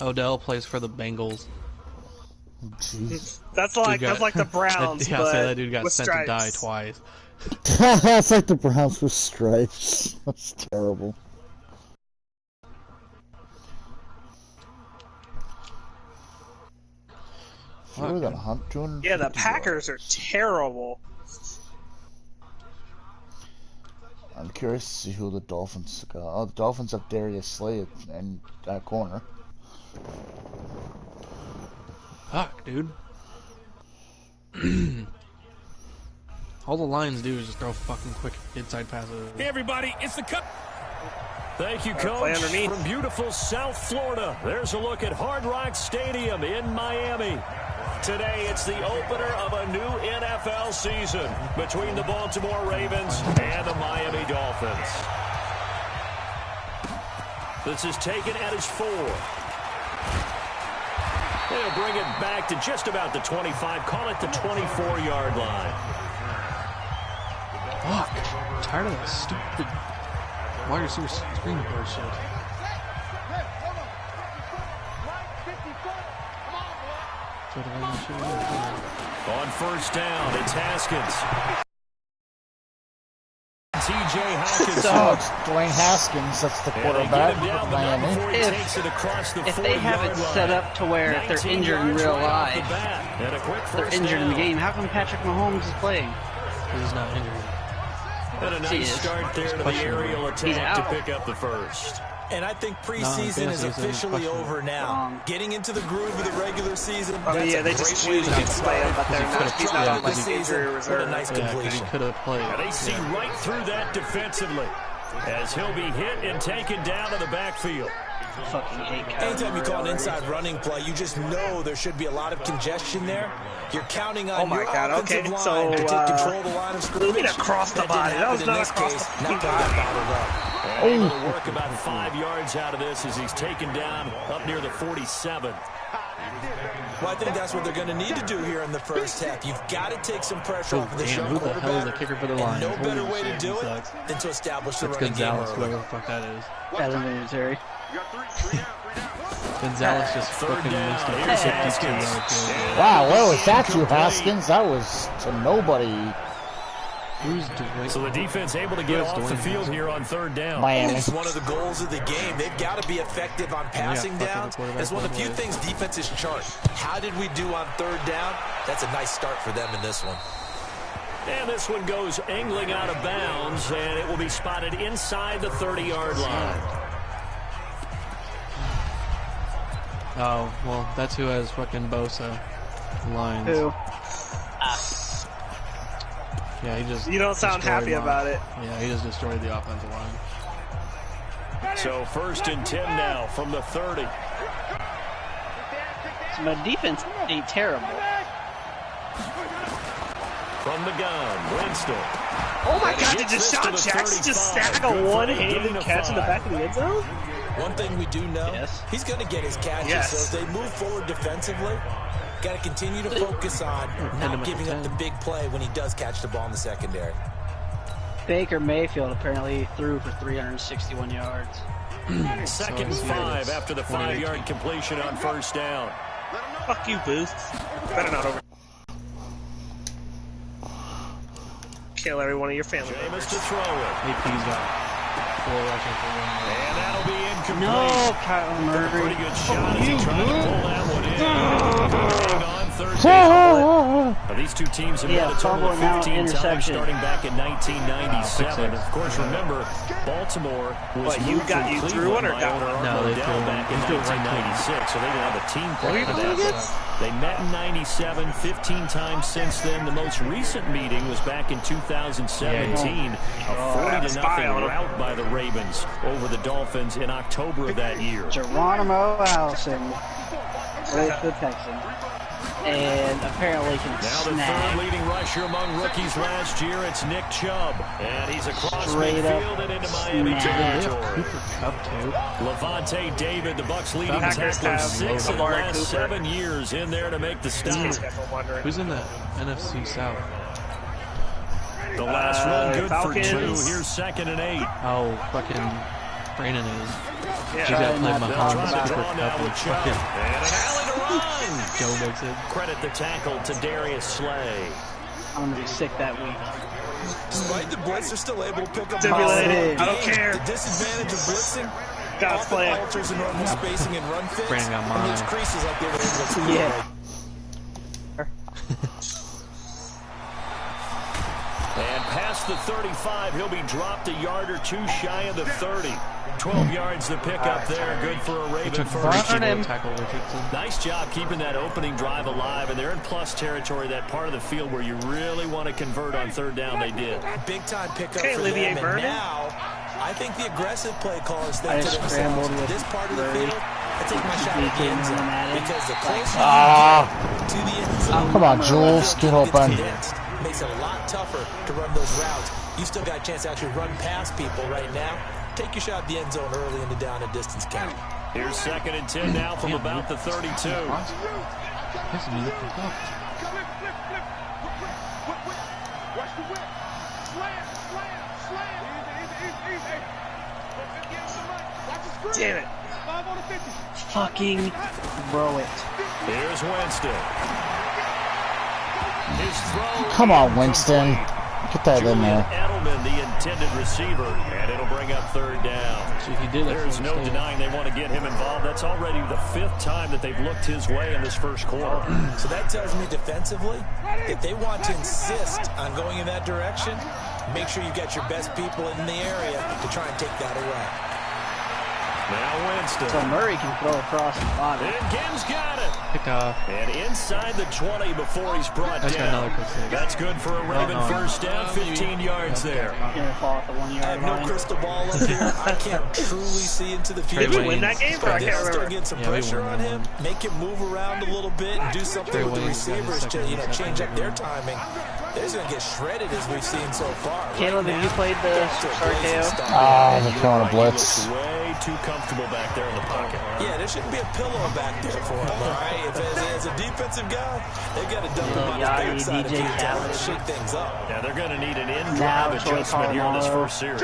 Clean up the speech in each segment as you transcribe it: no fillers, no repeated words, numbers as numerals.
Odell plays for the Bengals. Jeez. That's like the Browns. Yeah, but say that dude got sent stripes. to die twice. That's like the Browns with stripes. That's terrible. Fewer than 200. Yeah, the Packers are terrible. I'm curious to see who the Dolphins got. Oh, the Dolphins have Darius Slay in that corner. Fuck, dude. All the Lions do is just throw fucking quick inside passes. Hey everybody, it's the Cup. Thank you, Coach. From beautiful South Florida, there's a look at Hard Rock Stadium in Miami. Today, it's the opener of a new NFL season between the Baltimore Ravens and the Miami Dolphins. This is taken at his 4. They'll bring it back to just about the 25, call it the 24-yard line. Fuck. I'm tired of that stupid wide receiver screen bullshit. On first down, it's Haskins. T.J. Haskins. It's Dwayne Haskins, that's the quarterback of Miami. If they have it set up to where if they're injured in real life, they're injured in the game, how come Patrick Mahomes is playing? Because he's not injured. And a nice start there to the aerial attack to pick up the first. And I think preseason is officially over now. Getting into the groove of the regular season. Oh yeah, they just choose to play him, but they're not. He's not on like injury reserve. What a nice completion. He could have played. And they see right through that defensively as he'll be hit and taken down in the backfield. Fucking hate Anytime you call an inside running play, you just know there should be a lot of congestion there. You're counting on your offensive line to take control of the line of scrimmage. He across the body. That was not across the body. Not bottled up. Able to work about 5 yards out of this as he's taken down up near the 47. Well, I think that's what they're going to need to do here in the first half. You've got to take some pressure off of the show who the hell is the kicker for the Lions? No better way to do it than to establish the running game. Gonzalez, whoever the fuck that is. Adam Vinatieri. Gonzalez just fucking missed a 52-yard field goal. Wow, where was that you, Haskins? That was to nobody. Who's Dwayne? So the defense able to get off the field here on third down. Miami. It's one of the goals of the game. They've got to be effective on passing downs. It's one of the few things defenses chart. How did we do on third down? That's a nice start for them in this one. And this one goes angling out of bounds, and it will be spotted inside the 30-yard line. Oh, well, that's who has fucking Bosa. Lions. Who? Yeah, he just. You don't sound happy about it. Yeah, he just destroyed the offensive line. So 1st and 10 now from the 30. So my defense ain't terrible. From the gun, Winston. Oh my God! Did Deshaun Jackson just snag a one-handed catch in the back of the end zone? One thing we do know, he's going to get his catches. So as they move forward defensively, got to continue to focus on not giving up the big play when he does catch the ball in the secondary. Baker Mayfield apparently threw for 361 yards. 2nd and 5 after the 5-yard completion on first down. Fuck you, Booth. Better not over. Kill every one of your family members. Jameis to throw it. AP's got 4 rushing for 1 yard. And that'll be incomplete. No, Kyle Murray. Pretty good shot as he tried to pull that one in. Hang on, third down. Now, these two teams have met a total of 15 times starting back in 1997. Of course, remember, Baltimore was moved from Cleveland by owner Art Modell back in 1996, so they didn't have a team play for that. They met in 97, 15 times since then. The most recent meeting was back in 2017. A 40-0 rout by the Ravens over the Dolphins in October of that year. Geronimo Allison plays for the Texans. And apparently can now the third leading rusher among rookies last year, it's Nick Chubb. And he's across midfield and into Miami territory. Levante David, the Bucs leading tackler, 6 in the last 7 years in there to make the stop. Who's in the NFC South? The last run good Falcons. For 2. Here's 2nd and 8. Oh, fucking Brandon is. Yeah. He's got to play Mahomes, Cooper Kupp, and fucking And an alley to run. Joe Mixon. Credit the tackle to Darius Slay. I'm gonna be sick that week. Despite the blitz, they're still able to pick up Stimulated. I don't care. The disadvantage of blitzing. God's often plan. alters in normal spacing and run fits. Brandon got and mine. leaves creases like they were able to exploit. Yeah. And past the 35, he'll be dropped a yard or two shy of the 30. 12 yards to pick up there. Good for a Raven first. Tackle Richardson. Nice job keeping that opening drive alive, and they're in plus territory, that part of the field where you really want to convert on third down. They did. Big time pickup Okay, for Olivier them. Vernon. And now, I think the aggressive play callers I think to just themselves, scrambled with this part of the Murray. field, I take my shot at the end zone. Because the closer to the end zone, Come on, Jules, get open. makes it a lot tougher to run those routes. You still got a chance to actually run past people right now. Take your shot at the end zone early in the down and distance count. Here's 2nd and 10 now from about the 32. Damn it. Fucking throw it. Here's Winston. His throw. Come on, Winston. Get that in Julian there. Edelman, the intended receiver, and it'll bring up third down. So he did it. There's no denying they want to get him involved. That's already the 5th time that they've looked his way in this first quarter. So that tells me defensively, if they want to insist on going in that direction, make sure you've got your best people in the area to try and take that away. Now Winston. So Murray can throw across the body. And Gibbs got it. Pick off. And inside the 20 before he's brought That's got down. another pick six. That's good for a Raven first down, 15 yards there. Gonna fall at the 1 I yard have no line. crystal ball up here. I can't truly see into the Trey future. Did we win that game? Or I But can't they'll still remember. get some Yeah, we pressure won on that him, one. make him move around a little bit, and do something Trey with the Waynes got his receivers to second change up their touchdown. timing. They're just going to get shredded as we've seen so far. Caleb, have you played the Superstar KO? They're throwing a He blitz. looks way too comfortable back there in the pocket. Yeah, there shouldn't be a pillow back there for him, all right? If as a defensive guy, they've got to dump him on his Yachty, backside a DJ few times Khaled. to shake things up. Yeah, they're going to need an Now in-drive Troy adjustment here in this Polamalu. first series.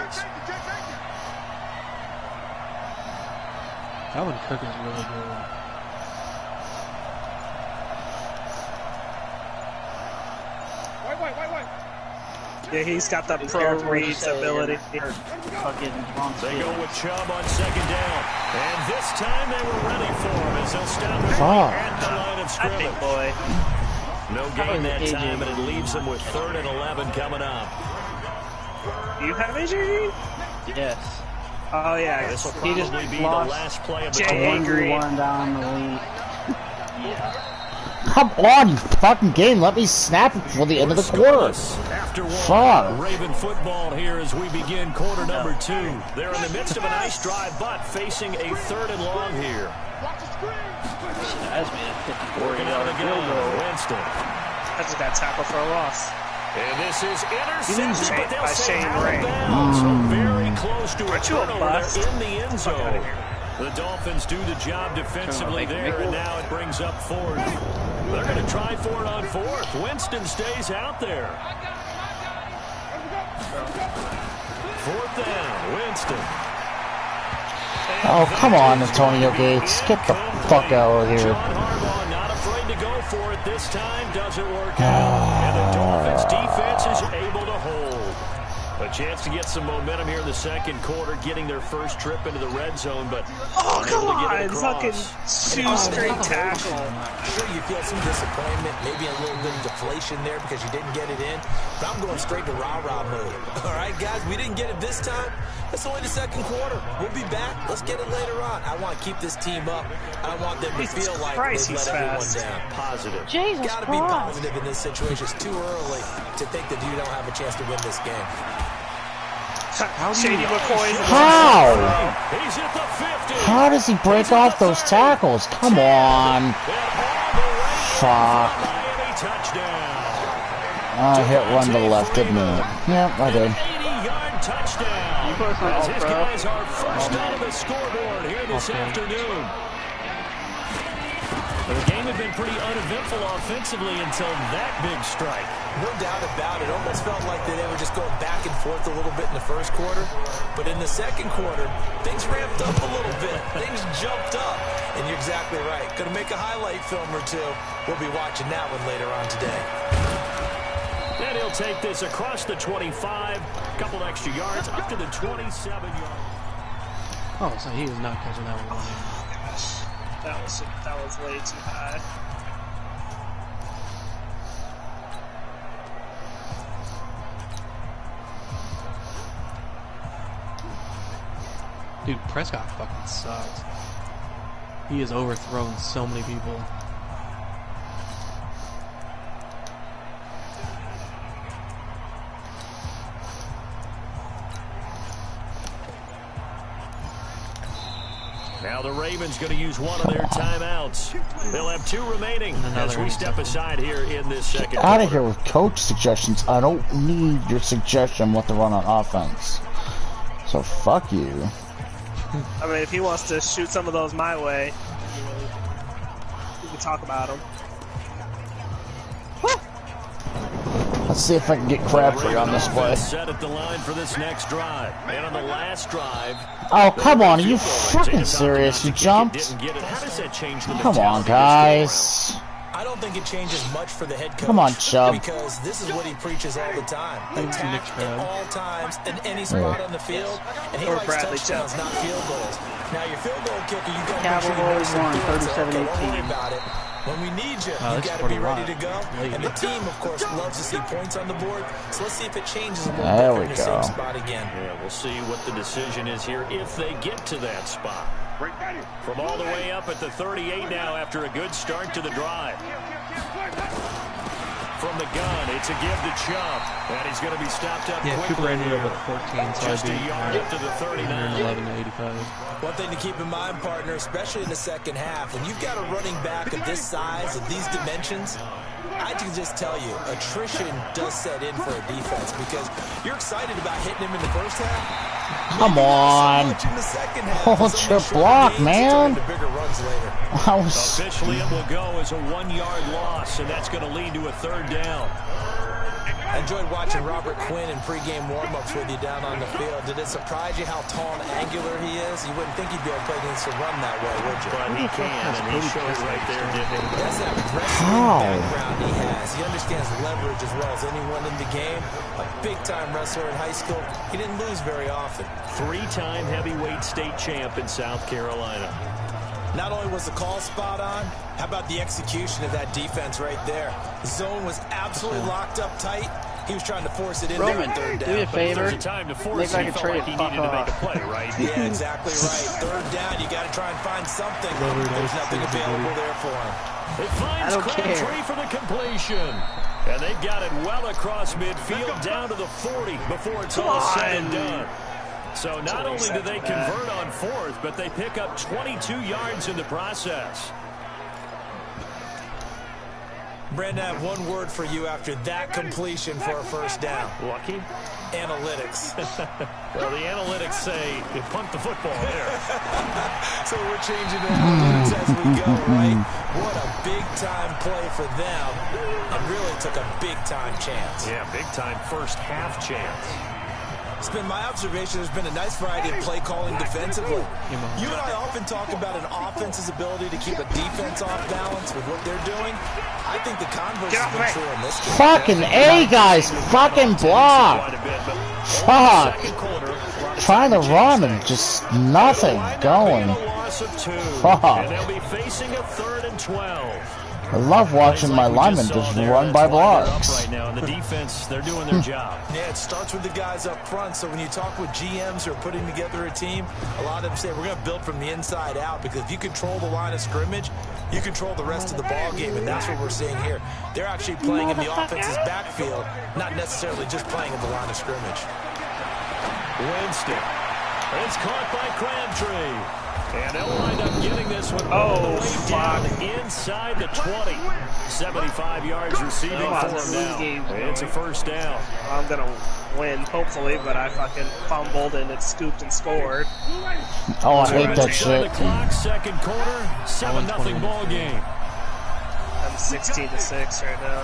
Calvin Cook is really good. Yeah, he's got the pro read ability. Fucking wrong They field. go with Chubb on 2nd down. And this time they were ready for him as they'll stop him Fuck. at the line of I scrimmage. think, boy. No gain that time, and it leaves them with 3rd and 11 coming up. Do you have AJ? Yes. Oh, yeah. This will He just probably be the lost last play of the Jay quarter. Green. 1-1 down the lead. Yeah. Come on, you fucking game. Let me snap it before the end of the quarter. After one, Fuck. Raven football here as we begin quarter number 2. They're in the midst of a nice drive, but facing a 3rd and long here. That's made a 54 Working out of the gun, Winston. I just got tackled for a loss. And this is intercepted, Shane- but they'll by say Shane out of Ray. bounds. So very close to a Aren't you a turnover bust? there in the end Fuck outta zone. here. The Dolphins do the job defensively there, and now it brings up 4th. They're going to try for it on 4th. Winston stays out there. 4th down, Winston. Oh, come on, Antonio Gates. Get the fuck out of here. John Harbaugh not afraid to go for it this time. Doesn't work out. And the Dolphins defense is able to hold. A chance to get some momentum here in the second quarter, getting their first trip into the red zone, but Oh, come unable to get it on. across. Fucking shoestring tackle. Sure, you feel some disappointment, maybe a little bit of deflation there because you didn't get it in, but I'm going straight to rah-rah mode. All right, guys, we didn't get it this time. It's only the second quarter. We'll be back. Let's get it later on. I want to keep this team up. I don't want them to Jesus feel like Christ, they've he's let everyone fast. down. Positive. Jesus Got to be Christ. positive in this situation. It's too early to think that you don't have a chance to win this game. Shady McCoy's How? He's at the 50. How does he break off those tackles? Come on. Fuck. Miami touchdown. I hit one to the left, didn't it? Yep, I did. 80-yard touchdown. You put us on As all his pro. guys are first out of the scoreboard here this afternoon. The game had been pretty uneventful offensively until that big strike. No doubt about it. Almost felt like they were just going back and forth a little bit in the first quarter. But in the second quarter, things ramped up a little bit. Things jumped up. And you're exactly right. Going to make a highlight film or two. We'll be watching that one later on today. And he'll take this across the 25. A couple extra yards up to the 27-yard. Oh, so he is not catching that one. That was way too high. Dude, Prescott fucking sucks. He has overthrown so many people. Now the Ravens going to use one of their timeouts. They'll have 2 remaining as we step aside here in this second. Get out of here with coach suggestions. I don't need your suggestion what to run on offense. So fuck you. I mean, if he wants to shoot some of those my way, we can talk about them. Let's see if I can get Crabtree on this play. Set at the line for this next drive. And on the last drive. Oh, come on. Are you fucking serious? You jumped? How does that change the Come on, guys. I don't think it changes much for the head coach. Come on, Chubb. Because this is what he preaches all the time. Attack at all times in any spot on the field. And he likes touchdowns, not field goals. Now, your field goal kicker, you got to make sure you know some things. Don't worry about it. When we need you, you got to be ready to go. And the team, of course, loves to see points on the board. So let's see if it changes a little bit in the same spot again. Yeah, we'll see what the decision is here if they get to that spot. From all the way up at the 38 now after a good start to the drive. From the gun, it's a give to Chubb. And he's going to be stopped up quickly. Cooper ended up with 14, so just a yard up to the 39. 111 to 85. One thing to keep in mind, partner, especially in the second half, when you've got a running back of this size, of these dimensions, I can just tell you, attrition does set in for a defense because you're excited about hitting him in the first half. Come on. Hold your block, man. Officially, it will go as a 1-yard loss, and that's going to lead to a 3rd down. I enjoyed watching Robert Quinn in pregame warm-ups with you down on the field. Did it surprise you how tall and angular he is? You wouldn't think he'd be able to play against a run that way, would you? But he can, and he shows right there, didn't he? That's that wrestling background he has. He understands leverage as well as anyone in the game. A big-time wrestler in high school. He didn't lose very often. 3-time heavyweight state champ in South Carolina. Not only was the call spot on, how about the execution of that defense right there? The zone was absolutely locked up tight. He was trying to force it in there on 3rd down. Do me a favor. There's a time to force Make it. like a trade. He needed to make a play, right? Yeah, exactly right. 3rd down, you got to try and find something. There's nothing available there for him. It finds Crabtree for the completion. And they've got it well across midfield down to the 40 before it's all said and done. So not only do they convert on 4th, but they pick up 22 yards in the process. Brandon, I have one word for you after that completion for a 1st down. Lucky? Analytics. Well, the analytics say you punt the football there. So we're changing the analytics as we go, right? What a big-time play for them. And really took a big-time chance. Yeah, big-time first half chance. It's been my observation there's been a nice variety of play calling defensively. You and I often talk about an offense's ability to keep a defense off balance with what they're doing. I think the converse has been true in this game. Fucking A, guys. Fucking block. Fuck. Trying to run and just nothing going. Fuck. And they'll be facing a 3rd and 12. I love watching my linemen just run by blocks. Right now, and the defense, they're doing their job. Yeah, it starts with the guys up front. So when you talk with GMs who are putting together a team, a lot of them say we're going to build from the inside out because if you control the line of scrimmage, you control the rest of the ball game, and that's what we're seeing here. They're actually playing in the offense's backfield, not necessarily just playing at the line of scrimmage. Winston. It's caught by Crabtree. And they'll wind up getting this one all the way down inside the 20. 75 yards receiving for him now. It's a 1st down. I'm going to win, hopefully, but I fucking fumbled and it scooped and scored. Oh, I hate that shit. The clock, 2nd quarter, 7-0 ball game. 16-6 right now.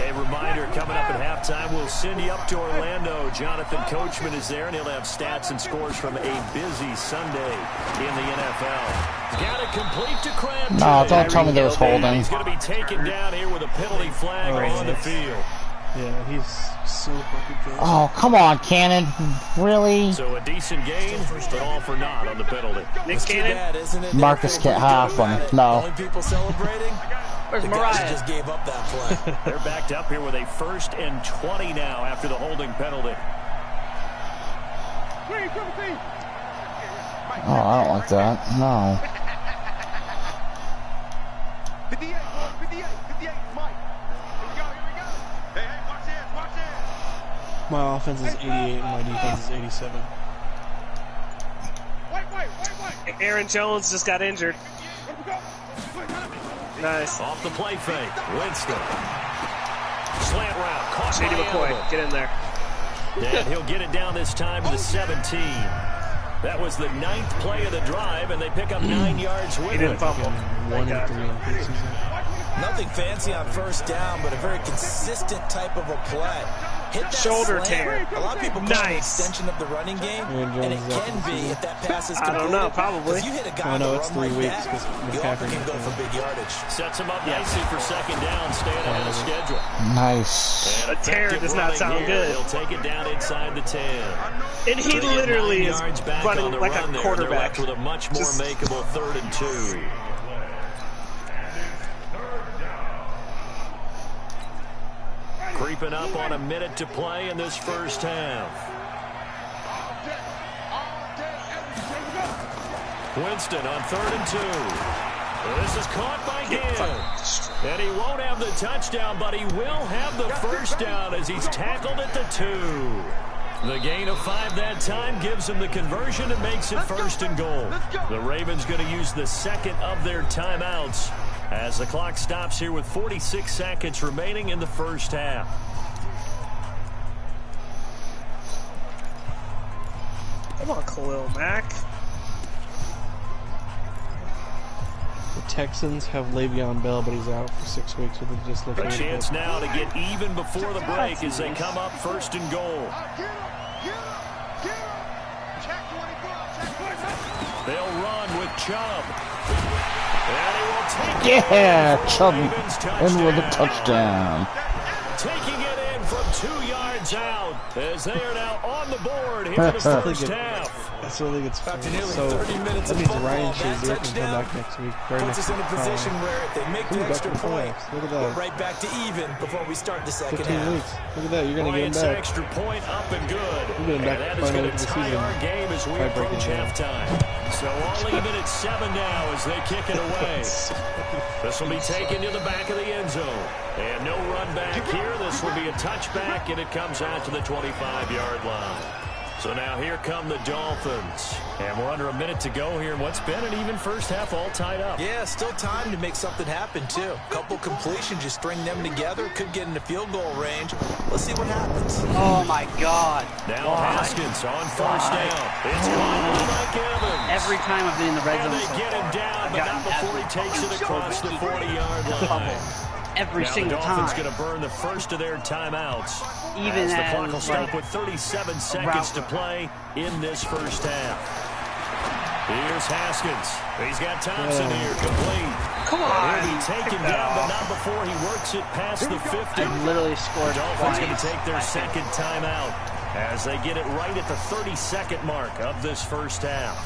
A reminder, coming up at halftime, we'll send you up to Orlando. Jonathan Coachman is there, and he'll have stats and scores from a busy Sunday in the NFL. Got it complete to Crabtree. No, don't tell me there was holding. He's going to be taken down here with a penalty flag on the field. Yeah, he's so fucking good. Oh, come on, Cannon. Really? So a decent gain, but all for naught on the penalty. Nick Cannon? Bad, isn't it? Marcus can't half on it. No. Only people celebrating? Where's the Mariah? guys just gave up that play. They're backed up here with a 1st and 20 now after the holding penalty. Oh, I don't like that. No. My offense is 88 and my defense is 87. Aaron Jones just got injured. Nice. Off the play fake. Winston. Slant route. Caught Shady McCoy, get in there. And he'll get it down this time to the 17. That was the 9th play of the drive, and they pick up 9 yards with He didn't it. fumble. 1 and 3 in preseason. Nothing fancy on first down, but a very consistent type of a play. Hit that Shoulder slant. tear. A lot of people call it an Nice. extension of the running game, and it can be if that pass is I completed. don't know, probably. If you hit a guy I on know the it's run 3 like weeks that, because you often McCaffrey can go for big yardage. Sets him up nicely for 2nd down, staying ahead of schedule. Nice. And A tear effective does not running sound here. good. He'll take it down inside the 10. And he They get literally 9 is yards back on running the like run a there. quarterback. They're left with a much more Just- makeable 3rd and 2. Creeping up on a minute to play in this first half. Winston on 3rd and 2. This is caught by Gibbs. And he won't have the touchdown, but he will have the first down as he's tackled at the 2. The gain of 5 that time gives him the conversion and makes it 1st and goal. The Ravens going to use the 2nd of their timeouts as the clock stops here with 46 seconds remaining in the first half. Come on, Khalil Mack. The Texans have Le'Veon Bell, but he's out for 6 weeks with a A dislocated chance hip. now to get even before the break as they come up 1st and goal. They'll run with Chubb. And he will take it. Yeah, Chubb Ravens in with a touchdown. Taking it in from 2 yards out as they are now on the board here in the first half. That's really good. After nearly So 30 minutes that of means football, Ryan that Shazier can come touchdown back next week. puts us in a position where if they make the Ooh, back extra to the point, playoffs. Look at we're that. right back to even before we start the second 15 half. weeks. Look at that. You're going to get him Bryant's back. extra point up and good. We're getting back And that to is final going of to the tie season. our game as we Tie-breaking approach game. halftime. So all even at 7 now as they kick it away. This will be taken to the back of the end zone. And no run back here. This will be a touchback, and it comes out to the 25-yard line. So now here come the Dolphins. And we're under a minute to go here in what's been an even first half all tied up. Yeah, still time to make something happen, too. Couple completions, you string them together, could get into field goal range. Let's see what happens. Oh my God. Now Haskins on 1st down. It's caught by Mike Evans. Every time I've been in the red And zone they so get him far, down, I've but gotten not before he takes it across the 40-yard line. every Now single the Dolphins time. going to burn the first of their timeouts. Even as the as, clock will stop like, with 37 seconds to play in this first half. Here's Haskins. He's got Thompson here, complete. Come on. And he'll be taken down, but not before he works it past the 50. I literally scored The Dolphins going to twice. take their second timeout as they get it right at the 32nd mark of this first half.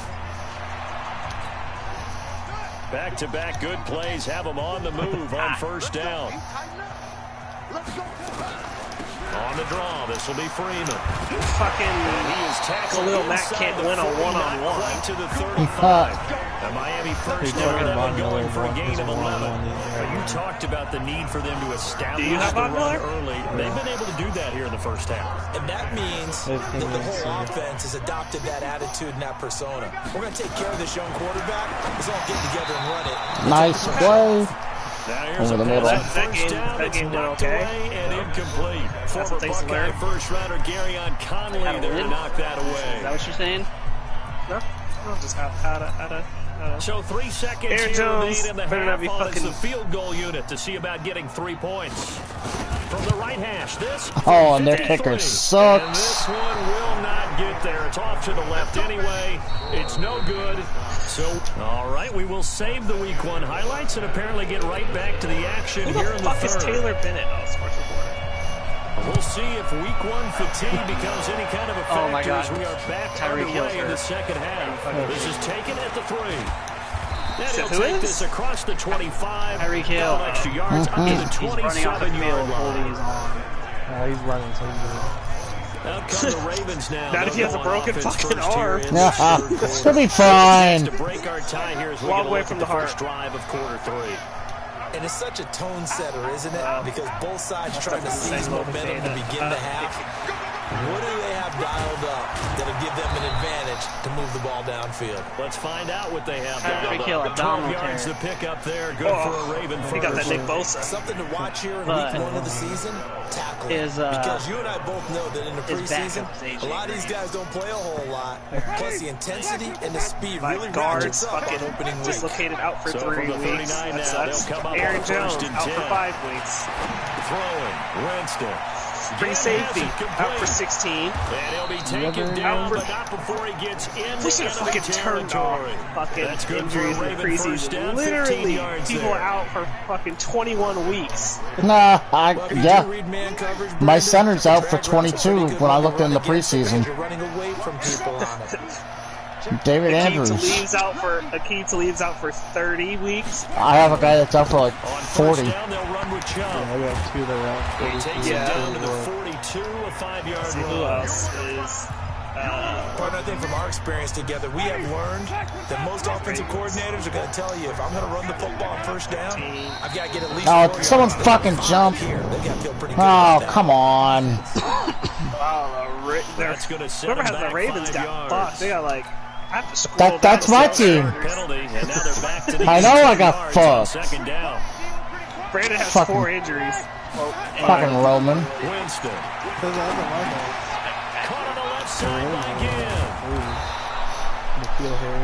Back-to-back good plays have them on the move on 1st down. On the draw, this will be Freeman. Fucking And he is tackled Khalil Mack inside can't the win a 40, one-on-one. not quite to the 35. The Miami first down fucking and Von going Miller for a blocked gain his of 11. one-on-one. But you talked about the need for them to establish Do you have the Von run Miller? early. They've been able to do that here in the first half. And that means that the whole offense has adopted that attitude and that persona. We're going to take care of this young quarterback. Let's all get together and run it. Nice play. Now here's Over a the middle. pass on first down. That It's game went knocked okay. away and incomplete. Former what things Buckeye learn. first rounder Garyon Conley How to there to win? knock that Is that away. what you're saying? no, just how to So 3 seconds Aaron here Jones remain in the better not be half on fucking... the field goal unit to see about getting 3 points. From the right hash, this. Oh, and their kicker sucks. And this one will not get there. It's off to the left anyway. It's no good. So, all right, we will save the Week 1 highlights and apparently get right back to the action here in the third. Who the fuck is Taylor Bennett? Oh, sports reporter. We'll see if Week 1 fatigue becomes any kind of a factor. Oh my God. As we are back Tyreek underway in the Hill. second half. This is taken at the 3. And So he'll who take is? this across the 25. Tyreek Hill. Couple extra yards up to the He's running off the 27-yard field holding his line. arm. He's running, so he's good. Out come the Ravens now. Not if he has a They'll go on broken offense fucking first here arm. in the third quarter. He'll be fine. To break our tie here as we Walk get a away look from at the heart. first drive of quarter 3. And it's such a tone setter, isn't it? Because both sides trying to seize momentum to begin the half. What do they have dialed up that'll give them an advantage to move the ball downfield? Let's find out what they have Tyreek dialed Hill, up. 12 abdominal yards tear. to pick up there. Good for a Raven first. He got that Nick Bosa. Something to watch here in But week 1 of the season, tackling. his, Because you and I both know that in the his preseason, backup is AJ a lot of these Green. guys don't play a whole lot. Plus the intensity and the speed My really guards ratchets up fucking on opening week. dislocated out for So 3 from the weeks. 39 That now, sucks. they'll come up Aaron on Jones first and out for 10. 5 weeks. Throwing. Winston. Free safety out for 16. And he'll be taken down, but not before he gets in We should the have enemy fucking turned off territory. fucking That's good for a injuries in the Raven first preseason. down, 15 Literally, yards people there. out for fucking 21 weeks. Nah, Well, could you yeah. read man coverage, My Brandon? center's The out for drag routes are 22 pretty good when I to looked in run the against the preseason. guys. You're running away from people on it. David Akeem Andrews. Talib's out for 30 weeks. I have a guy that's out for like On first 40. down, they'll run with Chubb. I got 2 that are out. He takes Yeah. it down to the 42, a 5-yard See who run. else is. Partner, I think from our experience together, we have learned that most offensive coordinators are going to tell you, if I'm going to run the football on first down, I've got to get at least Oh, 4 someone yards. fucking jump. Here, they got to feel pretty good Oh, about that. come on. That's going to set Whoever them has the back Ravens 5 got yards. fucked. They got like. I have to scroll That's down my to team. Penalty, and now they're back to the I know I got 18 yards on fucked. second down. Brandon has Fucking- 4 injuries. Fucking Roman. Winston. Because I don't like Caught on the left side by Gibb.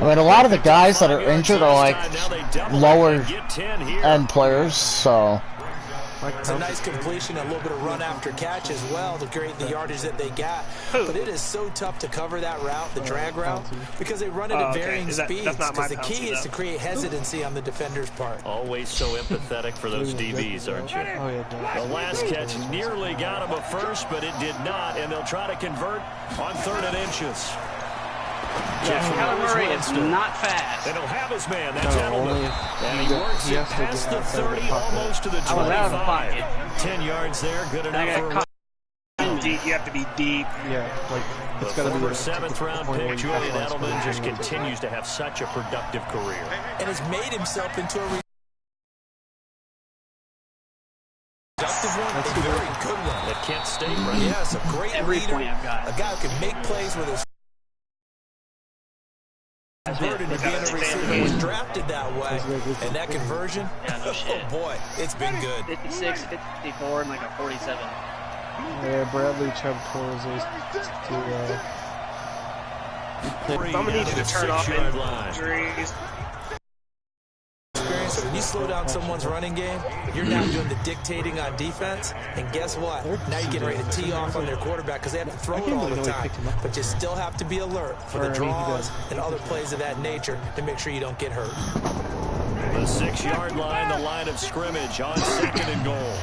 I mean, a lot of the guys that are injured are like Now they double it lower and get 10 here. end players, so. It's a nice completion, a little bit of run after catch as well to create the yardage that they got. But it is so tough to cover that route, the drag route, because they run it at varying speeds. That's not my Because the key is to create hesitancy on the defender's part. Always so empathetic for those DBs, aren't you? Oh, yeah, The last catch nearly got him a first, but it did not, and they'll try to convert on 3rd and inches. Kyler Murray is not fast. And he'll have his man, that's only Edelman. if And he works he it has to past get the outside of the 30, pocket. almost to the I was out of the 25. pocket. 10 yards there, good enough I for got a caught. Deep, you have to be deep. Yeah, like, it's The got to be former a 7th-round point where pick, you Julian have to Edelman, just score. continues to have such a productive career. And has made himself into a productive one, a very good one. At Kent State, right? Yes, a great Every leader, point I've got. a guy who can make plays with his converted to being a receiver. He was drafted that way, and that conversion, Yeah, no shit. oh boy, it's been good. 56, 54, and like a 47. Yeah, Bradley Chubb tore his Someone needed to turn off injuries. Experience, so when you slow down someone's running game, you're now doing the dictating on defense, and guess what? Now you're getting ready to tee off on their quarterback because they have to throw it all the time. But you still have to be alert for the draws and other plays of that nature to make sure you don't get hurt. The 6-yard line, the line of scrimmage on 2nd and goal.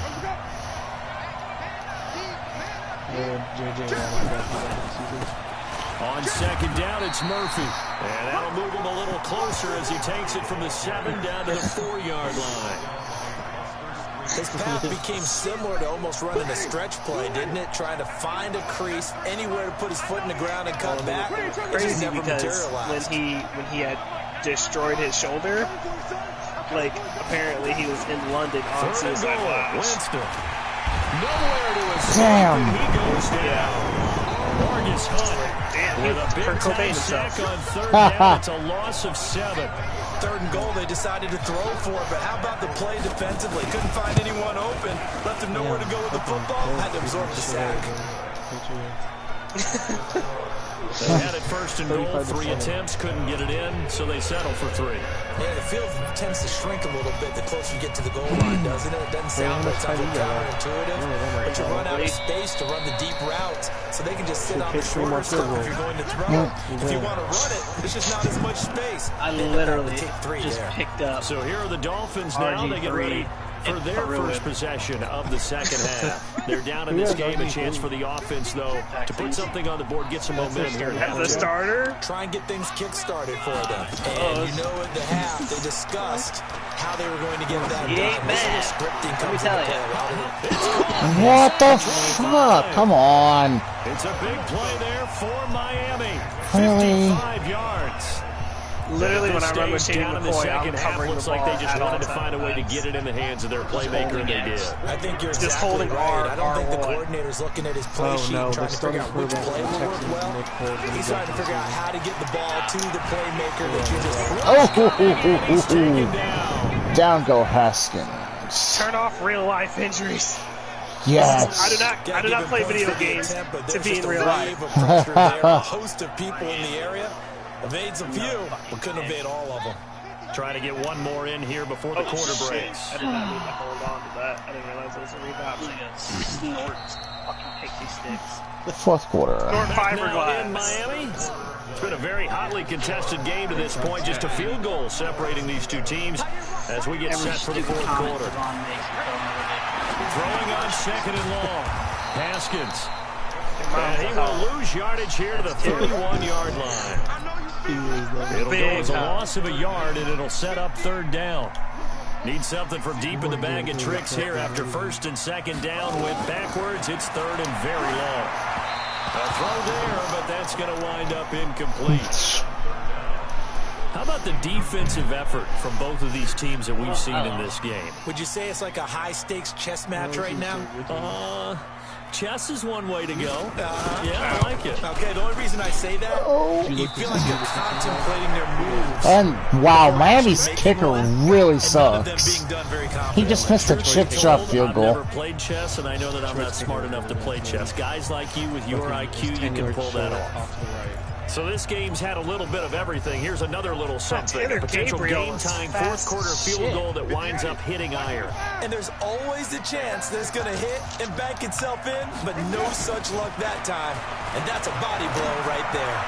On 2nd down, it's Murphy. And that'll move him a little closer as he takes it from the 7 down to the 4-yard line. His path became similar to almost running a stretch play, didn't it? Trying to find a crease, anywhere to put his foot in the ground and cut back. It just Crazy never because materialized. when he had destroyed his shoulder, like apparently he was in London on 3rd and suicide goal. watch. Winston. Nowhere to escape, Damn. and he goes down. Marcus Hunt Damn, with a Kurt big-time Cobain sack himself. on 3rd down. It's a loss of 7. 3rd and goal, they decided to throw for it, but how about the play defensively? Couldn't find anyone open, left him nowhere to go with the football, had to absorb the sack. They had it first and goal. 3 attempts, couldn't get it in, so they settle for 3. Yeah, the field tends to shrink a little bit the closer you get to the goal line, doesn't it? It doesn't sound like something counterintuitive, but you run out of space to run the deep routes, so they can just sit on the shorter stuff if you're going to throw. If you want to run it, there's just not as much space. I literally just picked up. So here are the Dolphins now. They get ready for their first possession of the second half. They're down in this game. A chance for the offense, though, to put something on the board, get some momentum here. As a starter, try and get things kick-started for them. And you know, at the half, they discussed how they were going to get that done. This is scripting comes into play. What the fuck? Come on. It's a big play there for Miami. Really? 55 yards. literally when I remember Shady McCoy, I'm covering looks the ball. like they just wanted to find a way to get it in the hands of their playmaker, and they did. I think you're just exactly holding right. I don't think the R1. coordinator's looking at his play sheet and trying to figure out which play will work well. He's trying to figure out how to get the ball to the playmaker that you just Down go Haskins. Turn off real life injuries. Yes. I do not play video games to be in real life. A host of people in the area. Evades a few, but couldn't evade all of them. Trying to get one more in here before the quarter breaks. I did not need to hold on to that. I didn't realize it was a rebound. Snort fucking pixie sticks. Fourth quarter. Snort fiberglass. In Miami. It's been a very hotly contested game to this point. Just a field goal separating these two teams as we get set for the fourth quarter. Throwing on second and long. Haskins. And he will lose yardage here to the 31-yard line. It'll go as a loss of a yard, and it'll set up third down. Need something from deep in the bag of tricks here after first and second down. Went backwards. It's third and very long. A throw there, but that's going to wind up incomplete. How about the defensive effort from both of these teams that we've seen in this game? Would you say it's like a high-stakes chess match right now? Chess is one way to go. Yeah, I like it. Okay, the only reason I say that, you feel like you're contemplating their moves. And, wow, Miami's kicker really sucks. He just missed a chip shot field goal. I've never played chess, and I know that I'm not smart enough to play chess. Guys like you with your IQ, you can pull that off. So this game's had a little bit of everything. Here's another little something. A potential game-tying fourth-quarter field goal that winds up hitting iron. And there's always the chance that it's going to hit and bank itself in, but no such luck that time. And that's a body blow right there.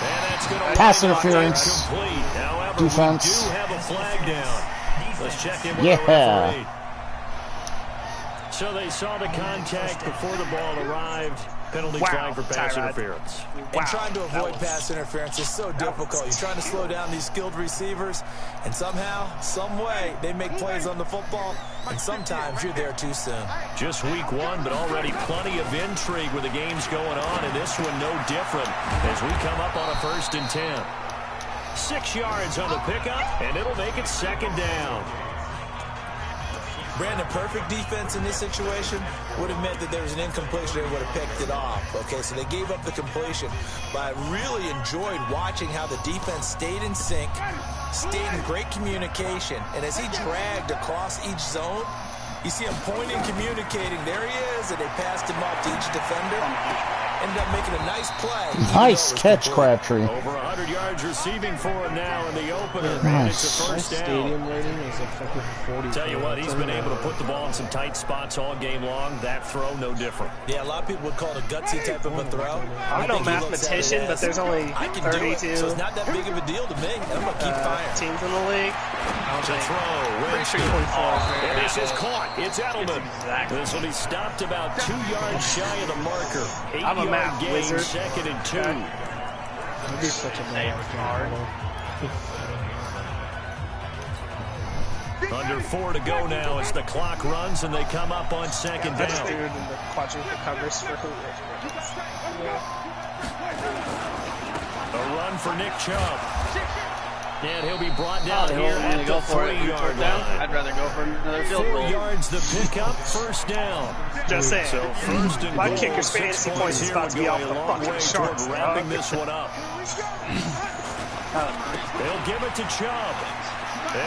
And that's going to pass interference. However, defense. We do have a flag down. Let's check in with the referee. So they saw the contact before the ball arrived. Penalty flag for pass interference. And trying to avoid pass interference is so difficult. You're trying to slow down these skilled receivers, and somehow, some way, they make plays on the football, and sometimes you're there too soon. Just week one, but already plenty of intrigue with the games going on, and this one no different as we come up on a 1st and 10. 6 yards on the pickup, and it'll make it second down. Brandon, perfect defense in this situation would have meant that there was an incompletion and would have picked it off. Okay, so they gave up the completion. But I really enjoyed watching how the defense stayed in sync, stayed in great communication. And as he dragged across each zone, you see him pointing, communicating. There he is, and they passed him off to each defender. Ended up making a nice play. Nice catch, Crabtree. Over 100 yards receiving for him now in the opener. And it's a first down. Stadium rating is like fucking 40. Tell you what, he's been able to put the ball in some tight spots all game long. That throw, no different. Yeah, a lot of people would call it a gutsy type of a throw. I'm no mathematician, but there's only 32. So it's not that big of a deal to me. I'm going to keep firing. Teams in the league. To throw. Pretty sure 24. And this is caught. It's Edelman. This will be stopped about 2 yards shy of the marker. 8-yard gain, wizard. 2nd and 2. That'd be such a hard. Under 4 to go now as the clock runs and they come up on 2nd That's down. dude in the quadruple covers for who? A run for Nick Chubb. And he'll be brought down here at the 3-yard line. I'd rather go for another field 4 goal. yards the pickup, first down. Just saying. So first and My goal, kicker's 6 fantasy points points is here about would to be go off a the long fucking way charts, toward bro. wrapping this one up. They'll give it to Chubb.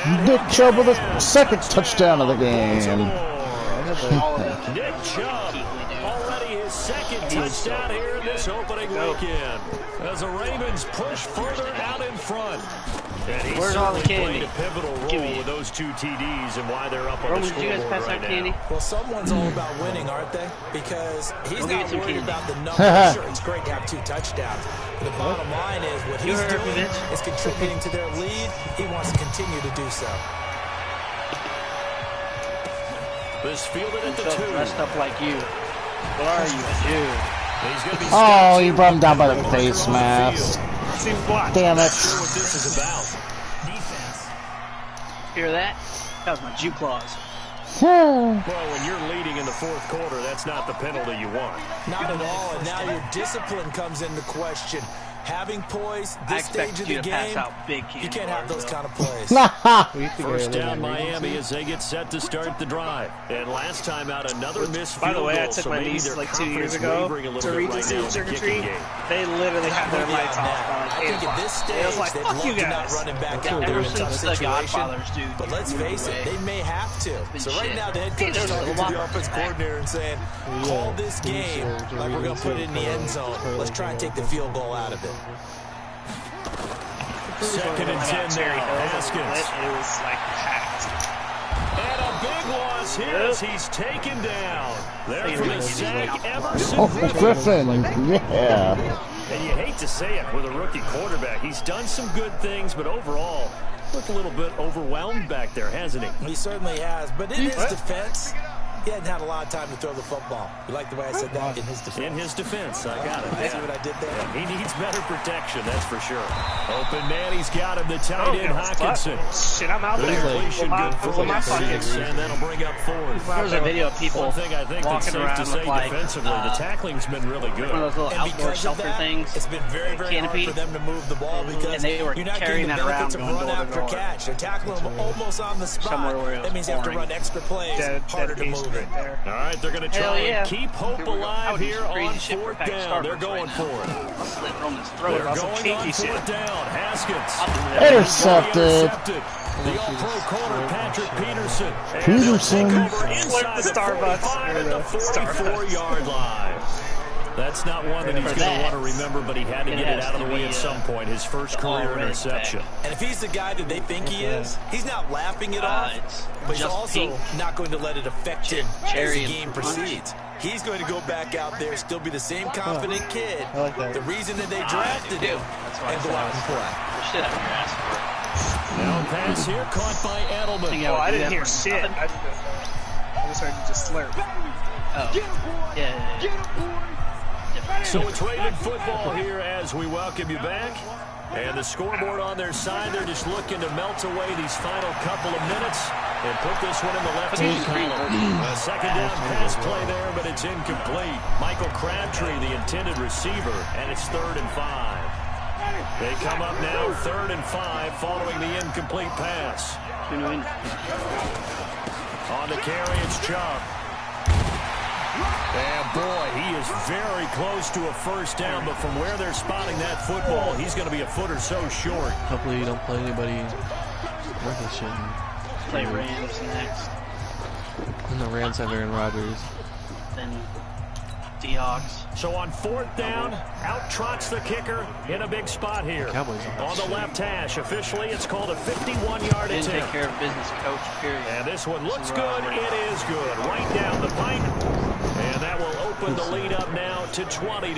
And Nick Chubb with a second touchdown of the game. Nick Chubb, already his his second touchdown here in this opening weekend. As the Ravens push further out in front. And he certainly played a pivotal role with those 2 TDs and why they're up on the scoreboard right now. Well, someone's all about winning, aren't they? Because he's not worried about the numbers. Sure, it's great to have 2 touchdowns. But the bottom line is what he's doing is contributing to their lead. He wants to continue to do so. This fielded at the 2. Dressed up like you. What are you, dude? Oh, you brought him down by the face mask. Damn it. What this is about. Defense. Hear that? That was my Jew claws. Well, when you're leading in the 4th quarter, that's not the penalty you want. Not at all, and now your discipline comes into question. Having poise this stage of the game, you can't have those kind of plays. First down Miami as they get set to start the drive. And last time out, another missed field goal. By the way, I took my niece like 2 years ago to Regency Trick-or-Treat. They literally had their lights off by like 8 o'clock. At this stage, I was like, fuck you guys. Running back out there Ever in a tough since the situation. Godfathers, dude. But let's face it, they may have to. So right now, the head coach is talking to the offense coordinator and saying, call this game like we're going to put it in the end zone. Let's try and take the field goal out of it. 2nd and 10 there. Haskins. It was like packed. And a big loss here as he's taken down. There for the sack, Everson Griffin. Yeah. And you hate to say it with a rookie quarterback. He's done some good things, but overall, looked a little bit overwhelmed back there, hasn't he? He certainly has, but in his defense, he hadn't had a lot of time to throw the football. You like the way I said that? In his defense. In his defense, I got it. See what I did there? He needs better protection, that's for sure. Open man, he's got him. The tight end, Hockenson. Shit, I'm out there. Completion good for my 6, and that'll bring up 4th. There's a video of people One thing I think that's safe to say defensively, the tackling's been really good. One of those little outdoor shelter things. It's been very, very hard for them to move the ball because they were you're not carrying getting the that around benefits of run after catch. They're tackling them almost on the spot. That means you have to run extra plays, harder to move it. All right, they're going to try and keep hope alive here on 4th down. They're going for it. They're going on 4th down. Haskins. Intercepted. The all-pro corner, Patrick Peterson. Peterson. Inside the Starbucks at the 44-yard line. That's not one that he's going to want to remember, but he had to get it out of the way at some point. His first career interception. And if he's the guy that they think he is, he's not laughing it off, but he's also not going to let it affect him as the game proceeds. He's going to go back out there, still be the same confident kid. The reason that they drafted him, and go out and play. Now pass here, caught by Edelman. Oh, I didn't hear shit. I just heard you just slurp. Oh. Yeah. So it's Raven football here as we welcome you back. And the scoreboard on their side, they're just looking to melt away these final couple of minutes and put this one in the left-hand column. A 2nd down pass play there, but it's incomplete. Michael Crabtree, the intended receiver, and it's 3rd and 5. They come up now 3rd and 5 following the incomplete pass. On the carry, it's Chubb. And boy, he is very close to a 1st down, but from where they're spotting that football, he's going to be a foot or so short. Hopefully you don't play anybody worth a shit. Play Rams next. And the Rams have Aaron Rodgers. Then Seahawks. So on 4th down, out trots the kicker in a big spot here. Cowboys on the left hash. Officially, it's called a 51-yard attempt. Didn't take care of business, coach, period. And this one looks good. It is good. Right down the pipe. And that will open the lead up now to 20-7.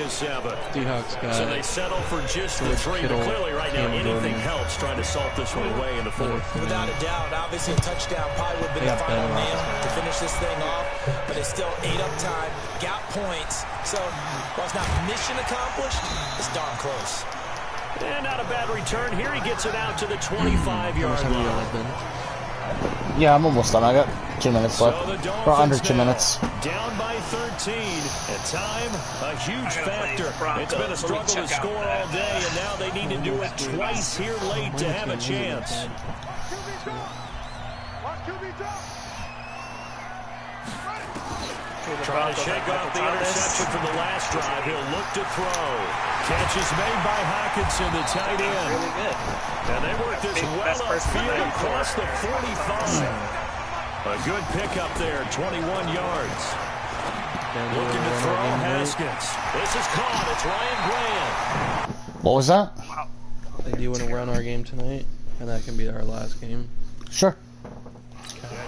Seahawks got so they settle for just the 3. But clearly right now, anything helps trying to salt this one away in the 4th. Without a doubt, obviously a touchdown probably would have been the final nail to finish this thing off. But it's still 8 up time, got points. So while it's not mission accomplished, it's darn close. And not a bad return. Here he gets it out to the 25-yard line. Yeah, I'm almost done. I got 2 minutes left. Or under 2 minutes. Down by 13. At time, a huge factor. It's been a struggle to score all day, and now they need to do it twice here late to have a chance. Trying to shake off the interception from the last drive. He'll look to throw. Catch is made by Hockenson, the tight end. Really good. And they work this well upfield across the 45. A good pickup there, 21 yards. Looking to throw Haskins. This is caught. It's Ryan Grant. What was that? They do want to run our game tonight, and that can be our last game. Sure.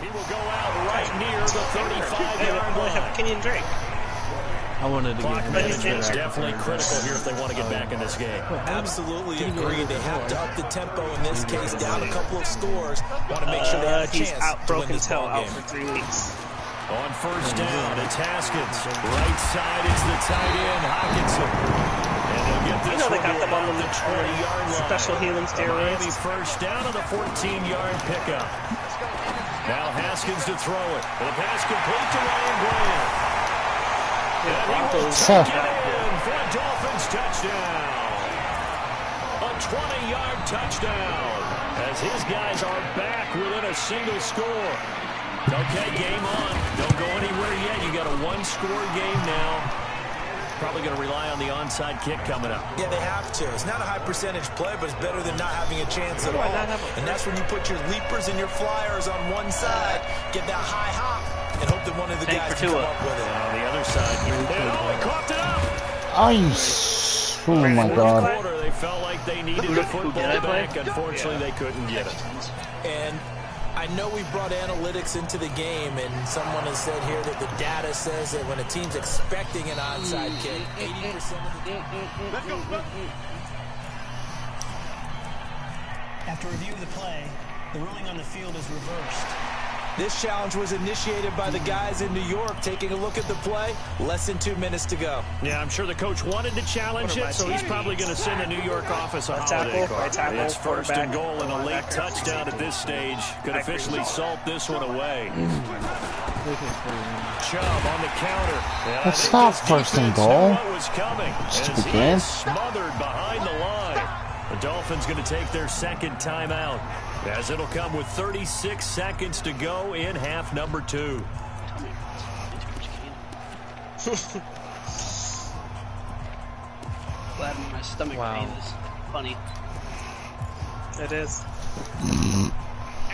He will go out right near the 35-yard line. Kenyon Drake. I wanted to get him. It's definitely critical here if they want to get back in this game. Absolutely agree. They have to up the tempo in this case, down a couple of scores. Want to make sure they have a He's chance out, to broke win his this toe, ball out game. for 3 weeks. On first down, it's Haskins. Right side is the tight end, Hockenson. And they'll get this You know they got them on the 20-yard line. special healing Miami steroids. first down on the 14-yard pickup. Now Haskins to throw it. And the pass complete to Ryan Grant. And he will take it in for a Dolphins touchdown. A 20-yard touchdown as his guys are back within a single score. Okay, game on. Don't go anywhere yet. You got a one-score game now. Probably going to rely on the onside kick coming up. Yeah, they have to. It's not a high percentage play, but it's better than not having a chance at all. And that's when you put your leapers and your flyers on one side, get that high hop, and hope that one of the guys can come up with it. And on the other side, he coughed it up. Ice. Oh my God. Quarter, they felt like they needed the football back. Unfortunately, they couldn't get it. And I know we brought analytics into the game, and someone has said here that the data says that when a team's expecting an onside kick, 80% of the time. After review of the play, the ruling on the field is reversed. This challenge was initiated by the guys in New York. Taking a look at the play, less than 2 minutes to go. Yeah, I'm sure the coach wanted to challenge it, so he's probably going to send the New York office a holiday card. It's first and goal and a late touchdown at this stage. Could officially salt this one away. Chubb on the counter. That's not first and goal. What was coming Stupid as he is smothered behind the line. The Dolphins going to take their second timeout, as it'll come with 36 seconds to go in half number 2. Glad my stomach pain is funny. It is.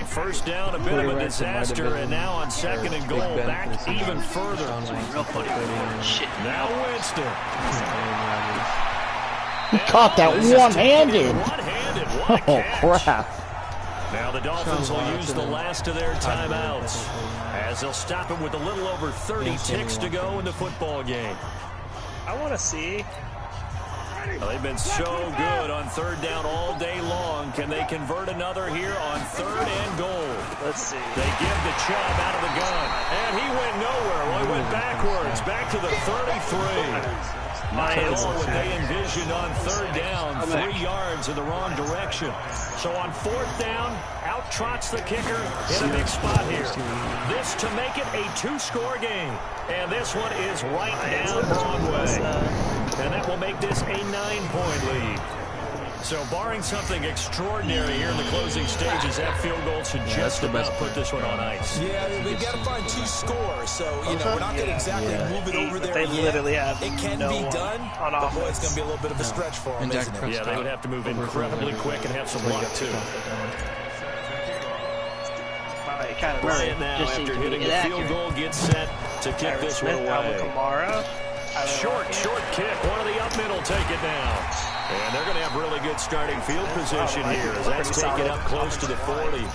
First down, a bit of a disaster, and now on second and goal, back even further. Real funny. Shit. Now Winston. He caught that one-handed. One-handed, what a Oh, catch. crap. Now the Dolphins will use the last of their timeouts, as they'll stop it with a little over 30 ticks to go in the football game. I want to see. Well, they've been so good on third down all day long. Can they convert another here on third and goal? Let's see. They give the Chubb out of the gun, and he went nowhere. Well, he went backwards, back to the 33. Not at all what they envisioned on third down, 3 yards in the wrong direction. So on fourth down, out trots the kicker in a big spot here. This to make it a 2-score game. And this one is right down Broadway. And that will make this a 9-point lead. So barring something extraordinary here in the closing stages, that field goal should just about put this one on ice. Yeah, they've got to find 2 scores, so, you know, we're not going to exactly move it over there They yet. literally have It can be done, but boy, it's going to be a little bit of a stretch for them, isn't it? Yeah, they would have to move incredibly quick and have some luck, too. Bryant now, after hitting the field goal, gets set to kick this one away. Short kick. One of the up middle take it down. And they're going to have really good starting field position here as that's taken up close to the 40.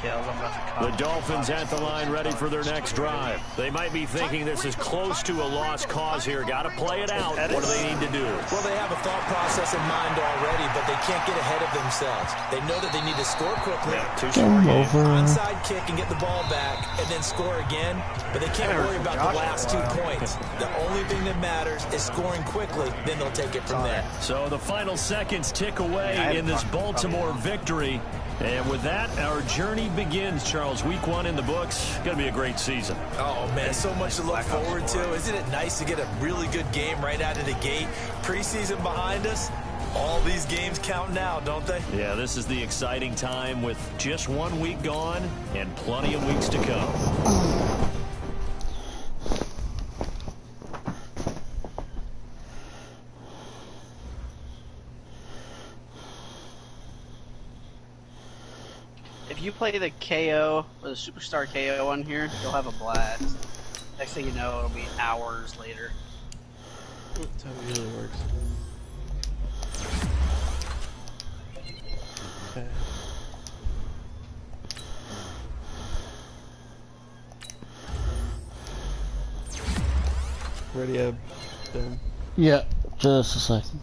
The Dolphins at the line ready for their next drive. They might be thinking this is close to a lost cause here. Got to play it out. What do they need to do? Well, they have a thought process in mind already, but they can't get ahead of themselves. They know that they need to score quickly, onside kick and get the ball back, and then score again. But they can't worry about the last 2 points. The only thing that matters is scoring quickly. Then they'll take it from there. So the final seconds tick away in this Baltimore victory. And with that, our journey begins, Charles. Week 1 in the books. Going to be a great season. Oh, man, so much to look forward to. Isn't it nice to get a really good game right out of the gate? Preseason behind us. All these games count now, don't they? Yeah, this is the exciting time with just 1 week gone and plenty of weeks to come. you play the KO or the Superstar KO on here, you'll have a blast. Next thing you know, it'll be hours later. That's how it usually works. Okay. Ready up, Ben? Yeah, just a second.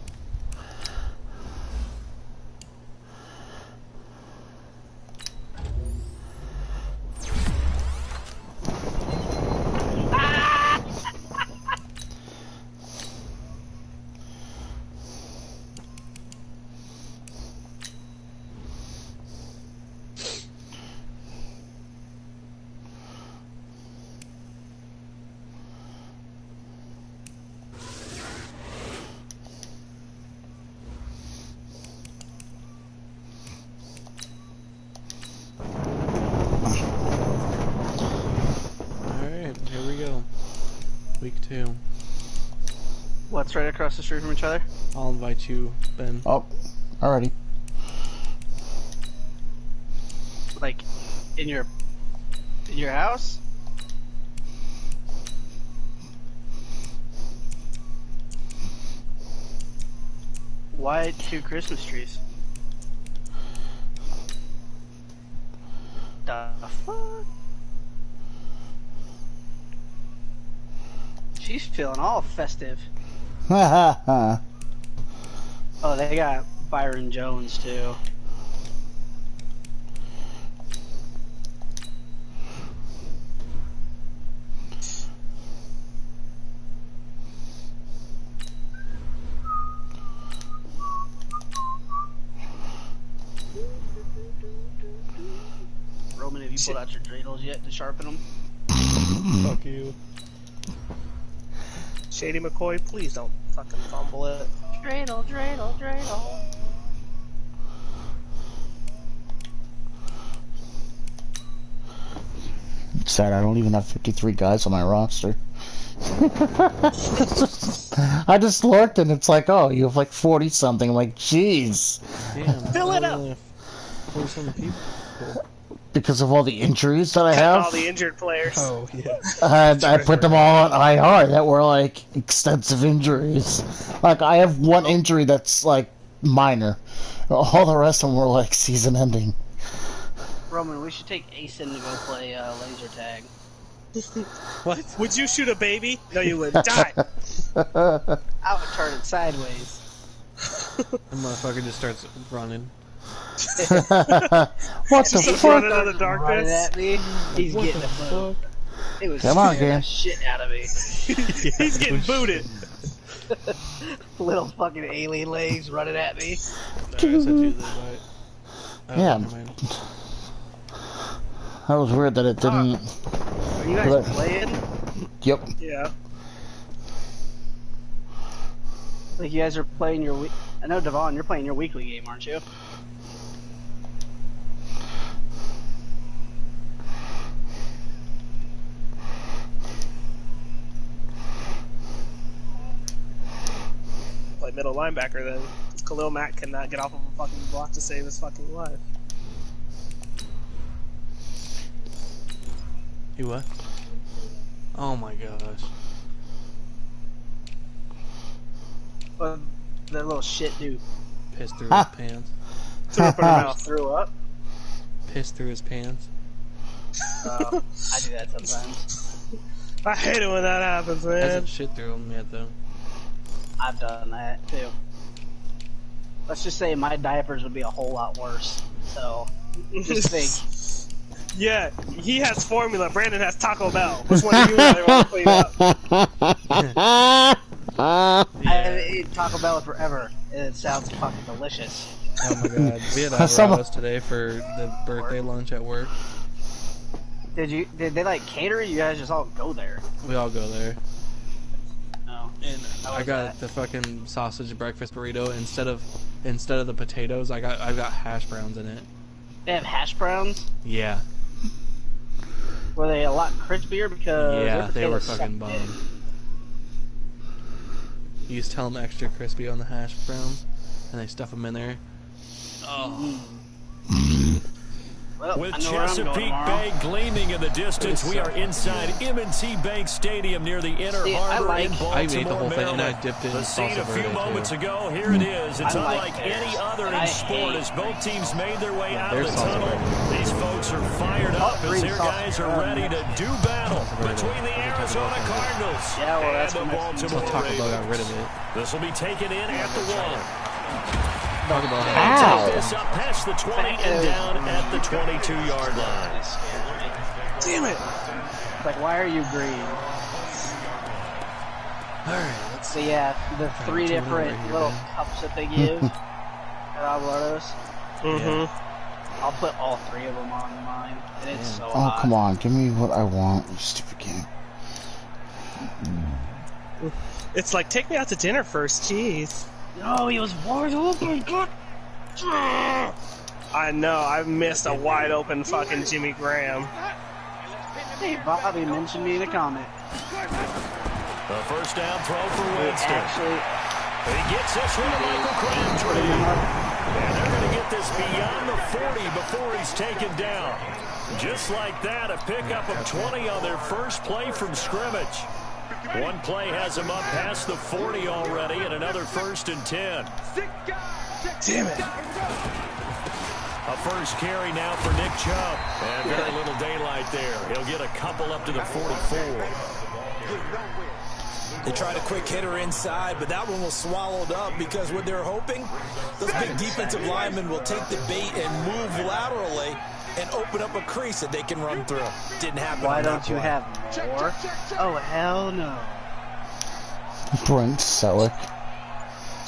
Week 2. What's right across the street from each other? I'll invite you, Ben. Oh, alrighty. Like, in your house? Why 2 Christmas trees? The fuck? She's feeling all festive. Oh, they got Byron Jones too. Roman, have you pulled out your dreidels yet to sharpen them? Fuck you. Shady McCoy, please don't fucking fumble it. Dreidel, dreidel, dreidel. It's sad I don't even have 53 guys on my roster. I just looked and it's like, oh, you have like 40 something. I'm like, jeez. Damn, Fill it up. 40-something people. Cool. Because of all the injuries that I have. All the injured players. Oh, yeah. I put them all on IR that were like extensive injuries. Like I have one injury that's like minor. All the rest of them were like season ending. Roman, we should take Asen to go play laser tag. What? Would you shoot a baby? No, you would. Die! I would turn it sideways. The motherfucker just starts running. What the Just fuck? running out of the Running darkness. at me. He's getting the boot. It was Come on, scaring game. the shit out of me. He's getting booted. Little fucking alien legs running at me. I said you the invite. Oh, Yeah. never mind. That was weird that it didn't. Are you guys playing? Yep. Yeah. Like you guys are playing your week. I know, Devon, you're playing your weekly game, aren't you? Play middle linebacker then. Khalil Mack cannot get off of a fucking block to save his fucking life. You what? Oh my gosh. What that little shit dude? Pissed through his pants. Threw up in her mouth. Threw up? Pissed through his pants. I do that sometimes. I hate it when that happens, man. Hasn't shit through him yet though. I've done that too. Let's just say my diapers would be a whole lot worse. So, just think. Yeah, he has formula. Brandon has Taco Bell. Which one do you really want to clean up? I haven't eaten Taco Bell forever, and it sounds fucking delicious. Oh my god. We had Alvarado's today for the birthday lunch at work. Did they like cater? You guys just all go there? We all go there. Oh, And how I was got that? the fucking sausage breakfast burrito instead of the potatoes. I've got hash browns in it. They have hash browns. Yeah. Were they a lot crispier because Yeah, their they were potatoes fucking sucked bomb. dick. You just tell them extra crispy on the hash browns, and they stuff them in there. Oh. Well, With Chesapeake Bay gleaming in the distance, we are inside M&T Bank Stadium near the Inner Harbor in Baltimore, I ate the whole thing and I dipped it in the scene a few moments ago. Here it is. It's unlike any other in sport as both teams made their way out of the tunnel. These folks are fired up as their guys are ready to do battle between the Arizona Cardinals and the Baltimore Ravens. This will be taken in at the 1. Take this up past the 20 and down at the 22-yard line. Damn it! It's like, why are you green? Alright, let's see. So yeah, the 3 different little cups that they give at Alvaro's. Mm-hmm. I'll put all 3 of them on mine, and it's so Oh, hot. come on. Give me what I want, you stupid game. It's like, take me out to dinner first, jeez. No, he was wide open. I know, I missed a wide open fucking Jimmy Graham. Hey, Bobby mentioned me in a comment. The first down throw for Winston. He gets this one to Michael Crabtree. And they're going to get this beyond the 40 before he's taken down. Just like that, a pickup of 20 on their first play from scrimmage. One play has him up past the 40 already, and another 1st and 10. Damn it. A first carry now for Nick Chubb. And very little daylight there. He'll get a couple up to the 44. They tried a quick hitter inside, but that one was swallowed up because what they're hoping, those big defensive linemen will take the bait and move laterally and open up a crease that they can run through. Didn't happen. Why don't you have more? Oh, hell no. Brent Selleck.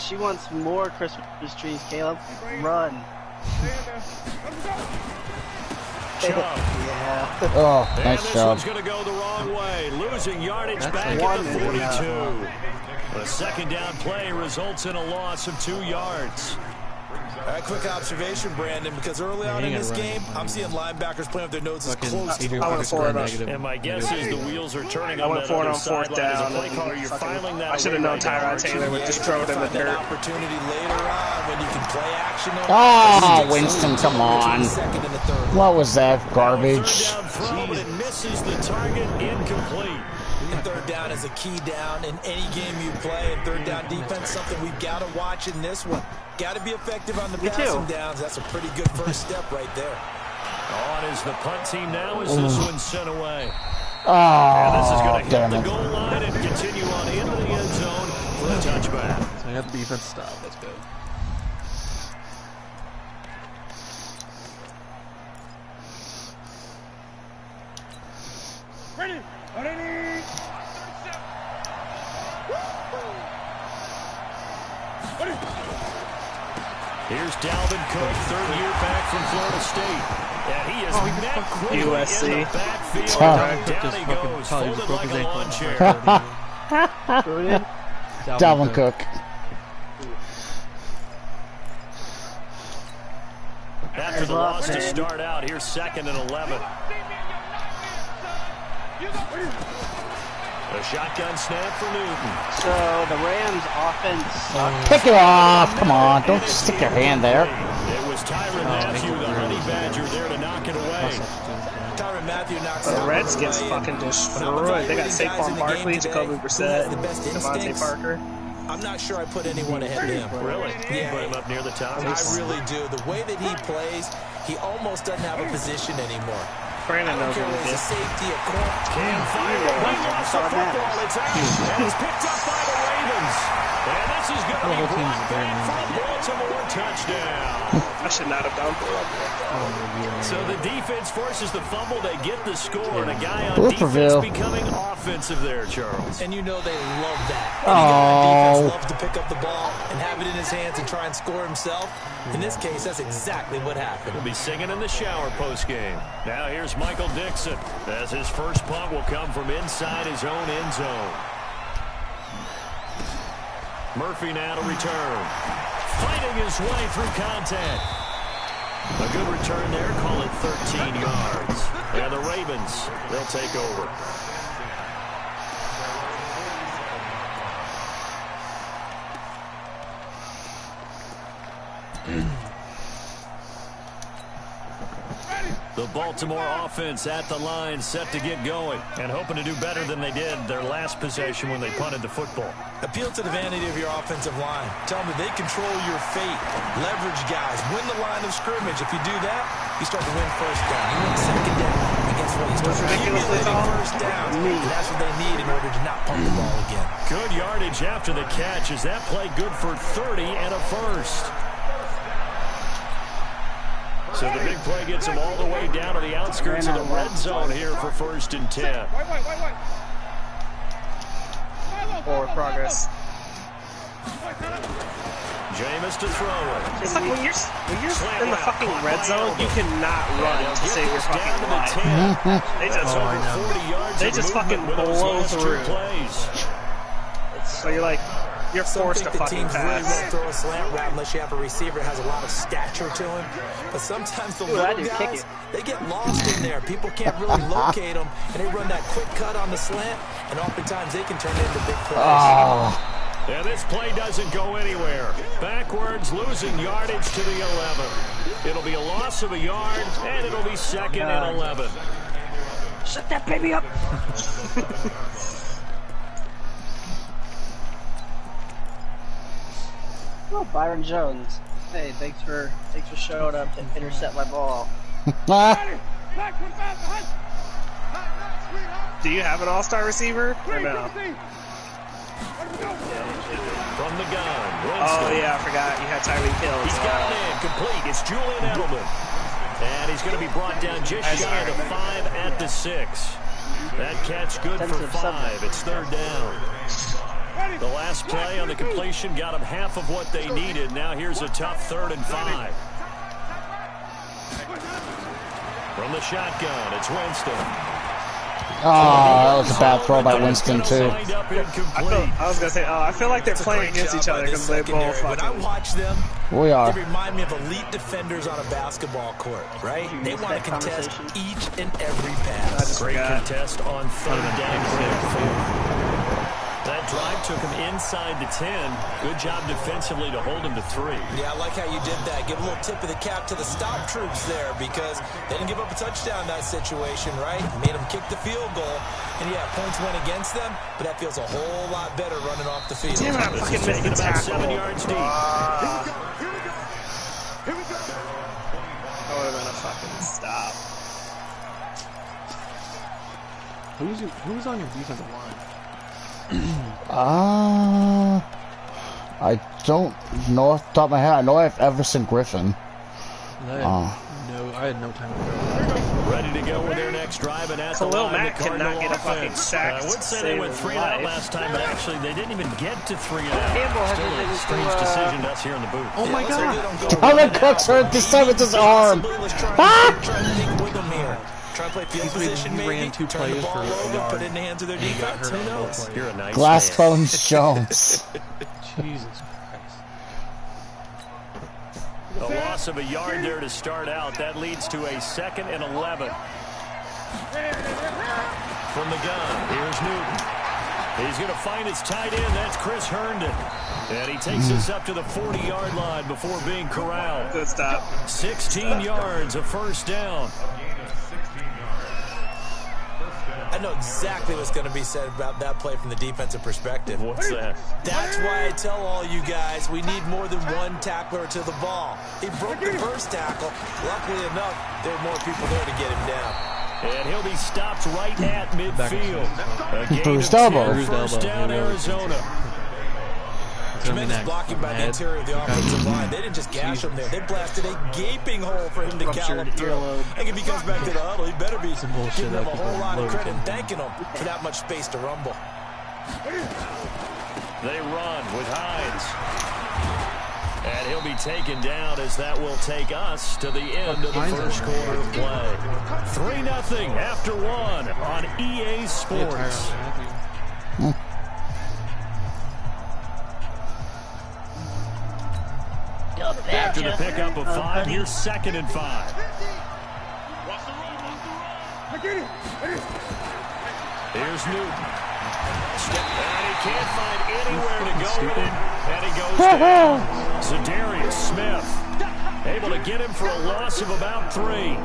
She wants more Christmas trees, Caleb. Run. Chubb. Yeah. Oh, And nice this job. one's going to go the wrong way, losing yardage back at the 42. The second down play results in a loss of 2 yards. All right, quick observation, Brandon, because early on in this game, I'm seeing linebackers playing with their noses close to the I went forward on. And my guess is the wheels are turning I on went that forward other on 4th sideline. down. As a play caller, you're filing that I should have known Tyrod Taylor would just throw it in the dirt. That opportunity later on when you can play action on Oh, Winston, come on. second and the third. What was that garbage? Third down throw, but it misses the target, incomplete. Third down is a key down in any game you play, and third down defense, something we've got to watch in this one. Got to be effective on the passing downs. That's a pretty good first step right there. On is the punt team now as this one's sent away. Oh, And this is going to hit damn the it. goal line and continue on into the end zone for a touchback. So I got the defense stop. Let's go. Ready. Here's Dalvin Cook, 3rd year back from Florida State. And he is met quickly USC. in the backfield. Oh. Down he goes, folded like a lawn chair. Dalvin Cook. After the loss to start out, here's 2nd and 11. A shotgun snap for Newton. So the Rams offense sucks. Pick it off. Come on. Don't stick your hand there. It was Tyrann Mathieu, the Honey Badger, there to knock it away. Tyrann Mathieu knocks The out Redskins play, fucking and destroyed. They got Saquon Barkley, Jacoby Brissett, the best Devontae instincts. Parker. I'm not sure I put anyone ahead of him. Really? Yeah. Put him up near the top. I really do. The way that he plays, he almost doesn't have a position anymore. Brandon I don't knows care what if it it's a is. safety, a corner. Cam fire. He lost the football. It's out. And it's picked up by the Ravens. And this is going to be brought back for a Baltimore touchdown. I should not have gone for it. So the defense forces the fumble. They get the score. And a guy on Hooperville. defense becoming offensive there, Charles. And you know they love that. Oh. Any guy on defense loves to pick up the ball and have it in his hands and try and score himself. In this case, that's exactly what happened. He'll be singing in the shower postgame. Now here's Michael Dixon as his first punt will come from inside his own end zone. Murphy now to return. Fighting his way through contact. A good return there. Call it 13 yards. And the Ravens, they'll take over. Ready. The Baltimore offense at the line, set to get going, and hoping to do better than they did their last possession when they punted the football. Appeal to the vanity of your offensive line. Tell them that they control your fate. Leverage guys. Win the line of scrimmage. If you do that, you start to win first down. You win second down. And guess what? You start accumulating first down. And that's what they need in order to not pump the ball again. Good yardage after the catch. Is that play good for 30 and a first? So the big play gets them all the way down to the outskirts of the red zone here for 1st and 10. Forward progress. Jameis to throw it. It's like when you're in the fucking red zone, you cannot run to save your fucking life. They just fucking blow through. So you're like, you're forced to fucking pass. Really won't throw a slant route unless you have a receiver that has a lot of stature to him. But sometimes the little guys, they get lost in there. People can't really locate them, and they run that quick cut on the slant, and oftentimes they can turn into big plays. Yeah, this play doesn't go anywhere. Backwards, losing yardage to the 11. It'll be a loss of a yard, and it'll be 2nd and 11. Shut that baby up. Oh, Byron Jones. Hey, thanks for showing up to intercept my ball. Do you have an all-star receiver or no? From the gun. Oh yeah, I forgot you had Tyreek Hill. He's got it in, complete. It's Julian Edelman, and he's going to be brought down just shy of the 5 at the 6. That catch good for 5. It's 3rd down. The last play on the completion got them half of what they needed. Now here's a tough 3rd and 5. From the shotgun, it's Winston. Oh, that was a bad throw by Winston, too. I was going to say, I feel like they're playing against each other because they both fucking... When I watch them, they remind me of elite defenders on a basketball court, right? They want to contest each and every pass. Great contest on 3rd down. That drive took him inside the 10. Good job defensively to hold him to 3. Yeah, I like how you did that. Give a little tip of the cap to the stop troops there because they didn't give up a touchdown in that situation, right? Made them kick the field goal. And yeah, points went against them, but that feels a whole lot better running off the field. Damn, I fucking missed the tackle. 7 yards deep. Here we go. That would have been a fucking stop. Who's on your defensive line? I don't know off the top of my head. I know I have Everson Griffin. I had no time to go. Ready to go with their next drive, and at the Khalil line, Mack the cannot get a fucking offense. sack. I would say they went 3 and out last time, but actually they didn't even get to 3 and out. Still a strange decision to us here in the booth. Oh my god! Tyler Cook's hurt this time with his arm. Try to play field position, maybe. Ran 2 Turn the plays ball for over, a put it in the hands of their defense. Who knows? You're a nice Glassbones Jones. Jesus Christ. A loss of a yard there to start out. That leads to a 2nd and 11. From the gun, here's Newton. He's going to find his tight end. That's Chris Herndon. And he takes us up to the 40-yard line before being corralled. Good stop. 16 yards, a 1st down. I know exactly what's going to be said about that play from the defensive perspective. What's that? That's why I tell all you guys we need more than one tackler to the ball. He broke the first tackle. Luckily enough, there were more people there to get him down. And he'll be stopped right at midfield. Bruised elbow. 1st down, Arizona. Tremendous blocking by the interior of the offensive line. They didn't just gash him there. They blasted a gaping hole for him to gallop through. And if he comes back to the huddle, he better be giving them a whole lot of credit and thanking them for that much space to rumble. They run with Hines. And he'll be taken down as that will take us to the end of the first quarter of play. 3-0 after 1 on EA Sports. After the pickup of 5, here's 2nd and 5. Here's Newton. And he can't find anywhere to go with it. And he goes down. Zadarius Smith able to get him for a loss of about 3.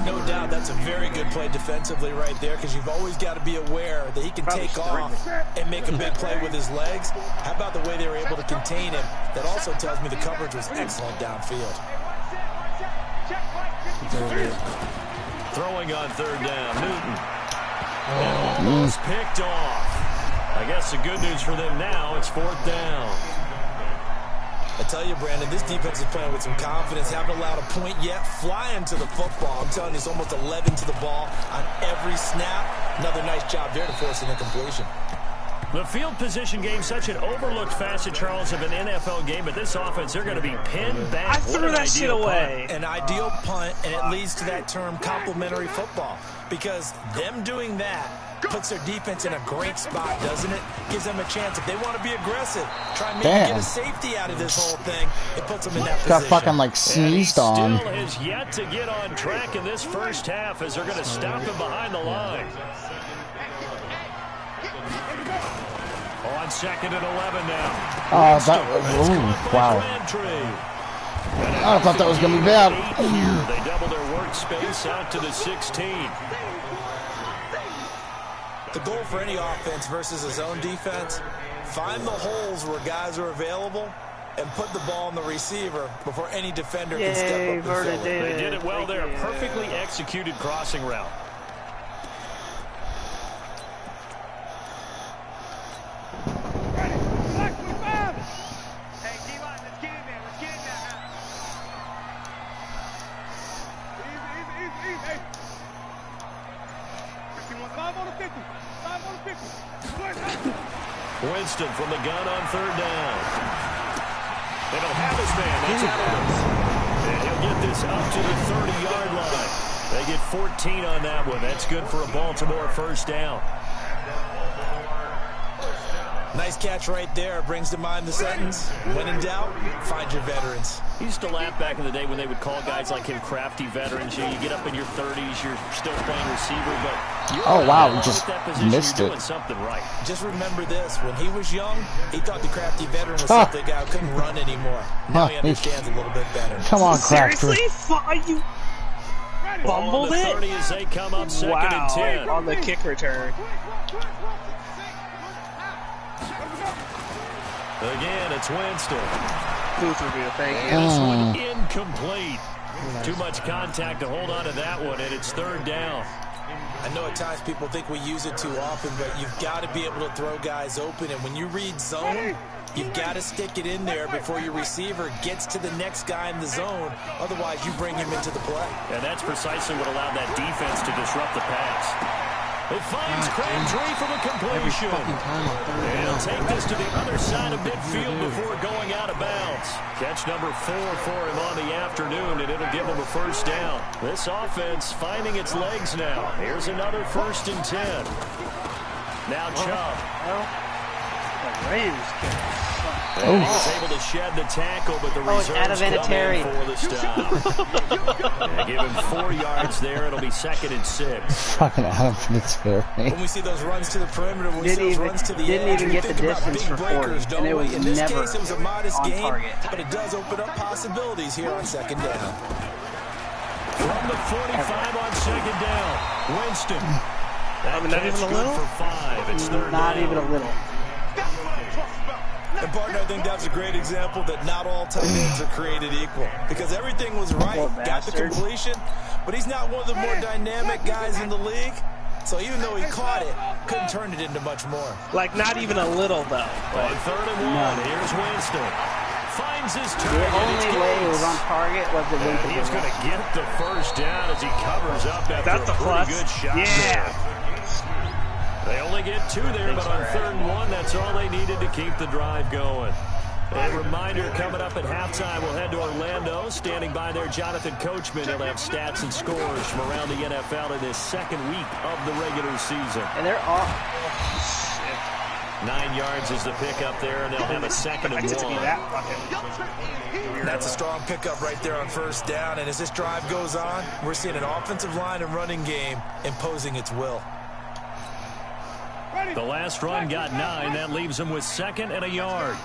No doubt that's a very good play defensively right there, because you've always got to be aware that he can take off and make a big play with his legs. How about the way they were able to contain him? That also tells me the coverage was excellent downfield. Throwing on third down, Newton. And almost picked off. I guess the good news for them now, it's fourth down. I tell you, Brandon, this defense is playing with some confidence. Haven't allowed a point yet. Flying to the football. I'm telling you, it's almost 11 to the ball on every snap. Another nice job there to force an incompletion. The field position game, such an overlooked facet, Charles, of an NFL game, but this offense, they're going to be pinned back. I threw that shit away. An ideal punt, and it leads to that term complementary football, because them doing that puts their defense in a great spot, doesn't it? Gives them a chance. If they want to be aggressive, try and maybe get a safety out of this whole thing, it puts them in that position. Got fucking like sneezed on. Still has yet to get on track in this first half as they're going to stop him behind the line. On second and 11 now. Oh, that was, wow. I thought that was going to be bad. They double their workspace out to the 16. The goal for any offense versus a zone defense, find the holes where guys are available and put the ball on the receiver before any defender can step up and fill it. They did it well there. Perfectly executed crossing route. Winston from the gun on third down. They don't have his man. That's Edwards. And he'll get this up to the 30-yard line. They get 14 on that one. That's good for a Baltimore first down. Nice catch right there. Brings to mind the sentence, when in doubt, find your veterans. He used to laugh back in the day when they would call guys like him crafty veterans. You get up in your 30s, you're still playing receiver, but oh wow, he just missed it. Doing something right. Just remember this: when he was young, he thought the crafty veteran was something guy who couldn't run anymore. Now he understands a little bit better. Come on, crafty. Seriously? You fumbled it? 30 as they come up second and 10 on the kick return. Again, it's Winston. Booth review, thank you. This one incomplete. Too much contact to hold on to that one, and it's third down. I know at times people think we use it too often, but you've got to be able to throw guys open. And when you read zone, you've got to stick it in there before your receiver gets to the next guy in the zone. Otherwise, you bring him into the play. And that's precisely what allowed that defense to disrupt the pass. It finds Crabtree from a completion. And he'll take this to the other side of midfield before going out of bounds. Catch number 4 for him on the afternoon, and it'll give him a first down. This offense finding its legs now. Here's another 1st and 10. Now Chubb. The Rams He was able to shed the tackle, but the reserves out of come in Vinatieri for the stop. Give him 4 yards there. It'll be 2nd and 6. Fucking Adam Vinatieri. When we see those runs to the perimeter, when we see those runs to the edge, didn't even we get the think about distance big for 40, breakers, don't and it was we? In this never case, it was a modest on game, target. but it does open up possibilities here on second down. From the 45 on second down, Winston. That not even a little? for 5. It's third Not down. even a little. And partner, I think that's a great example that not all tight ends are created equal, because everything was right, got the completion, but he's not one of the more dynamic guys in the league. So even though he caught it, couldn't turn it into much more. Like, not even a little, though. On third and 1, here's Winston. Finds his target. The only way it was on target was the Winston. He's going to get the first down as he covers up after That's a a plus. pretty good shot. Yeah. They only get 2 there, but on third and 1, that's all they needed to keep the drive going. A reminder, coming up at halftime, we'll head to Orlando. Standing by there, Jonathan Coachman. He'll have stats and scores from around the NFL in this second week of the regular season. And they're off. 9 yards is the pickup there, and they'll have a 2nd and 1. That's a strong pickup right there on first down, and as this drive goes on, we're seeing an offensive line and running game imposing its will. The last run got 9. That leaves him with 2nd and a yard.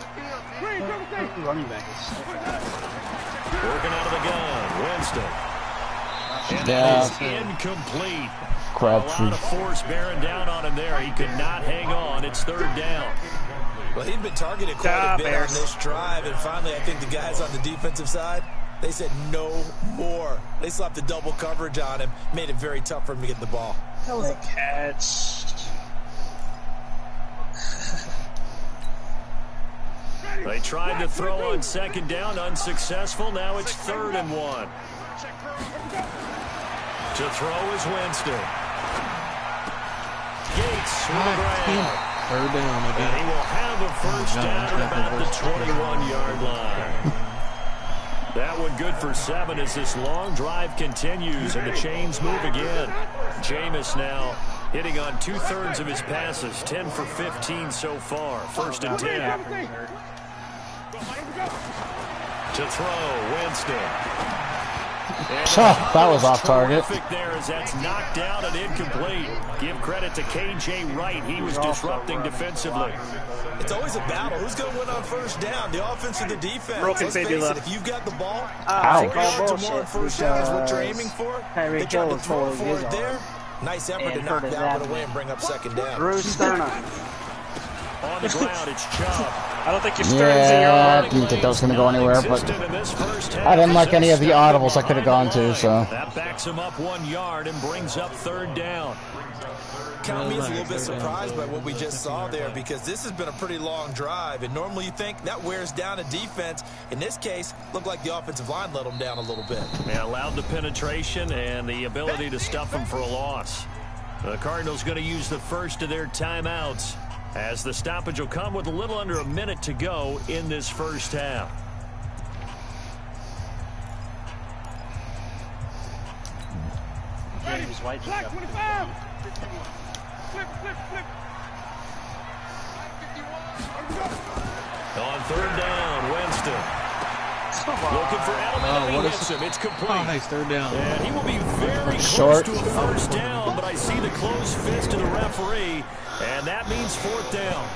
Running back is so fast. Working out of the gun, Winston. And that is incomplete. Crap. A lot of force bearing down on him there. He could not hang on. It's third down. Well, he'd been targeted quite a bit on this drive, and finally I think the guys on the defensive side, they said no more. They slapped the double coverage on him, made it very tough for him to get the ball. That was a catch. They tried to throw on second down, unsuccessful. Now it's 3rd and 1. To throw is Winston. Gates with the ground. 3rd down again. And he will have a first down at about the 21-yard line. That one good for 7 as this long drive continues and the chains move again. Jameis now hitting on 2/3 of his passes, 10 for 15 so far. 1st and 10. To throw, Winston. That was off target. There as that's knocked down and incomplete. Give credit to KJ Wright. He was disrupting defensively. It's always a battle. Who's going to win on first down? The offense or the defense? Broken Let's face baby it, left. if you've got the ball, Ow. 4 yards or more on first down is what you're aiming for. They tried to throw for it there. Nice effort to knock that one away and bring up second down. Drew Sterna. On the ground, it's Chubb. I don't think your Stearns in your Yeah, I arm. didn't think that was going to go anywhere, but I didn't like any of the audibles I could have gone to, so. That backs him up 1 yard and brings up 3rd down. Count me as a little bit surprised by what we just saw there because this has been a pretty long drive, and normally you think that wears down a defense. In this case, looked like the offensive line let them down a little bit. They allowed the penetration and the ability to stuff them for a loss. The Cardinals going to use the first of their timeouts as the stoppage will come with a little under a minute to go in this first half. James White. Black 25. On 3rd down, Winston. Looking for Edelman. He hits him. It's complete. Nice 3rd down. And he will be very Short. close to a first down, but I see the closed fist of the referee, and that means 4th down.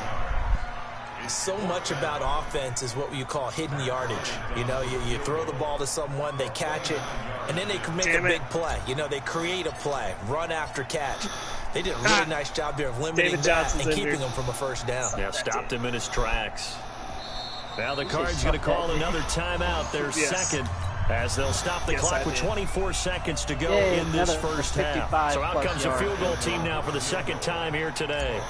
So much about offense is what you call hidden yardage. You know, you throw the ball to someone, they catch it, and then they can make a big play. You know, they create a play, run after catch. They did a really nice job there of limiting that and keeping him from a first down. Yeah, stopped him in his tracks. Now the Cards going to call another timeout, their second, as they'll stop the clock with 24 seconds to go in this first half. So out comes the field goal team now for the second time here today.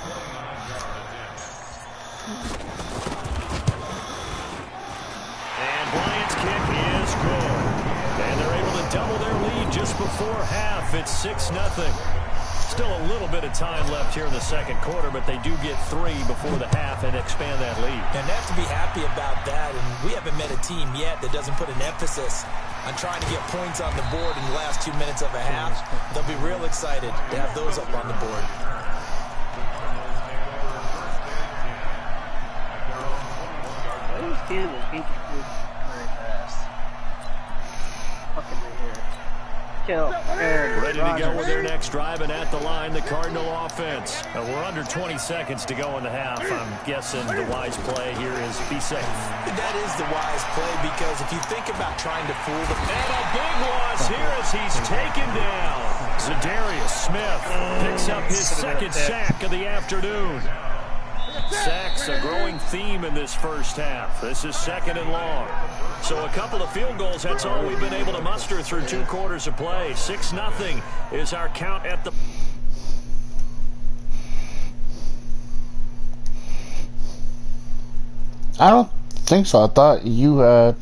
And Bryant's kick is good. And they're able to double their lead just before half. It's 6-0. Still a little bit of time left here in the second quarter, but they do get 3 before the half and expand that lead. And they have to be happy about that. And we haven't met a team yet that doesn't put an emphasis on trying to get points on the board in the last 2 minutes of a half. They'll be real excited to have those up on the board. Those candles can't get through very fast. Fucking right here. Kill. Ready to go with their next drive, and at the line, the Cardinal offense. We're under 20 seconds to go in the half. I'm guessing the wise play here is be safe. That is the wise play because if you think about trying to fool the... And a big loss here as he's taken down. Za'Darius Smith picks up his second sack of the afternoon. Sacks a growing theme in this first half. This is 2nd and long. So a couple of field goals, that's all we've been able to muster through 2 quarters of play. 6-0 is our count at the... I don't think so. I thought you had...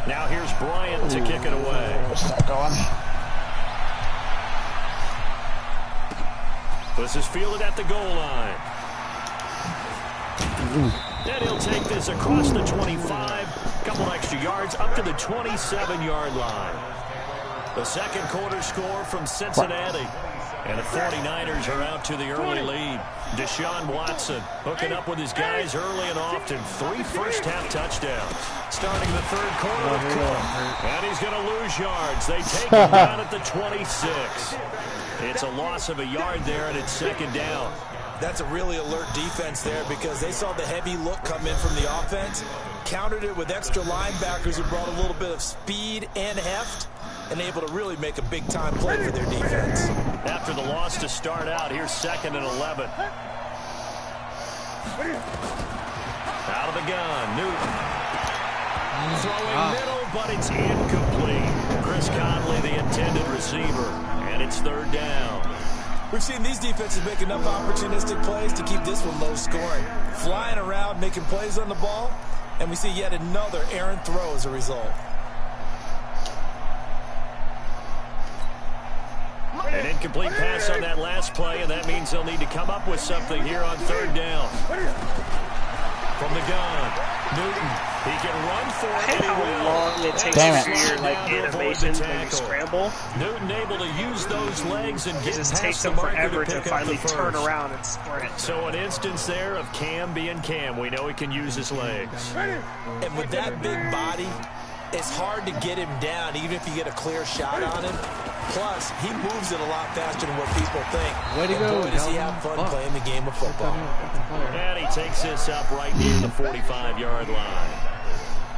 Now here's Bryant to kick it away. Where's that going? This is fielded at the goal line. And he'll take this across the 25. Couple extra yards up to the 27-yard line. The second quarter score from Cincinnati. And the 49ers are out to the early lead. Deshaun Watson hooking up with his guys early and often. 3 first-half touchdowns. Starting the third quarter with Cook. And he's going to lose yards. They take him down at the 26. It's a loss of a yard there, and it's 2nd down. That's a really alert defense there because they saw the heavy look come in from the offense, countered it with extra linebackers who brought a little bit of speed and heft, and able to really make a big-time play for their defense. After the loss to start out, here's 2nd and 11. Out of the gun, Newton. Throwing middle, but it's incomplete. Chris Conley, the intended receiver, and it's 3rd down. We've seen these defenses make enough opportunistic plays to keep this one low scoring. Flying around, making plays on the ball, and we see yet another errant throw as a result. An incomplete pass on that last play, and that means they'll need to come up with something here on 3rd down. From the gun, Newton. He can run for it. I hate how long it takes to your animations when you scramble. Newton able to use those legs and get it just past takes the them marker forever to to pick up finally the turn first. around and sprint. So an instance there of Cam being Cam. We know he can use his legs. And with that big body, it's hard to get him down even if you get a clear shot on him. Plus, he moves it a lot faster than what people think. Way to go. Boy, does he have fun playing the game of football. And he takes this up right near the 45-yard line.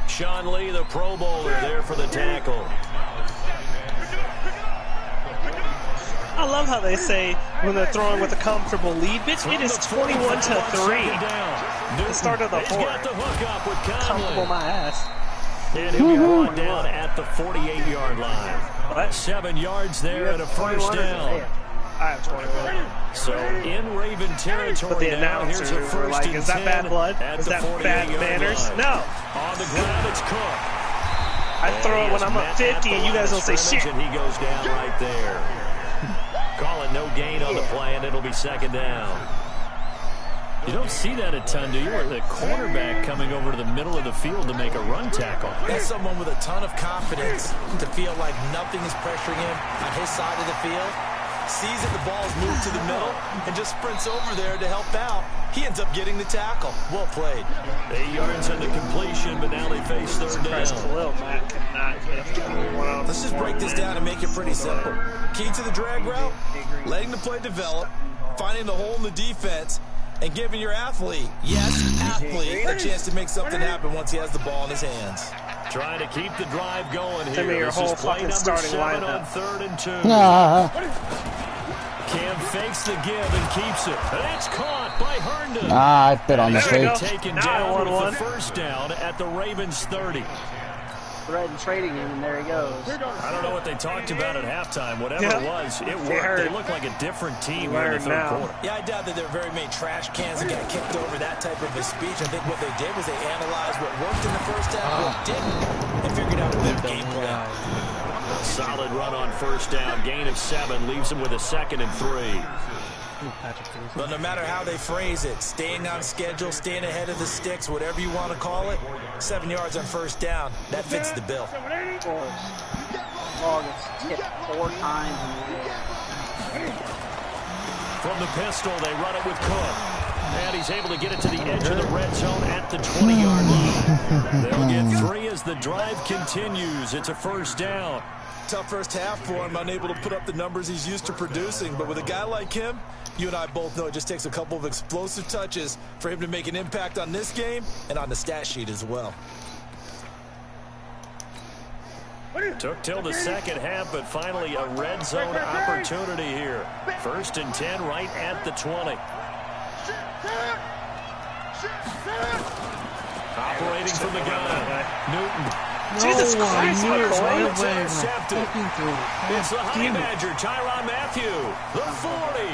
Sean Lee, the Pro Bowler, there for the tackle. I love how they say when they're throwing with a comfortable lead, bitch, it is 21-3. The start of the 4th. Got the hook up with Conley. Comfortable my ass. And he'll be brought down at the 48-yard line. What? 7 yards there and a first down. I have 21. So in Raven territory But the now, here's a announcers were first like, and is that 10 bad blood? at Is the that bad 48-yard manners? line. No. On the ground, it's Cook. I throw it when I'm up 50 and you guys don't say shit. And he goes down right there. Calling no gain on the play, and it'll be 2nd down. You don't see that a ton, do you? Or the cornerback coming over to the middle of the field to make a run tackle. That's someone with a ton of confidence to feel like nothing is pressuring him on his side of the field. Sees that the ball's moved to the middle and just sprints over there to help out. He ends up getting the tackle. Well played. 8 yards on the completion, but now they face 3rd down. Khalil Mack cannot get a Let's just break this down and make it pretty simple. Key to the drag route, letting the play develop, finding the hole in the defense, and giving your athlete, a chance to make something happen once he has the ball in his hands. Trying to keep the drive going here. Send me your This whole is play fucking number starting 7 lineup. on 3rd and 2. Ah, Cam fakes the give and keeps it. And it's caught by Herndon. I bet on the There we go. fake. Taken Now down with 1-1. the first down at the Ravens 30. Right and trading him, and there he goes. I don't know what they talked about at halftime. Whatever it was, it worked. They looked like a different team here in the 3rd quarter. Yeah, I doubt that there are very many trash cans that got kicked over that type of a speech. I think what they did was they analyzed what worked in the first half, what didn't, and figured out a better game plan. Solid run on first down. Gain of 7 leaves them with a 2nd and 3. But no matter how they phrase it, staying on schedule, staying ahead of the sticks, whatever you want to call it, 7 yards on first down, that fits the bill. August hit 4 times. From the pistol, they run it with Cook. And he's able to get it to the edge of the red zone at the 20-yard line. They'll get 3 as the drive continues. It's a first down. Tough first half for him, unable to put up the numbers he's used to producing. But with a guy like him, you and I both know it just takes a couple of explosive touches for him to make an impact on this game and on the stat sheet as well. Took till the second half, but finally a red zone opportunity here. 1st and 10 right at the 20. Operating from the gun, Newton. Jesus Christ, McCoy. Intercepted. It's the Honey Badger, Tyrann Mathieu. The 40,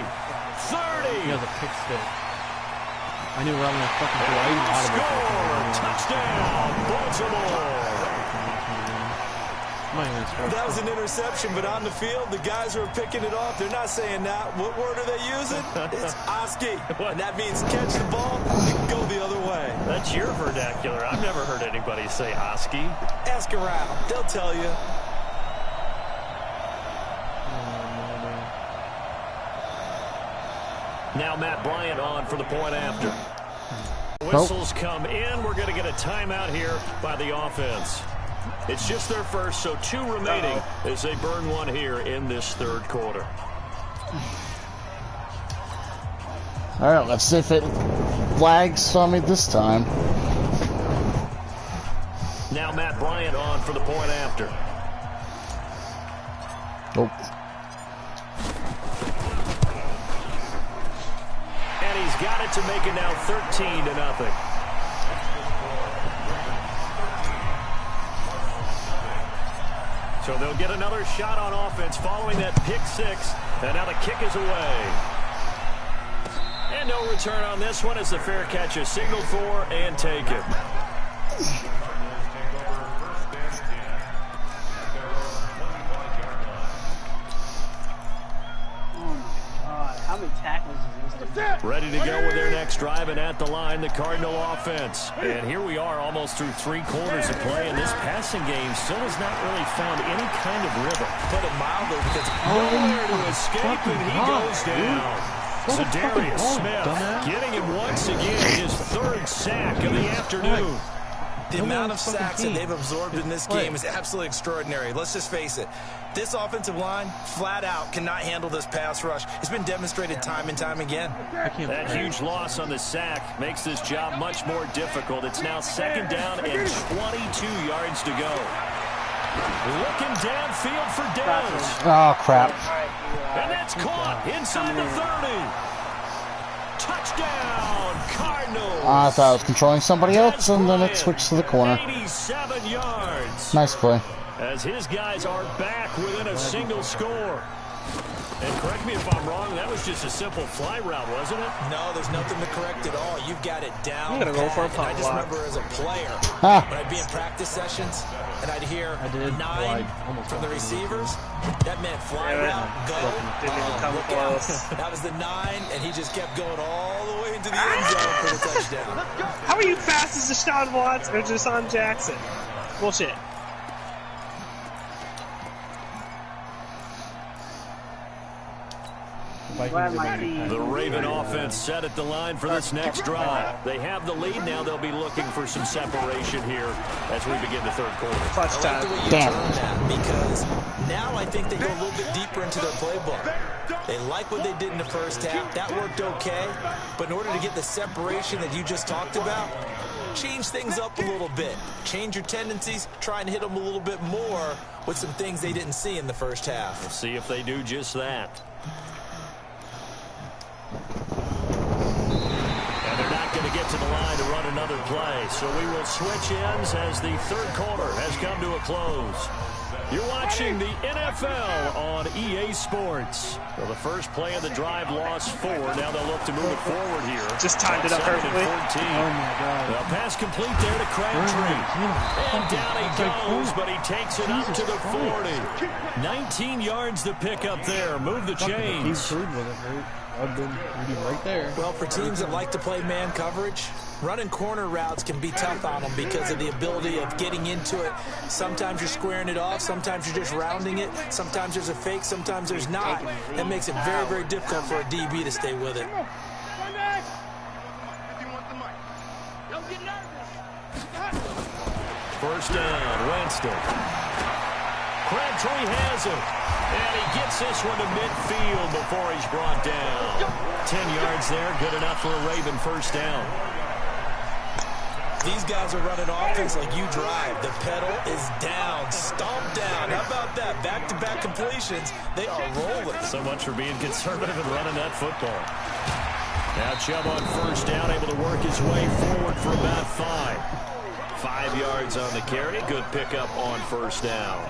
30. He has a pick stick. I knew where I'm gonna fucking go. I even audible. Touchdown, Baltimore. That was an interception, but on the field, the guys who are picking it off, they're not saying that. What word are they using? It's Oski. And that means catch the ball and go the other way. That's your vernacular. I've never heard anybody say Oski. Ask around. They'll tell you. Now Matt Bryant on for the point after. Whistles come in. We're going to get a timeout here by the offense. It's just their first, so 2 remaining as they burn 1 here in this 3rd quarter. Alright, let's see if it lags on me this time. Now Matt Bryant on for the point after. Nope. And he's got it to make it now 13-0. So they'll get another shot on offense following that pick six. And now the kick is away. And no return on this one as the fair catch is signaled for and taken. How many tackles is this? Ready to go with their next drive, and at the line, the Cardinal offense. And here we are almost through 3 quarters of play, and this passing game still has not really found any kind of rhythm. Put it mildly because nowhere to escape, and he goes down. Zadarius Smith getting him once again, his 3rd sack of the afternoon. The amount of sacks that they've absorbed in this game is absolutely extraordinary. Let's just face it. This offensive line, flat out, cannot handle this pass rush. It's been demonstrated time and time again. That huge loss on the sack makes this job much more difficult. It's now 2nd down and 22 yards to go. Looking downfield for Downs. Oh, crap. And that's caught inside the 30. Touchdown, Cardinals. I thought I was controlling somebody else, and then it switched to the corner. 87 yards. Nice play. As his guys are back within a single score. And correct me if I'm wrong, that was just a simple fly route, wasn't it? No, there's nothing to correct at all. You've got it down. I'm gonna go for a pop I just block. remember as a player, Ah. when I'd be in practice sessions, and I'd hear 9 from the receivers, that meant fly route, go. Didn't even come Look close. out. That was the 9, and he just kept going all the way into the end zone for the touchdown. How are you fast as Deshaun Watson or Deshaun Jackson? Bullshit. The Raven offense set at the line for this next drive. They have the lead now. They'll be looking for some separation here as we begin the 3rd quarter. Clutch I like time. the way you Damn. turn that, because now I think they go a little bit deeper into their playbook. They like what they did in the first half. That worked okay. But in order to get the separation that you just talked about, change things up a little bit. Change your tendencies. Try and hit them a little bit more with some things they didn't see in the first half. We'll see if they do just that. And they're not going to get to the line to run another play. So we will switch ends as the 3rd quarter has come to a close. You're watching the NFL on EA Sports. Well, the first play of the drive lost 4. Now they'll look to move it forward here. Just timed it up 2nd and perfectly. 14. Oh my god. The pass complete there to Crabtree. And down he goes, but he takes it up to the 40. 19 yards to pick up there. Move the chains. I've been right there. Well, for teams that like to play man coverage, running corner routes can be tough on them because of the ability of getting into it. Sometimes you're squaring it off. Sometimes you're just rounding it. Sometimes there's a fake. Sometimes there's not. That makes it very, very difficult for a DB to stay with it. First down, Winston. Crabtree has it. And he gets this one to midfield before he's brought down. 10 yards there, good enough for a Raven first down. These guys are running offense like you drive. The pedal is down, stomp down. How about that? Back-to-back completions. They are rolling. So much for being conservative and running that football. Now Chubb on first down, able to work his way forward for about 5. 5 yards on the carry. Good pickup on first down.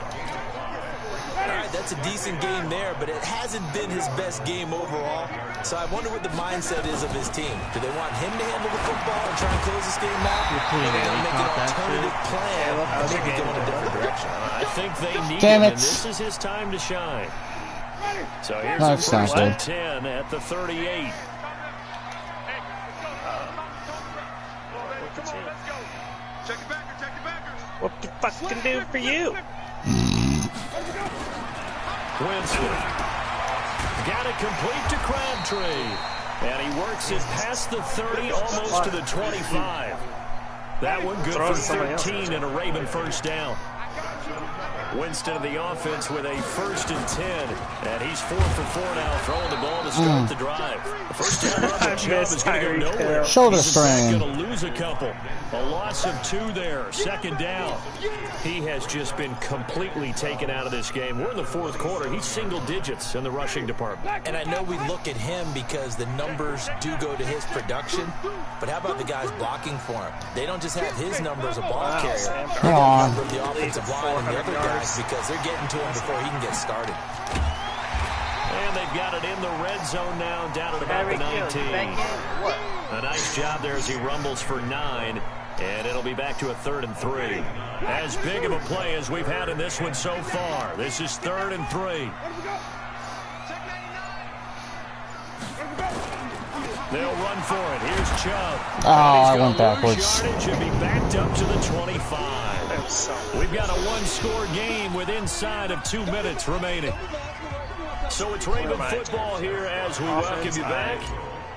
All right, that's a decent game there, but it hasn't been his best game overall. So I wonder what the mindset is of his team. Do they want him to handle the football and try and close this game out? Or are they going to make an alternative plan and maybe go in a different direction? I think they need Damn him, it. and this is his time to shine. So here's No, a it's not first good. and 10 at the 38. What the fuck can do for you? Winston got it complete to Crabtree. And he works it past the 30, almost to the 25. That one good Throw it for to somebody else. 13 and a Raven first down. Winston of the offense with a 1st and 10. And he's 4 for 4 now, throwing the ball to start the drive. The first down on the job is going to go nowhere. Shoulder strain. Going to lose a couple. A loss of 2 there. 2nd down. He has just been completely taken out of this game. We're in the 4th quarter. He's single digits in the rushing department. And I know we look at him because the numbers do go to his production. But how about the guys blocking for him? They don't just have his number as a ball carrier. They got the number of the offensive line and the other guys because they're getting to him before he can get started. And they've got it in the red zone now, down at about the 19. A nice job there as he rumbles for 9. And it'll be back to a 3rd and 3. As big of a play as we've had in this one so far. This is 3rd and 3. They'll run for it. Here's Chubb. Oh, I went backwards. Should be backed up to the 25. We've got a 1-score game with inside of 2 minutes remaining. So it's Raven football here as we welcome you back.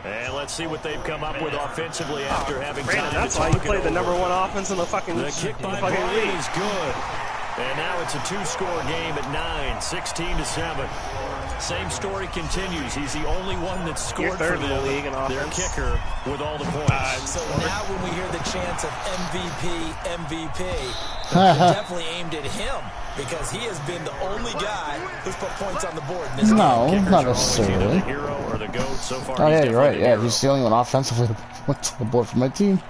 And let's see what they've come up with offensively after having time. That's why you play the #1 offense in the fucking league. The kick by Bryant is good. And now it's a 2-score game at 9, 16-7. Same story continues. He's the only one that's scored for them, their kicker, with all the points. So now when we hear the chants of MVP, they're definitely aimed at him because he has been the only guy who's put points on the board in this game. No, not necessarily. The hero or the GOAT so far. Oh, yeah, you're right. Yeah, he's the only one offensively that points on the board for my team.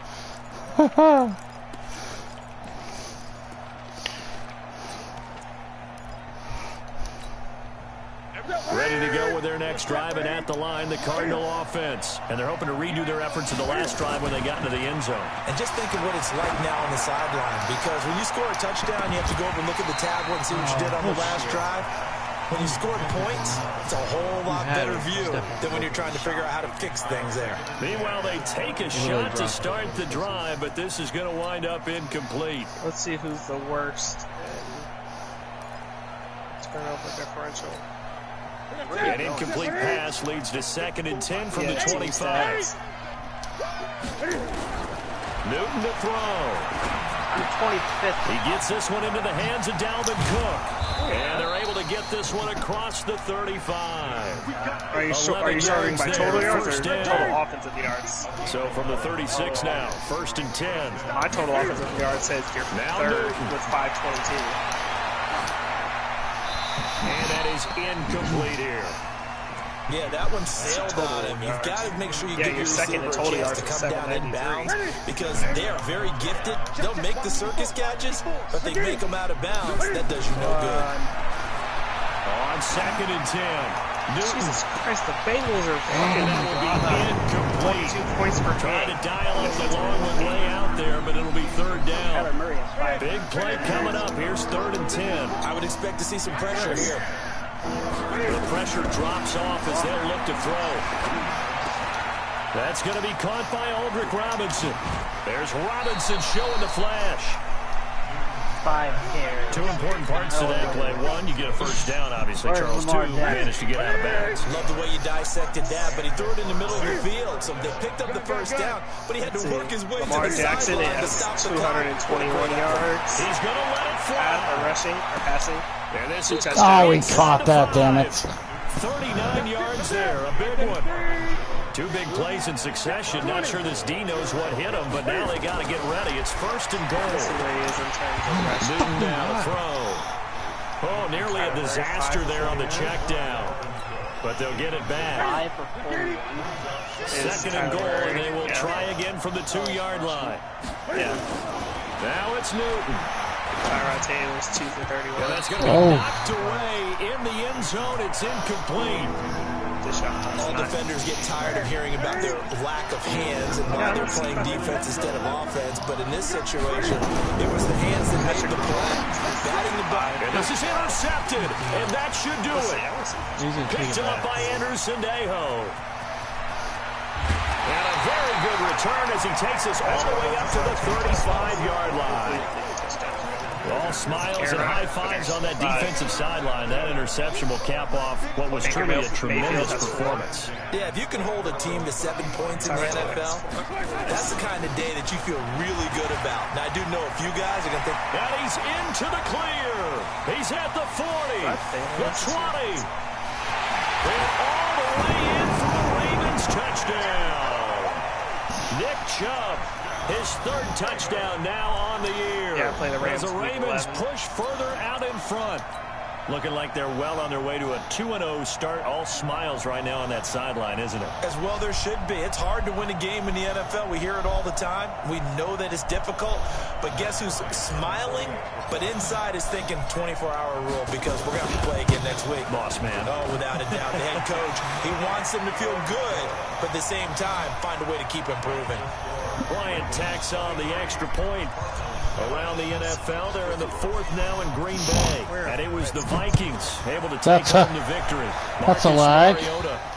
Ready to go with their next drive, and at the line, the Cardinal offense. And they're hoping to redo their efforts in the last drive when they got into the end zone. And just think of what it's like now on the sideline, because when you score a touchdown, you have to go over and look at the tablet and see what you did on the last drive. When you score points, it's a whole lot better view than when you're trying to figure out how to fix things there. Meanwhile, they take a shot to start the drive, but this is going to wind up incomplete. Let's see who's the worst. Turnover differential. An incomplete pass leads to 2nd and 10 from the 25. Newton to throw. 25th. He gets this one into the hands of Dalvin Cook. And they're able to get this one across the 35. Are you starting by total yards or total offensive yards? So from the 36 now, 1st and 10. My total offensive yards says you're now 3rd Newton with 522. And that is incomplete here. Yeah, that one sailed on him. You've got to make sure you give your receiver a chance to come down in bounds because they are very gifted. They'll make the circus catches, but they make them out of bounds. That does you no good. On 2nd and 10. Newton. Jesus Christ, the Bengals are fucking incomplete. 2 points per Trying to dial up the long one way out there, but it'll be 3rd down. Big play coming up. Here's 3rd and 10. I would expect to see some pressure here. The pressure drops off as they'll look to throw. That's going to be caught by Aldrick Robinson. There's Robinson showing the flash. 5 carries. 2 important parts to that play. 1, you get a 1st down, obviously. Charles, 2, managed to get out of bounds. Love the way you dissected that, but he threw it in the middle of the field. So they picked up the 1st down, but he had to work his way to the sideline to stop the 221 yards. He's going to let it fly. Rushing or passing. And this is oh, he caught that, damn it. 39 yards there, a big one. 2 big plays in succession. Not sure this D knows what hit him, but now they got to get ready. It's 1st and goal. Newton down to throw. Oh, nearly a disaster there on the check down. But they'll get it back. 2nd and goal, and they will try again from the 2-yard line. Yeah. Now it's Newton. Tyrod Taylor's 2 for 31. And that's going to be knocked away in the end zone. It's incomplete. All defenders get tired of hearing about their lack of hands and why they're playing defense instead of offense. But in this situation, it was the hands that made the play. Batting the ball. And this is intercepted, and that should do it. Picked up by Anderson Dejo. And a very good return as he takes us all the way up to the 35-yard line. All smiles and high fives on that defensive sideline. That interception will cap off what was truly a tremendous performance. Yeah, if you can hold a team to 7 points in the NFL, that's the kind of day that you feel really good about. Now, I do know a few guys are going to think, and he's into the clear. He's at the 40, the 20, and all the way in for the Ravens touchdown. Nick Chubb, his 3rd touchdown now on the year. Yeah, play the Rams. As the Ravens push further out in front. Looking like they're well on their way to a 2-0 start. All smiles right now on that sideline, isn't it? As well there should be. It's hard to win a game in the NFL. We hear it all the time. We know that it's difficult. But guess who's smiling? But inside is thinking 24-hour rule because we're going to play again next week. Boss man. Oh, without a doubt. The head coach, he wants them to feel good, but at the same time, find a way to keep improving. Bryant tacks on the extra point. Around the NFL, they're in the 4th now in Green Bay. And it was the Vikings able to take home the victory. That's a lag.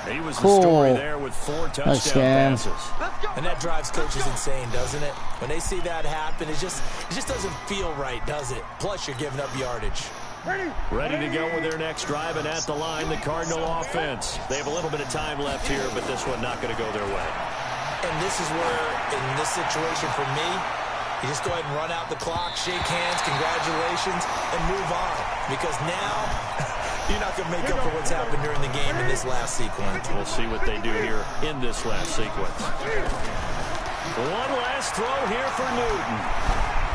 He was Cool. the story there with 4 touchdown passes. And that drives coaches insane, doesn't it? When they see that happen, it just doesn't feel right, does it? Plus, you're giving up yardage. Ready to go with their next drive, and at the line, the Cardinal offense. They have a little bit of time left here, but this one not going to go their way. And this is where, in this situation for me, you just go ahead and run out the clock, shake hands, congratulations, and move on. Because now, you're not going to make up for what's happened during the game in this last sequence. We'll see what they do here in this last sequence. One last throw here for Newton.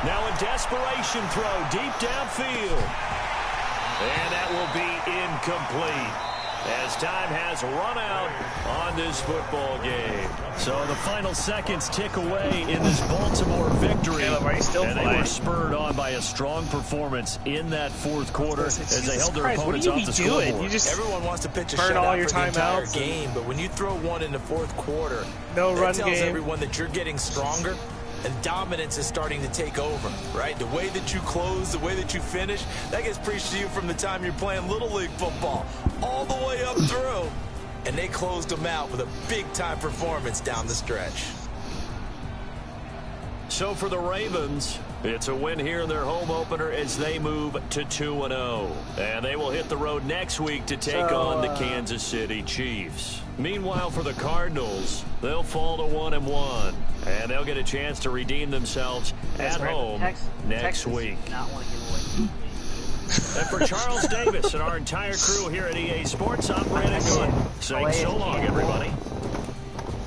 Now a desperation throw deep downfield. And that will be incomplete, as time has run out on this football game. So the final seconds tick away in this Baltimore victory. And they were spurred on by a strong performance in that 4th quarter as they held their opponents off the scoreboard. You just Everyone wants to pitch a burn shutout all your for the entire timeouts game, but when you throw one in the 4th quarter, No that run tells game. everyone that you're getting stronger. And dominance is starting to take over, right? The way that you close, the way that you finish, that gets preached to you from the time you're playing Little League football all the way up through. And they closed them out with a big-time performance down the stretch. So for the Ravens, it's a win here in their home opener as they move to 2-0. And they will hit the road next week to take on the Kansas City Chiefs. Meanwhile, for the Cardinals, they'll fall to 1-1. And they'll get a chance to redeem themselves at home next week. And for Charles Davis and our entire crew here at EA Sports, I'm Brandon Good. Saying so long, everybody.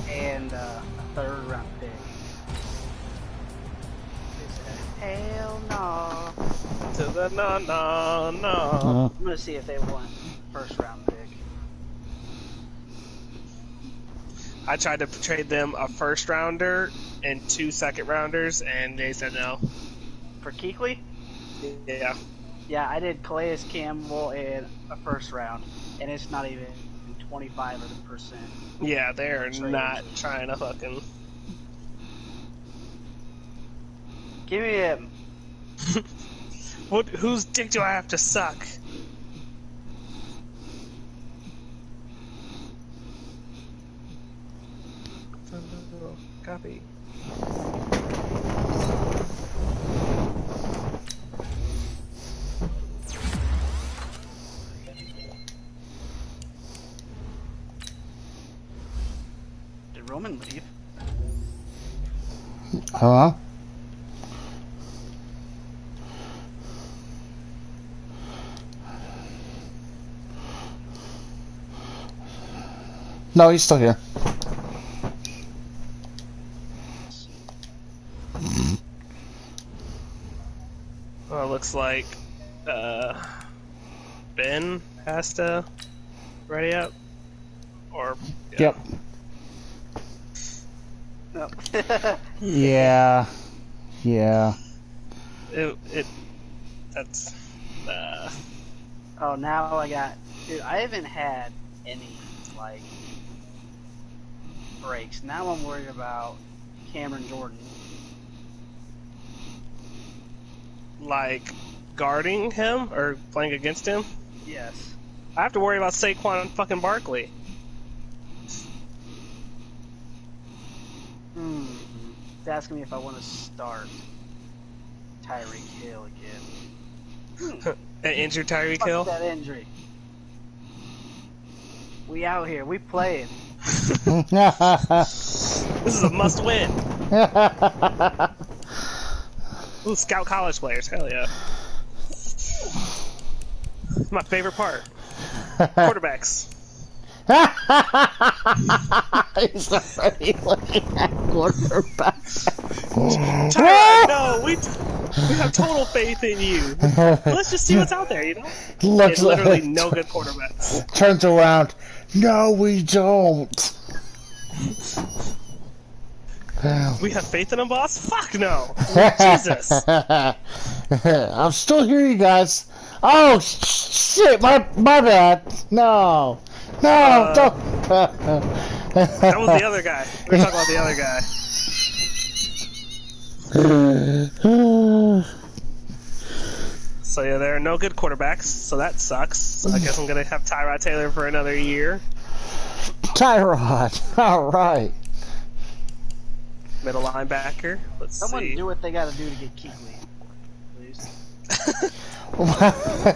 And a 3rd round pick. Hell no. To the no. I'm going to see if they want 1st round pick. I tried to trade them a 1st rounder and 2 2nd rounders, and they said no. For Kuechly? Yeah. Yeah, I did Calais Campbell and a 1st round, and it's not even 25%. Yeah, they're not trying to fucking. Give me him. Whose dick do I have to suck? Copy. Did Roman leave? Huh? No, he's still here. Well, it looks like Ben has to ready up. Or Yep. No. Yeah. Yeah. That's Oh, now I got... Dude, I haven't had any, like, breaks. Now I'm worried about Cameron Jordan. like guarding him or playing against him. Yes. I have to worry about Saquon and fucking Barkley. It's asking me if I want to start Tyreek Hill again. An injured Tyreek Hill? Fuck that injury. We out here. We playing. This is a must-win. Ooh, scout college players. Hell yeah. My favorite part. Quarterbacks. He's already looking at quarterbacks. Tyrod, no, we have total faith in you. Let's just see what's out there, you know? Looks literally like, no good quarterbacks. turns around. No, we don't. We have faith in him, boss? Fuck no. Jesus. I'm still here, you guys. Oh shit! My bad. No, don't. That was the other guy. We were talking about the other guy. So yeah, there are no good quarterbacks, so that sucks. So I guess I'm gonna have Tyrod Taylor for another year. Tyrod. All right. Middle linebacker. Let's Someone see. do what they gotta do to get Kuechly, please.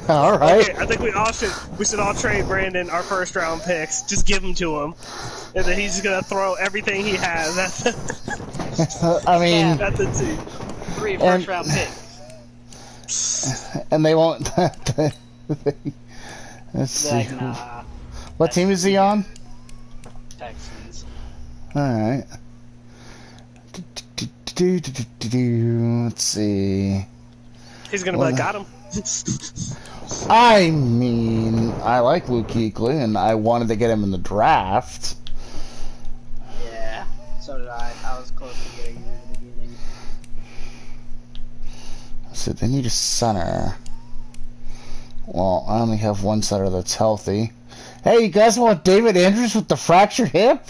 All right. Okay, I think we should all trade Brandon our first round picks. Just give them to him, and then he's just gonna throw everything he has. I mean, That's the team. 3 first round picks. and they won't. Let's see. Like, nah. What team is he on? Texans. All right. Let's see. He's gonna be like, got him. I mean, I like Luke Kuechly, and I wanted to get him in the draft. Yeah, so did I. I was close to getting him in the beginning. So they need a center. Well, I only have one center that's healthy. Hey, you guys want David Andrews with the fractured hip?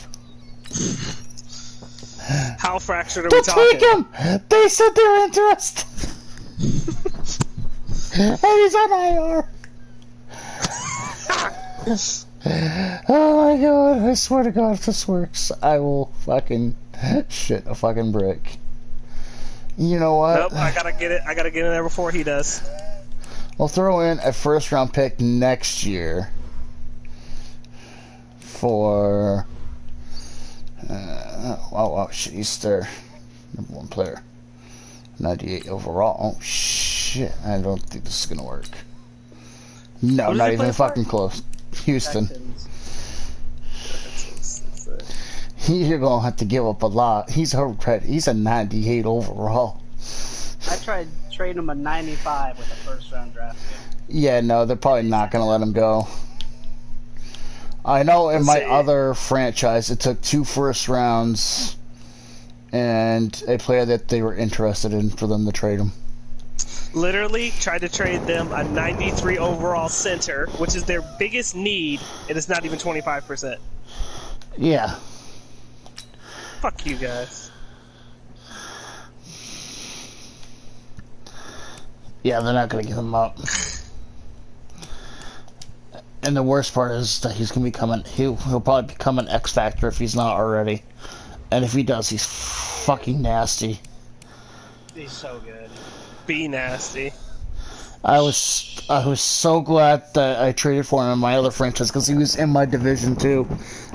How fractured are we Don't talking? take him! They said they're interested. And he's on IR. Oh my god, I swear to god if this works, I will fucking shit a fucking brick. You know what? Nope, I gotta get in there before he does. We'll throw in a first round pick next year for oh shit, he's their number 1 player. 98 overall. Oh shit, I don't think this is gonna work. No, Who does not he even play for? fucking close. Houston. Texans. You're gonna have to give up a lot. He's a 98 overall. I tried trading him a 95 with a first round draft pick. Yeah, no, they're probably not gonna let him go. I know in my other franchise it took 2 first rounds and a player that they were interested in for them to trade him. Literally tried to trade them a 93 overall center, which is their biggest need, and it's not even 25%. Yeah. Fuck you guys. Yeah, they're not gonna give him up. And the worst part is that he's gonna become he'll probably become an X Factor if he's not already. And if he does, he's fucking nasty. He's so good. Be nasty. I was so glad that I traded for him in my other franchise because he was in my division too,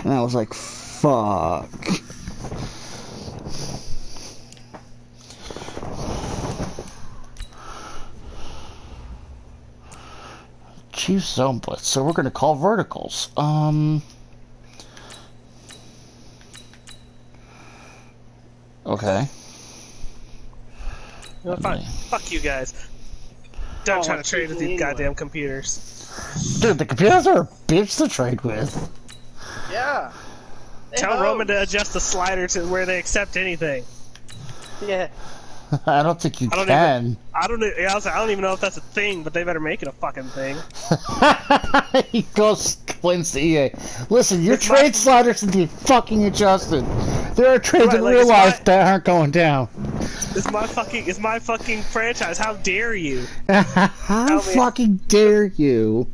and I was like, fuck. Chief zone blitz, so we're gonna call verticals. Okay. You know, fine. Fuck you guys. Done trying to trade with these goddamn computers. Dude, the computers are a bitch to trade with. Yeah. Tell Roman to adjust the slider to where they accept anything. Yeah. I don't think you I don't can. I don't even know if that's a thing, but they better make it a fucking thing. He complains to EA. Listen, your trade sliders need to be fucking adjusted. There are trades in real life that aren't going down. It's my fucking franchise. How dare you? How fucking dare you?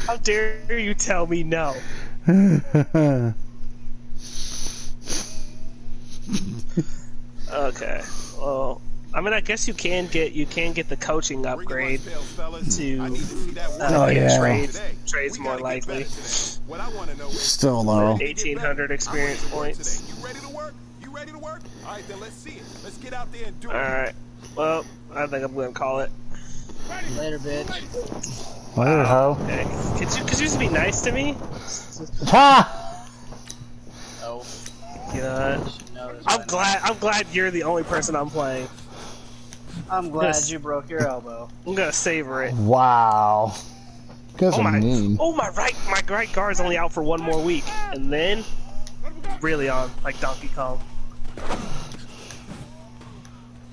How dare you tell me no? Okay. Well, I mean, I guess you can get the coaching upgrade to trades more likely. Still though. 1,800 experience points. You ready to work? All right, then let's see it. Let's get out there and do it. All right. Well, I think I'm gonna call it. Later, bitch. Later, ho. Okay. Could you just be nice to me? Ha! No. You know, I'm glad you're the only person I'm playing. I'm glad you broke your elbow. I'm gonna savor it. Wow. You guys are mean. My right guard's only out for one more week, and then really on like Donkey Kong.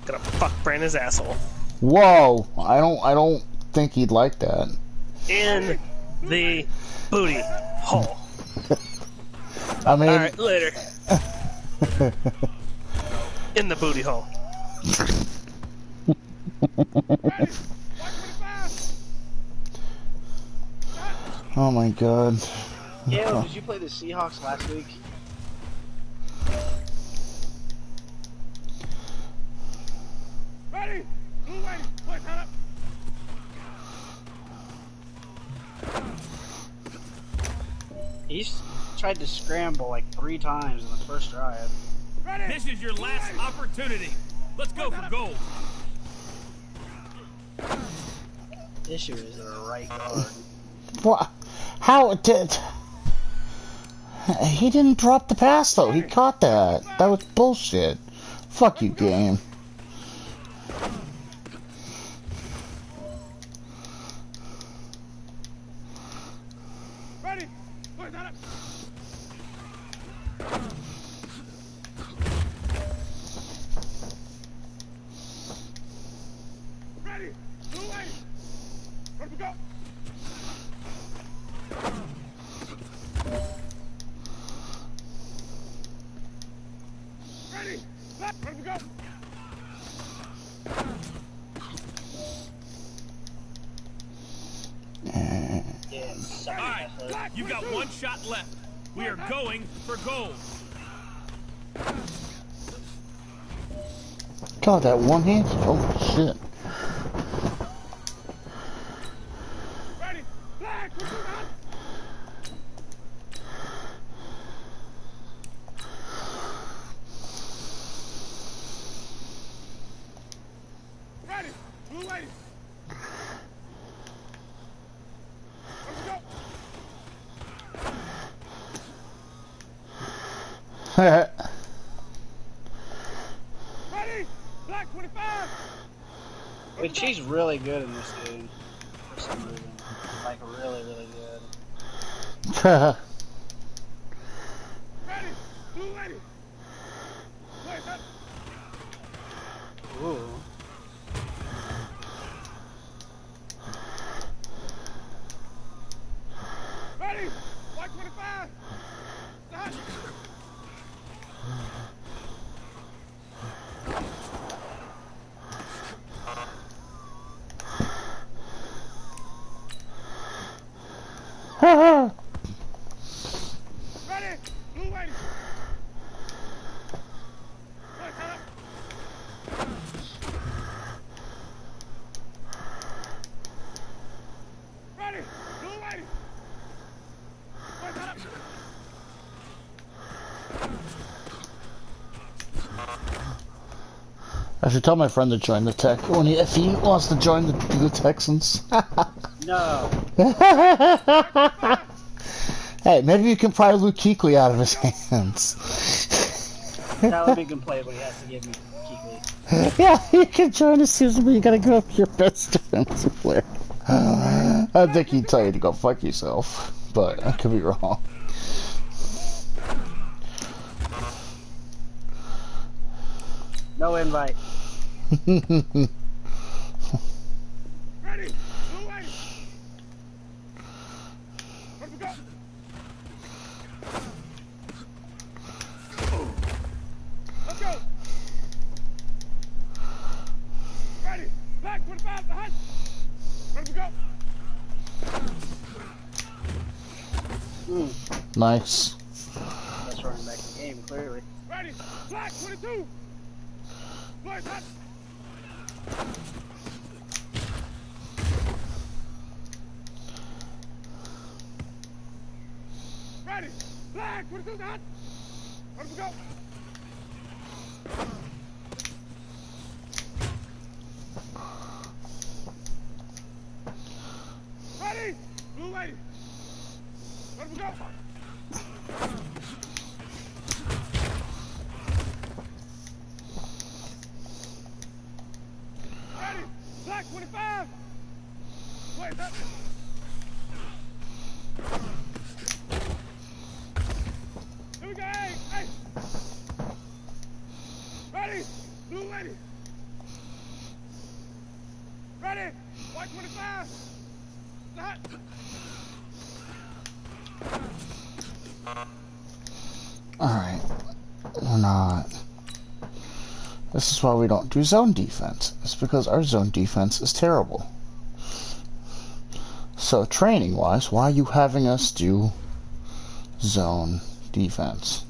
Gonna fuck Brandon's asshole. Whoa! I don't think he'd like that. In the booty hole. I mean. All right, later. In the booty hole. Oh my god. Yeah, did you play the Seahawks last week? Ready? Blue waiting. Play, cut up. He's tried to scramble like 3 times in the first drive. Ready? This is your last opportunity. Let's go for gold. Issue is the right guard. What? How did? He didn't drop the pass though. He caught that. That was bullshit. Fuck you, game. Ready? Play, cut up. Ready? Blue waiting. Where we go? Ready? Left. Where we go? All right, you got 1 shot left. We are going for gold. God, that one hand? Oh shit. Ready? Flag. What you got? Ready? Blue waiting. Where we go? Ready? Black 25. Which he's really good in this game. For some reason. Like, really, really good. Ready? Blue waiting. Play, cut. Ooh. Ready? Black 25. Start. Ready? Blue waiting. Play, cut up. Ready? Blue waiting. Play, cut up. I should tell my friend to join the tech if he wants to join the Texans. No. Hey, maybe you can pry Luke Kuechly out of his hands. That would be a good play, but he has to give me Kuechly. Yeah, you can join the season, but you gotta go up your best defensive player. I think he'd tell you to go fuck yourself, but I could be wrong. No invite. Ready? Blue waiting. Where we go? Let's go. Ready? Black 25 behind. Where we go? Nice. Best running back in the game, clearly. Ready? Black 22. Boys, hot. Ready. Flag. What is that? Where do we go? Ready. Blue lady. Where do we go? Ready. Black 25. Wait, that. Here we go. Hey, hey. Ready. Blue lady. Ready. White 25. That. Alright. We're not. This is why we don't do zone defense. It's because our zone defense is terrible. So, training-wise, why are you having us do zone defense?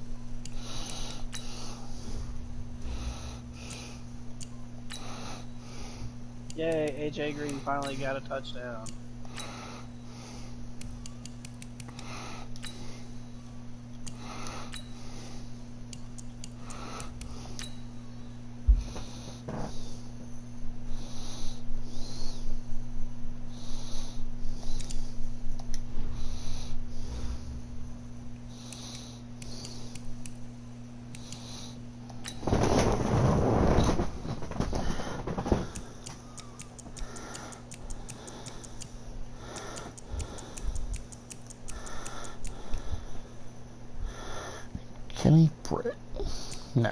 Yay, AJ Green finally got a touchdown. Kenny Britt. No.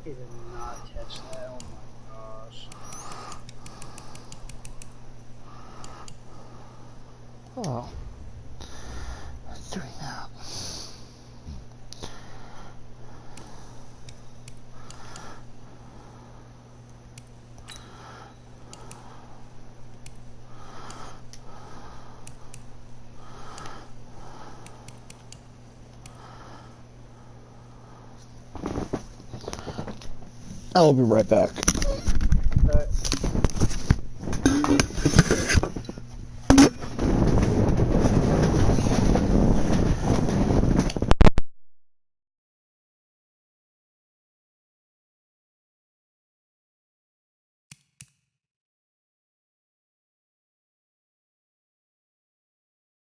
He did not catch that. Oh my gosh. Oh. Doing that. I'll be right back.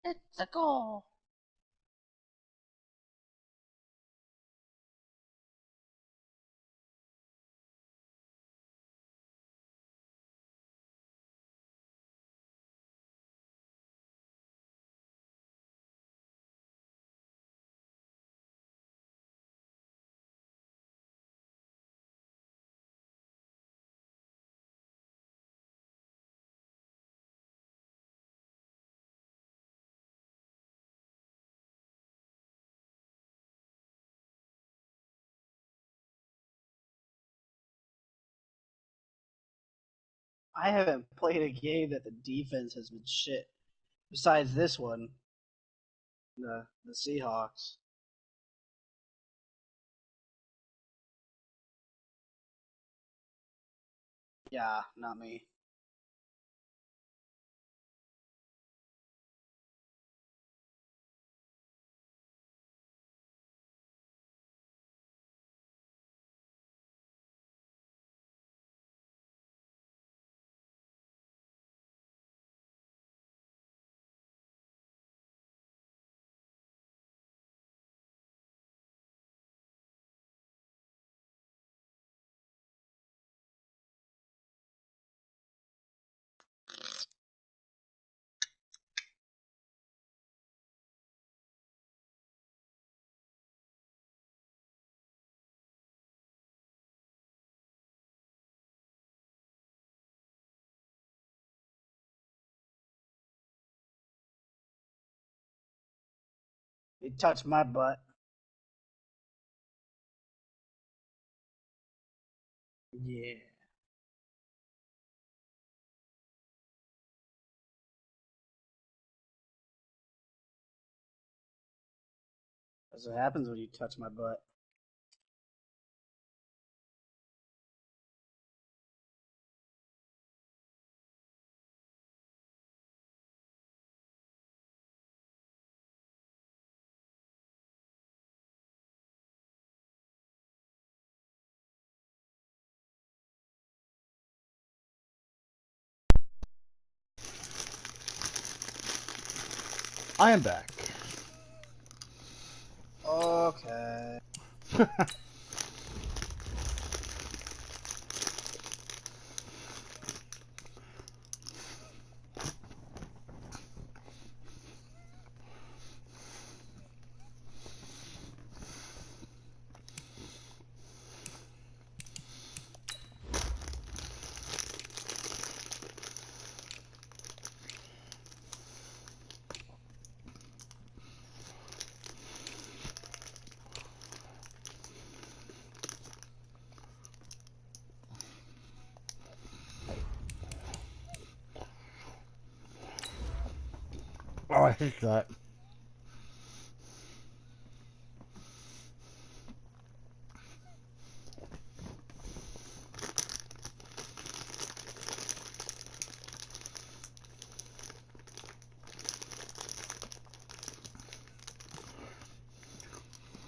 It's a goal. I haven't played a game that the defense has been shit. Besides this one, the Seahawks. Yeah, not me. You touched my butt. Yeah. That's what happens when you touch my butt. I am back. Okay. Oh, I hate that.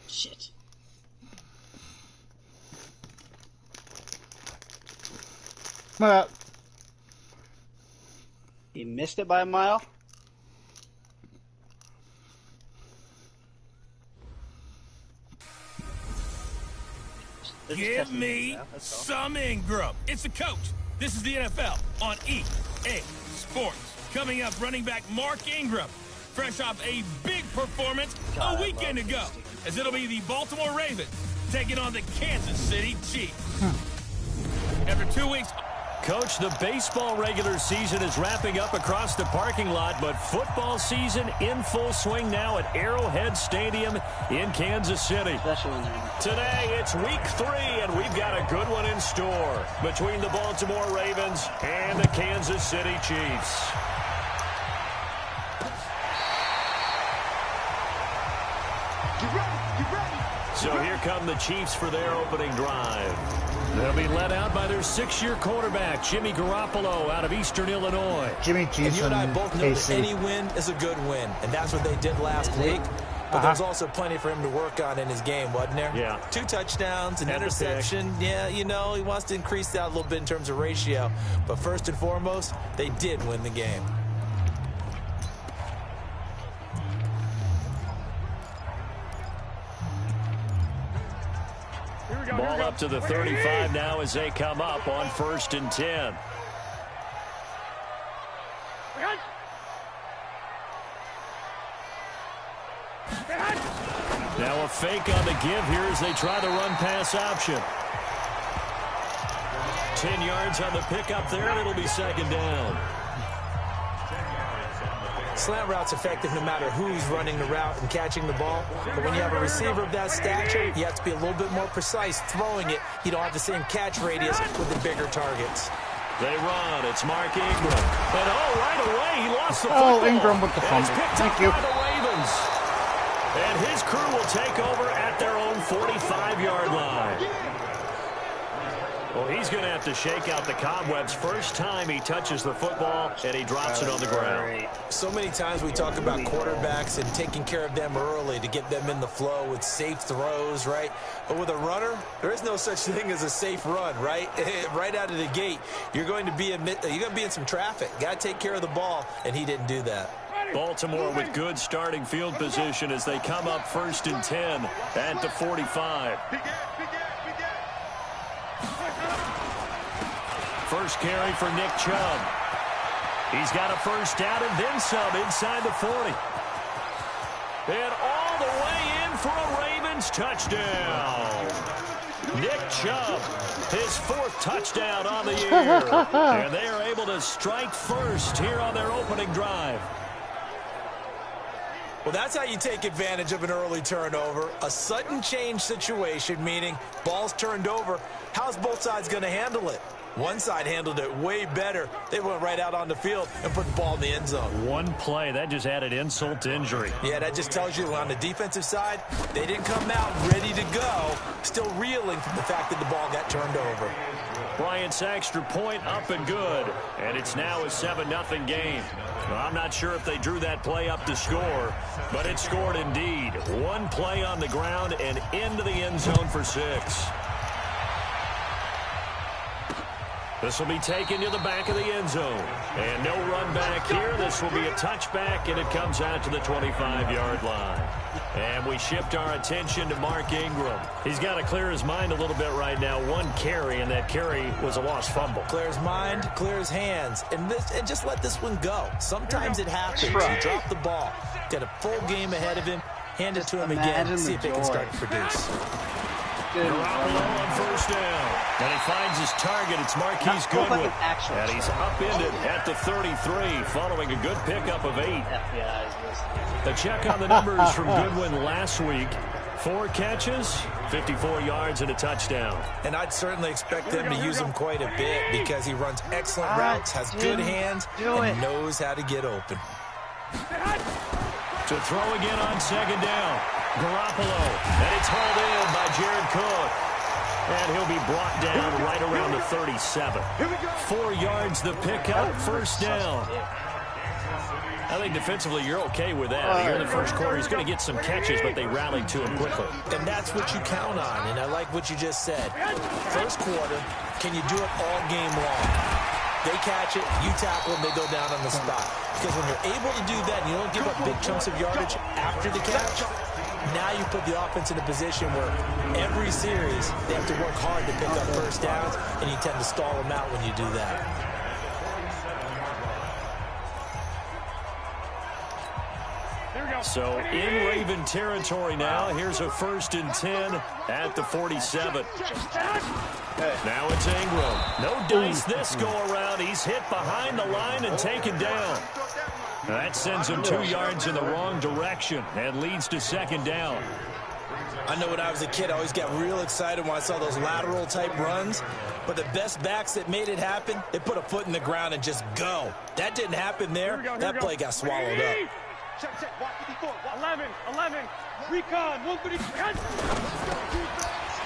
Shit. He missed it by a mile? Give me some Ingram. It's the coach. This is the NFL on EA Sports. Coming up, running back Mark Ingram, fresh off a big performance a weekend ago, as it'll be the Baltimore Ravens taking on the Kansas City Chiefs. After 2 weeks... Coach, the baseball regular season is wrapping up across the parking lot, but football season in full swing now at Arrowhead Stadium in Kansas City. Today, it's week 3, and we've got a good one in store between the Baltimore Ravens and the Kansas City Chiefs. So here come the Chiefs for their opening drive. They'll be led out by their 6-year quarterback, Jimmy Garoppolo, out of Eastern Illinois. Jimmy G. And you and I both know that any win is a good win, and that's what they did last week. But there's also plenty for him to work on in his game, wasn't there? Yeah. 2 touchdowns, an interception. Yeah, you know, he wants to increase that a little bit in terms of ratio. But first and foremost, they did win the game. Ball up to the 35 now as they come up on 1st and 10. Now a fake on the give here as they try the run-pass option. 10 yards on the pickup there, and it'll be 2nd down. Slant route's effective no matter who's running the route and catching the ball. But when you have a receiver of that stature, you have to be a little bit more precise throwing it. You don't have the same catch radius with the bigger targets. They run. It's Mark Ingram. And right away, he lost the football. Oh, Ingram with the fumble. Thank you. By the Ravens. And his crew will take over at their own 45-yard line. Well, he's going to have to shake out the cobwebs first time he touches the football, and he drops it on the ground. So many times we talk about quarterbacks and taking care of them early to get them in the flow with safe throws, right? But with a runner, there is no such thing as a safe run, right? Right out of the gate, you're going to be in some traffic. Got to take care of the ball, and he didn't do that. Baltimore with good starting field position as they come up 1st and 10 at the 45. First carry for Nick Chubb. He's got a first down and then some inside the 40. And all the way in for a Ravens touchdown. Nick Chubb, his 4th touchdown on the year. And they are able to strike first here on their opening drive. Well, that's how you take advantage of an early turnover. A sudden change situation, meaning ball's turned over. How's both sides going to handle it? One side handled it way better. They went right out on the field and put the ball in the end zone. One play, that just added insult to injury. Yeah, that just tells you on the defensive side, they didn't come out ready to go, still reeling from the fact that the ball got turned over. Bryant's extra point up and good, and it's now a 7-0 game. Well, I'm not sure if they drew that play up to score, but it scored indeed. One play on the ground and into the end zone for 6. This will be taken to the back of the end zone. And no run back here. This will be a touchback, and it comes out to the 25-yard line. And we shift our attention to Mark Ingram. He's got to clear his mind a little bit right now. One carry, and that carry was a lost fumble. Clear his mind, clear his hands, and just let this one go. Sometimes it happens. You drop the ball. Got a full game ahead of him. Hand it to him again. See if they can start to produce. Garoppolo on first down. And he finds his target. It's Marquise Goodwin. And he's upended at the 33 following a good pickup of 8. The check on the numbers from Goodwin last week. 4 catches, 54 yards, and a touchdown. And I'd certainly expect them to use him quite a bit because he runs excellent routes, has good hands, and knows how to get open. To throw again on second down. Garoppolo, and it's hauled in by Jared Cook. And he'll be brought down right around the 37. 4 yards the pickup, first down. I think defensively you're okay with that. Here in the first quarter, he's going to get some catches, but they rallied to him quickly. And that's what you count on, and I like what you just said. First quarter, can you do it all game long? They catch it, you tackle them, they go down on the spot. Because when you're able to do that and you don't give up big chunks of yardage after the catch, now you put the offense in a position where every series they have to work hard to pick up first downs, and you tend to stall them out when you do that. So in Raven territory now. Here's a 1st and 10 at the 47. Now it's Ingram. No dice this go around. He's hit behind the line and taken down. That sends him 2 yards in the wrong direction and leads to second down. I know when I was a kid, I always got real excited when I saw those lateral type runs. But the best backs that made it happen, they put a foot in the ground and just go. That didn't happen there. That play got swallowed up. Check, 11, recon, 130.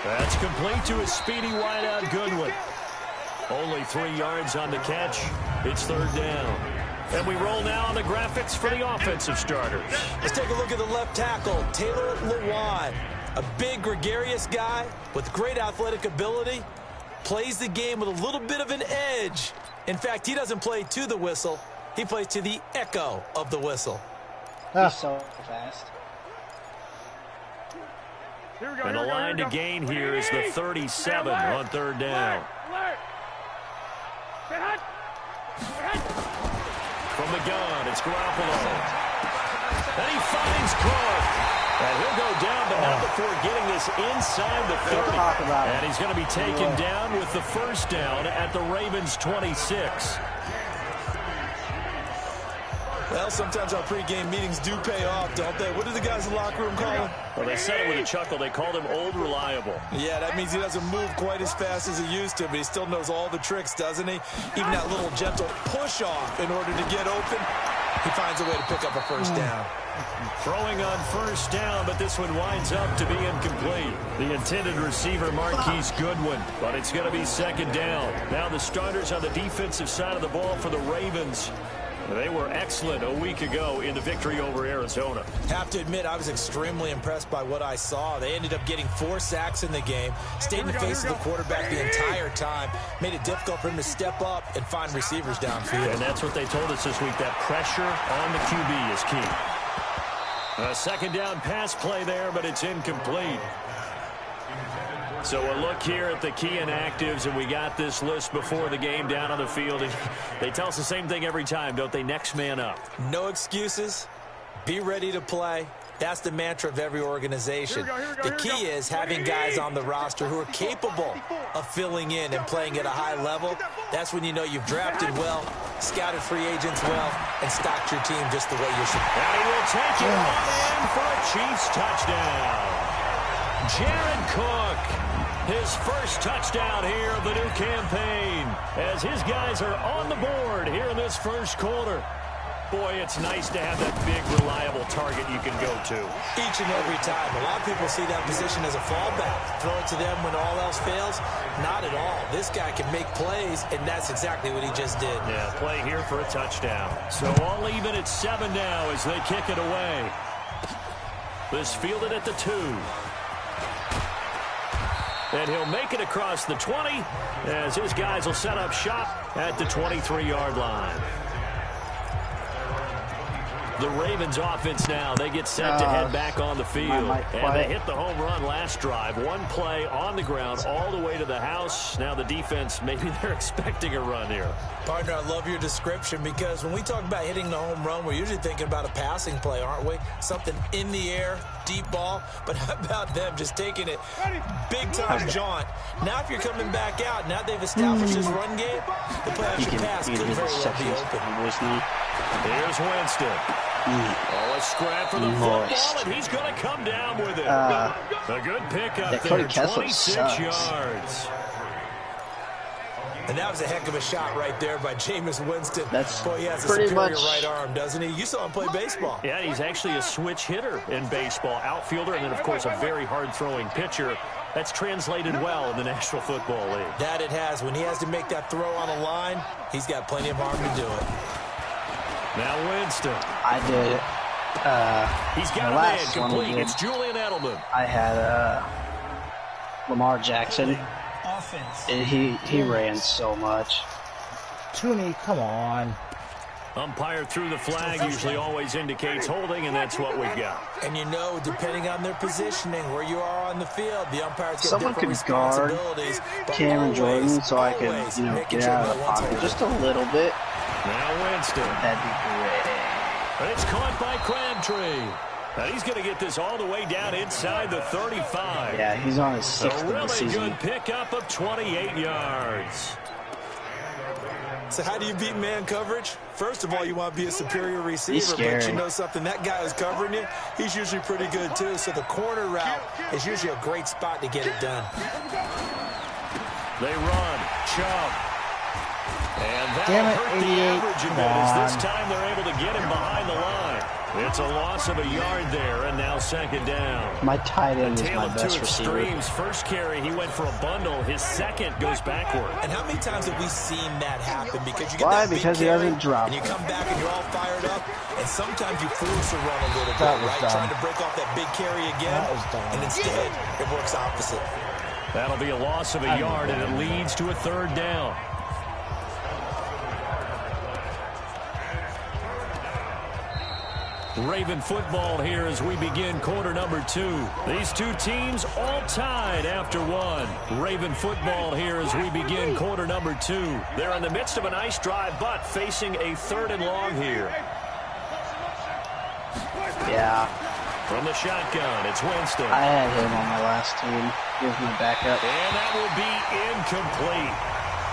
That's complete to a speedy wideout Goodwin. Only 3 yards on the catch. It's third down. And we roll now on the graphics for the offensive starters. Let's take a look at the left tackle, Taylor Lewan. A big, gregarious guy with great athletic ability. Plays the game with a little bit of an edge. In fact, he doesn't play to the whistle. He plays to the echo of the whistle. He's so fast. And the line to gain here is the 37 on third down. From the gun, it's Garoppolo. And he finds Cook. And he'll go down, but not before getting this inside the 30. And he's going to be taken down with the first down at the Ravens' 26. Well, sometimes our pregame meetings do pay off, don't they? What do the guys in the locker room call him? Well, they said it with a chuckle. They called him Old Reliable. Yeah, that means he doesn't move quite as fast as he used to, but he still knows all the tricks, doesn't he? Even that little gentle push-off in order to get open, he finds a way to pick up a first down. Throwing on first down, but this one winds up to be incomplete. The intended receiver, Marquise Goodwin, but it's going to be second down. Now the starters on the defensive side of the ball for the Ravens. They were excellent a week ago in the victory over Arizona. Have to admit, I was extremely impressed by what I saw. They ended up getting 4 sacks in the game, stayed in the face of the quarterback the entire time, made it difficult for him to step up and find receivers downfield. And that's what they told us this week, that pressure on the QB is key. A second down pass play there, but it's incomplete. So a look here at the key inactives, and we got this list before the game down on the field. And they tell us the same thing every time, don't they? Next man up. No excuses. Be ready to play. That's the mantra of every organization. The key is having guys on the roster who are capable of filling in and playing at a high level. That's when you know you've drafted well, scouted free agents well, and stocked your team just the way you should. And he will take it on in for a Chiefs touchdown. Jared Cook, his first touchdown here of the new campaign, as his guys are on the board here in this first quarter. Boy, it's nice to have that big, reliable target you can go to. Each and every time. A lot of people see that position as a fallback. Throw it to them when all else fails. Not at all. This guy can make plays, and that's exactly what he just did. Yeah, play here for a touchdown. So all even at 7 now as they kick it away. This fielded at the 2. And he'll make it across the 20 as his guys will set up shop at the 23-yard line. The Ravens offense now, they get set to head back on the field. And they hit the home run last drive. One play on the ground all the way to the house. Now the defense, maybe they're expecting a run here. Partner, I love your description because when we talk about hitting the home run, we're usually thinking about a passing play, aren't we? Something in the air, deep ball. But how about them just taking it big-time jaunt? Now if you're coming back out, now they've established this run game, the play-action pass could very well be open. Here's Winston. Oh, a scrap for the football, and he's going to come down with it. A good pickup there, 26 yards. And that was a heck of a shot right there by Jameis Winston. Boy, he has a pretty superior much right arm, doesn't he? You saw him play baseball. Yeah, he's actually a switch hitter in baseball. Outfielder, and then, of course, a very hard-throwing pitcher. That's translated well in the National Football League. That it has. When he has to make that throw on a line, he's got plenty of arm to do it. Now Winston. I did it. He's got a man complete. It's Julian Edelman. I had Lamar Jackson. And he ran so much. Tooney, come on. Umpire threw the flag, usually always indicates holding, and that's what we've got. And you know, depending on their positioning, where you are on the field, the umpires get someone different could guard Cameron Jordan so I could, get out of the pocket just a little bit. Now Winston. That'd be great. And it's caught by Crabtree. And he's going to get this all the way down inside the 35. Yeah, he's on his 6th of the season. A really good pickup of 28 yards. So how do you beat man coverage? First of all, you want to be a superior receiver, but you know something, that guy who's covering you, he's usually pretty good too. So the corner route is usually a great spot to get it done. They run, Chubb. And that'll hurt the average a bit as this time they're able to get him behind the line. It's a loss of a yard there, and now 2nd down. My tight end is my best receiver. First carry, he went for a bundle. His second goes backward. And how many times have we seen that happen? Because you get that big because he doesn't drop. And you come back and you're all fired up, and sometimes you force a run a little bit, right? Trying to break off that big carry again, and instead it works opposite. That'll be a loss of a yard, and it leads to a 3rd down. Raven football here as we begin quarter number 2. These two teams all tied after 1. Raven football here as we begin quarter number 2. They're in the midst of a nice drive, but facing a 3rd and long here. Yeah. From the shotgun, it's Winston. I had him on my last team. Here's my backup. And that will be incomplete.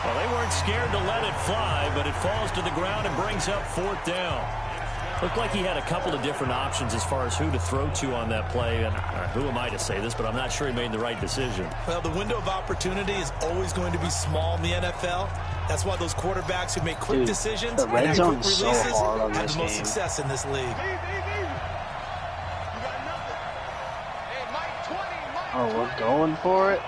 Well, they weren't scared to let it fly, but it falls to the ground and brings up 4th down. Looked like he had a couple of different options as far as who to throw to on that play. And who am I to say this, but I'm not sure he made the right decision. Well, the window of opportunity is always going to be small in the NFL. That's why those quarterbacks who make quick decisions the red and zone quick is so releases hard on have this the most game. success in this league. Oh, we're going for it.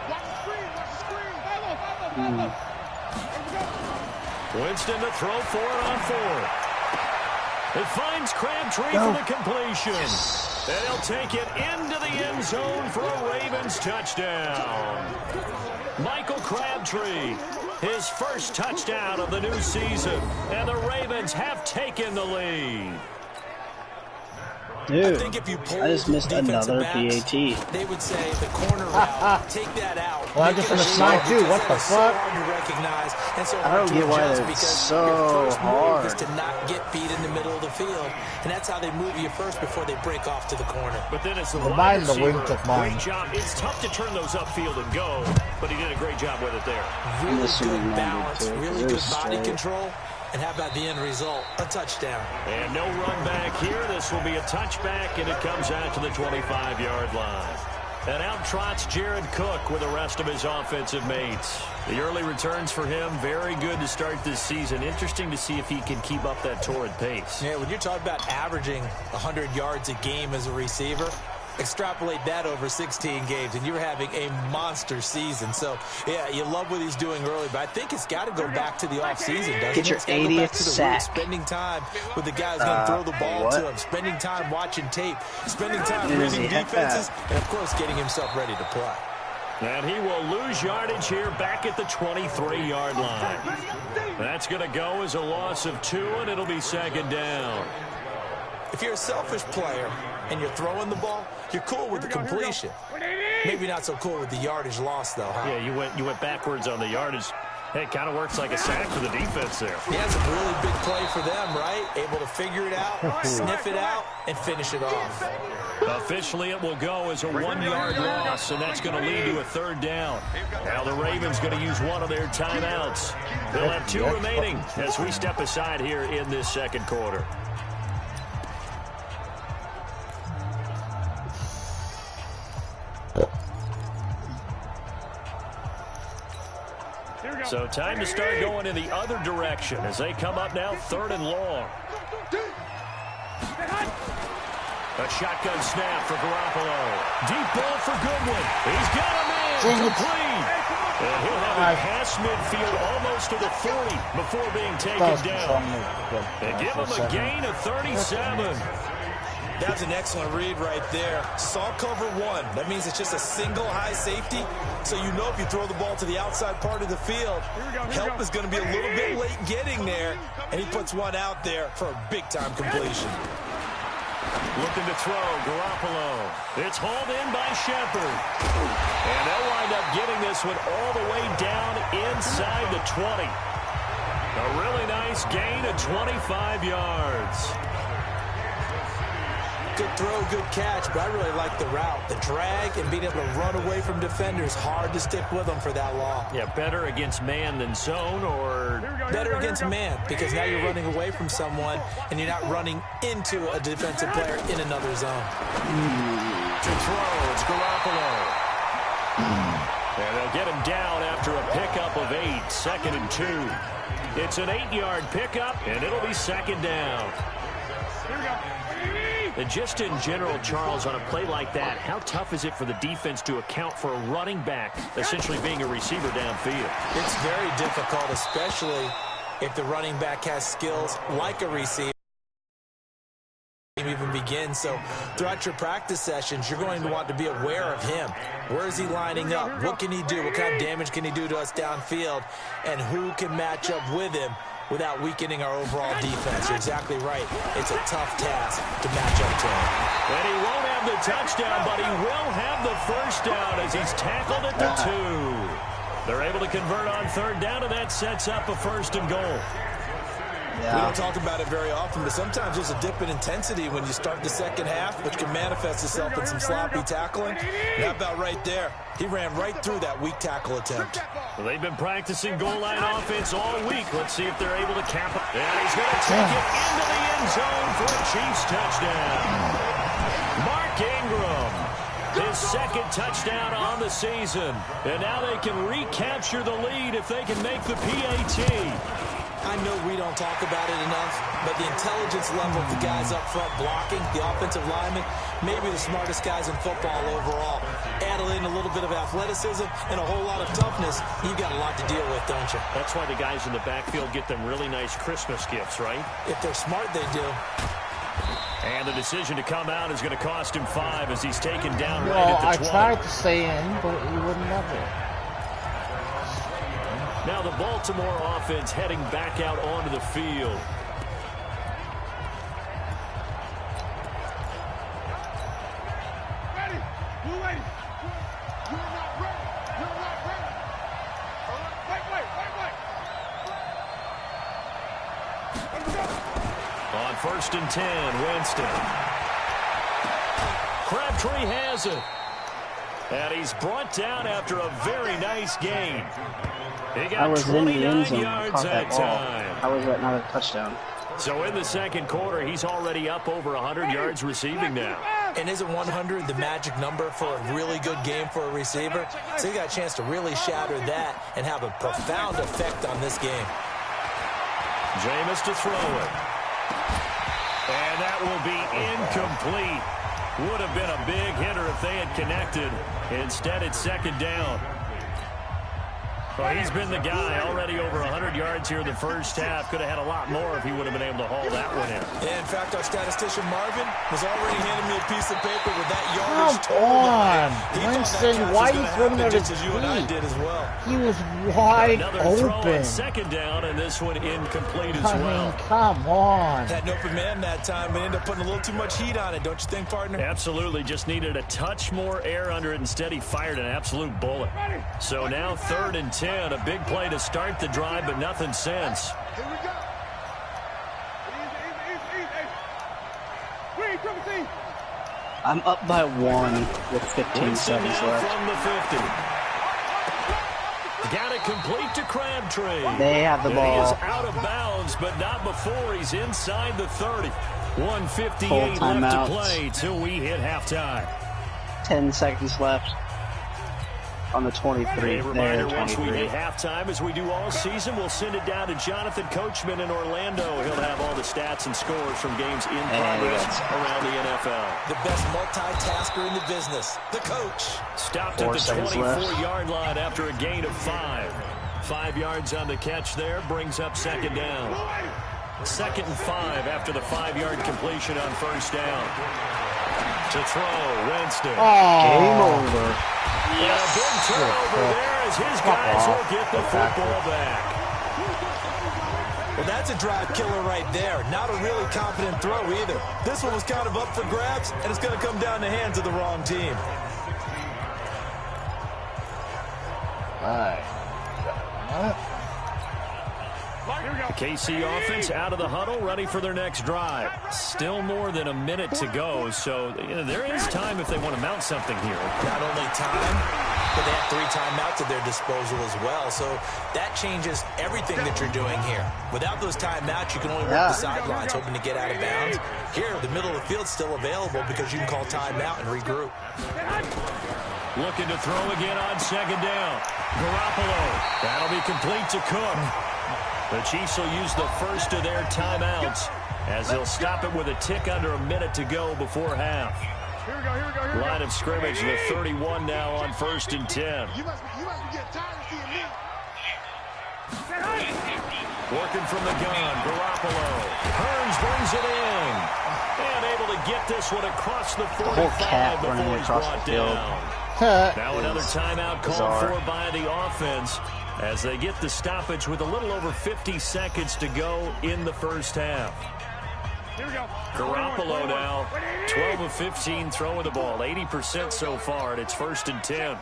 Winston to throw for it on 4th. It finds Crabtree for the completion. And he'll take it into the end zone for a Ravens touchdown. Michael Crabtree, his first touchdown of the new season. And the Ravens have taken the lead. Dude, I think if you I just missed another backs, PAT. They would say the corner route, take that out. Well, I just finished 9-2. What the fuck? And so I don't get why they're because so your first hard. move is to not get beat in the middle of the field, and that's how they move you first before they break off to the corner. But then it's the wide receiver, great job. It's tough to turn those upfield and go, but he did a great job with it there. Really good balance, really good body control. And how about the end result? A touchdown. And no run back here. This will be a touchback, and it comes out to the 25-yard line. And out trots Jared Cook with the rest of his offensive mates. The early returns for him, very good to start this season. Interesting to see if he can keep up that torrid pace. Yeah, when you're talking about averaging 100 yards a game as a receiver, extrapolate that over 16 games, and you're having a monster season. So, yeah, you love what he's doing early, but I think it's got to go back to the offseason, doesn't it? Get your 80th sack. Spending time with the guys going to throw the ball to him, spending time watching tape, spending time reading defenses, and, of course, getting himself ready to play. And he will lose yardage here back at the 23-yard line. That's going to go as a loss of 2, and it'll be second down. If you're a selfish player and you're throwing the ball, you're cool with the completion. Maybe not so cool with the yardage loss, though, huh? Yeah, you went backwards on the yardage. Hey, it kind of works like a sack for the defense there. Yeah, it's a really big play for them, right? Able to figure it out, sniff it out, and finish it off. Officially, it will go as a 1-yard loss, and that's going to lead to a third down. Now the Ravens going to use one of their timeouts. They'll have 2 remaining as we step aside here in this second quarter. So time to start going in the other direction as they come up now 3rd and long. A shotgun snap for Garoppolo. Deep ball for Goodwin. He's got a man complete. And he'll have it past midfield almost to the 40 before being taken down. And give him a gain of 37. That's an excellent read right there. Saw cover 1. That means it's just a single high safety. So you know if you throw the ball to the outside part of the field, help is going to be a little bit late getting there. And he puts one out there for a big-time completion. Looking to throw, Garoppolo. It's hauled in by Shepard. And they'll wind up getting this one all the way down inside the 20. A really nice gain of 25 yards. Good throw, good catch, but I really like the route. The drag and being able to run away from defenders, hard to stick with them for that long. Yeah, better against man than zone, or? Better against man, because now you're running away from someone and you're not running into a defensive player in another zone. To throw, it's Garoppolo. And they'll get him down after a pickup of 8, 2nd and 2. It's an 8-yard pickup, and it'll be second down. And just in general, Charles, on a play like that, how tough is it for the defense to account for a running back essentially being a receiver downfield? It's very difficult, especially if the running back has skills like a receiver. Even begin. So throughout your practice sessions, you're going to want to be aware of him. Where is he lining up? What can he do? What kind of damage can he do to us downfield? And who can match up with him without weakening our overall defense? You're exactly right. It's a tough task to match up to him. And he won't have the touchdown, but he will have the first down as he's tackled at the 2. They're able to convert on 3rd down, and that sets up a 1st and goal. Yeah. We don't talk about it very often, but sometimes there's a dip in intensity when you start the second half, which can manifest itself in some sloppy tackling. And how about right there? He ran right through that weak tackle attempt. Well, they've been practicing goal line offense all week. Let's see if they're able to cap it. And he's going to take it into the end zone for a Chiefs touchdown. Mark Ingram, his 2nd touchdown on the season. And now they can recapture the lead if they can make the PAT. I know we don't talk about it enough, but the intelligence level of the guys up front blocking, the offensive linemen, maybe the smartest guys in football overall. Add in a little bit of athleticism and a whole lot of toughness, you've got a lot to deal with, don't you? That's why the guys in the backfield get them really nice Christmas gifts, right? If they're smart, they do. And the decision to come out is going to cost him 5 as he's taken down right at the 20. I tried to stay in, but he wouldn't let me. Now the Baltimore offense heading back out onto the field. Ready. Blue lady. You're not ready. You're not ready. All right. Wait. Let's go. On 1st and 10, Winston. Crabtree has it. And he's brought down after a very nice gain. He got I was in the end zone. yards that time. How was that not a touchdown? So in the second quarter, he's already up over 100 yards receiving now. And isn't 100 the magic number for a really good game for a receiver? So he got a chance to really shatter that and have a profound effect on this game. Jameis to throw it. And that will be incomplete. Would have been a big hitter if they had connected. Instead, it's second down. Well, he's been the guy already over 100 yards here in the first half. Could have had a lot more if he would have been able to haul that one in. Yeah, in fact, our statistician Marvin was already handing me a piece of paper with that yardage Come on, Winston, why are you throwing that as you and I did as well? He was wide Another throw open. on second down, and this one incomplete as I well. mean, come on. Had an open man that time, but ended up putting a little too much heat on it, don't you think, partner? Absolutely, just needed a touch more air under it. Instead, he fired an absolute bullet. So now 3rd and 10, a big play to start the drive, but nothing since. Here we go. Easy. I'm up by 1 with 15 seconds left. From the 50. Got it complete to Crabtree. They have the ball. He is out of bounds, but not before he's inside the 30. 1:58 left to play till we hit halftime. 10 seconds left on the 23. A reminder, once we hit halftime, as we do all season, we'll send it down to Jonathan Coachman in Orlando. He'll have all the stats and scores from games in progress around the NFL. The best multitasker in the business, the coach. Stopped at the 24-yard line after a gain of 5. 5 yards on the catch there, brings up second down. 2nd and 5 after the 5-yard completion on first down. To throw, Winston. Game over. Yes. A big turnover there as his guys will get the football back. Well, that's a drive killer right there. Not a really confident throw either. This one was kind of up for grabs, and it's going to come down the hands of the wrong team. All right. The KC offense out of the huddle, ready for their next drive. Still more than a minute to go, so there is time if they want to mount something here. Not only time, but they have 3 timeouts at their disposal as well, so that changes everything that you're doing here. Without those timeouts, you can only work the sidelines, hoping to get out of bounds. Here, the middle of the field's still available because you can call timeout and regroup. Looking to throw again on second down. Garoppolo. That'll be complete to Cook. The Chiefs will use the first of their timeouts as they'll stop it with a tick under a minute to go before half. Line of scrimmage, the 31 now on 1st and 10. You must be getting tired of seeing me. Working from the gun, Garoppolo. Hearns brings it in. And able to get this one across the 45 before he's brought down. Now another timeout called for by the offense as they get the stoppage with a little over 50 seconds to go in the first half. Garoppolo now, 12 of 15 throwing the ball, 80% so far, and it's 1st and 10.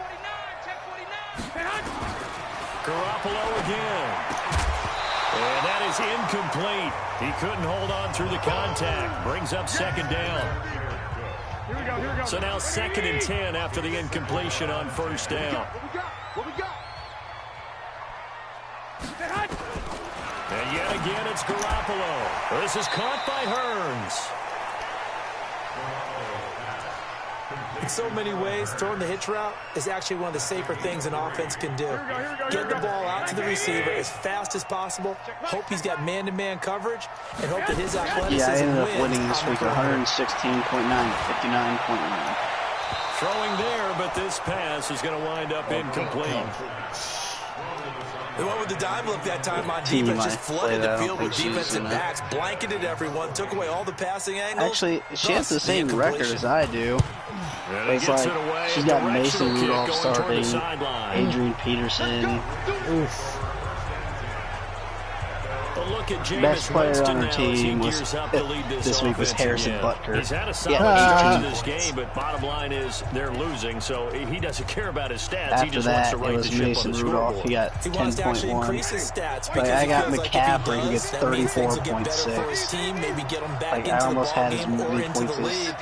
Garoppolo again. And that is incomplete. He couldn't hold on through the contact. Brings up second down. So now 2nd and 10 after the incompletion on first down. What we got? And yet again, it's Garoppolo. This is caught by Hearns. In so many ways, throwing the hitch route is actually one of the safer things an offense can do. Get the ball out to the receiver as fast as possible, hope he's got man-to-man coverage, and hope that his athleticism I ended up wins winning this week 116.9, 59.9. Throwing there, but this pass is going to wind up incomplete. They went with the dime look that time on defense, just flooded the field with defensive backs, blanketed everyone, took away all the passing angles. Actually, she has the same record as I do. It's like she's got Mason Rudolph starting, Adrian Peterson. A look at Best player on our team was this week was Harrison Butker. He's had a solid in this game, but bottom line is they're losing, so he doesn't care about his stats. After he just that, wants to it write was the Mason Rudolph. He got 10.1. Like, I got McCaffrey, who gets 34.6. Like, I almost had as many points as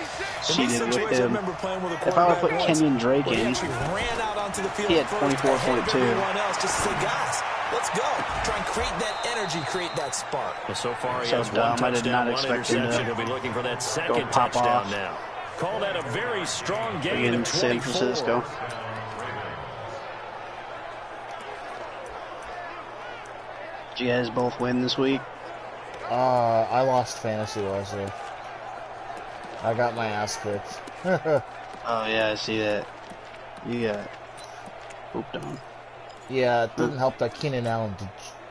cheated with him. If I would put Kenyon Drake in, he had 24.2. Let's go. Try and create that energy, create that spark. Well, so far, he so has dumb. one I did not expect him to He'll be looking for that second pop touchdown off. now. Call that a very strong gain in of San 24. Francisco. Did you guys both win this week? I lost fantasy-wise, though. I got my ass kicked. Oh, yeah, I see that. You got pooped on. Yeah, it didn't help that Keenan Allen did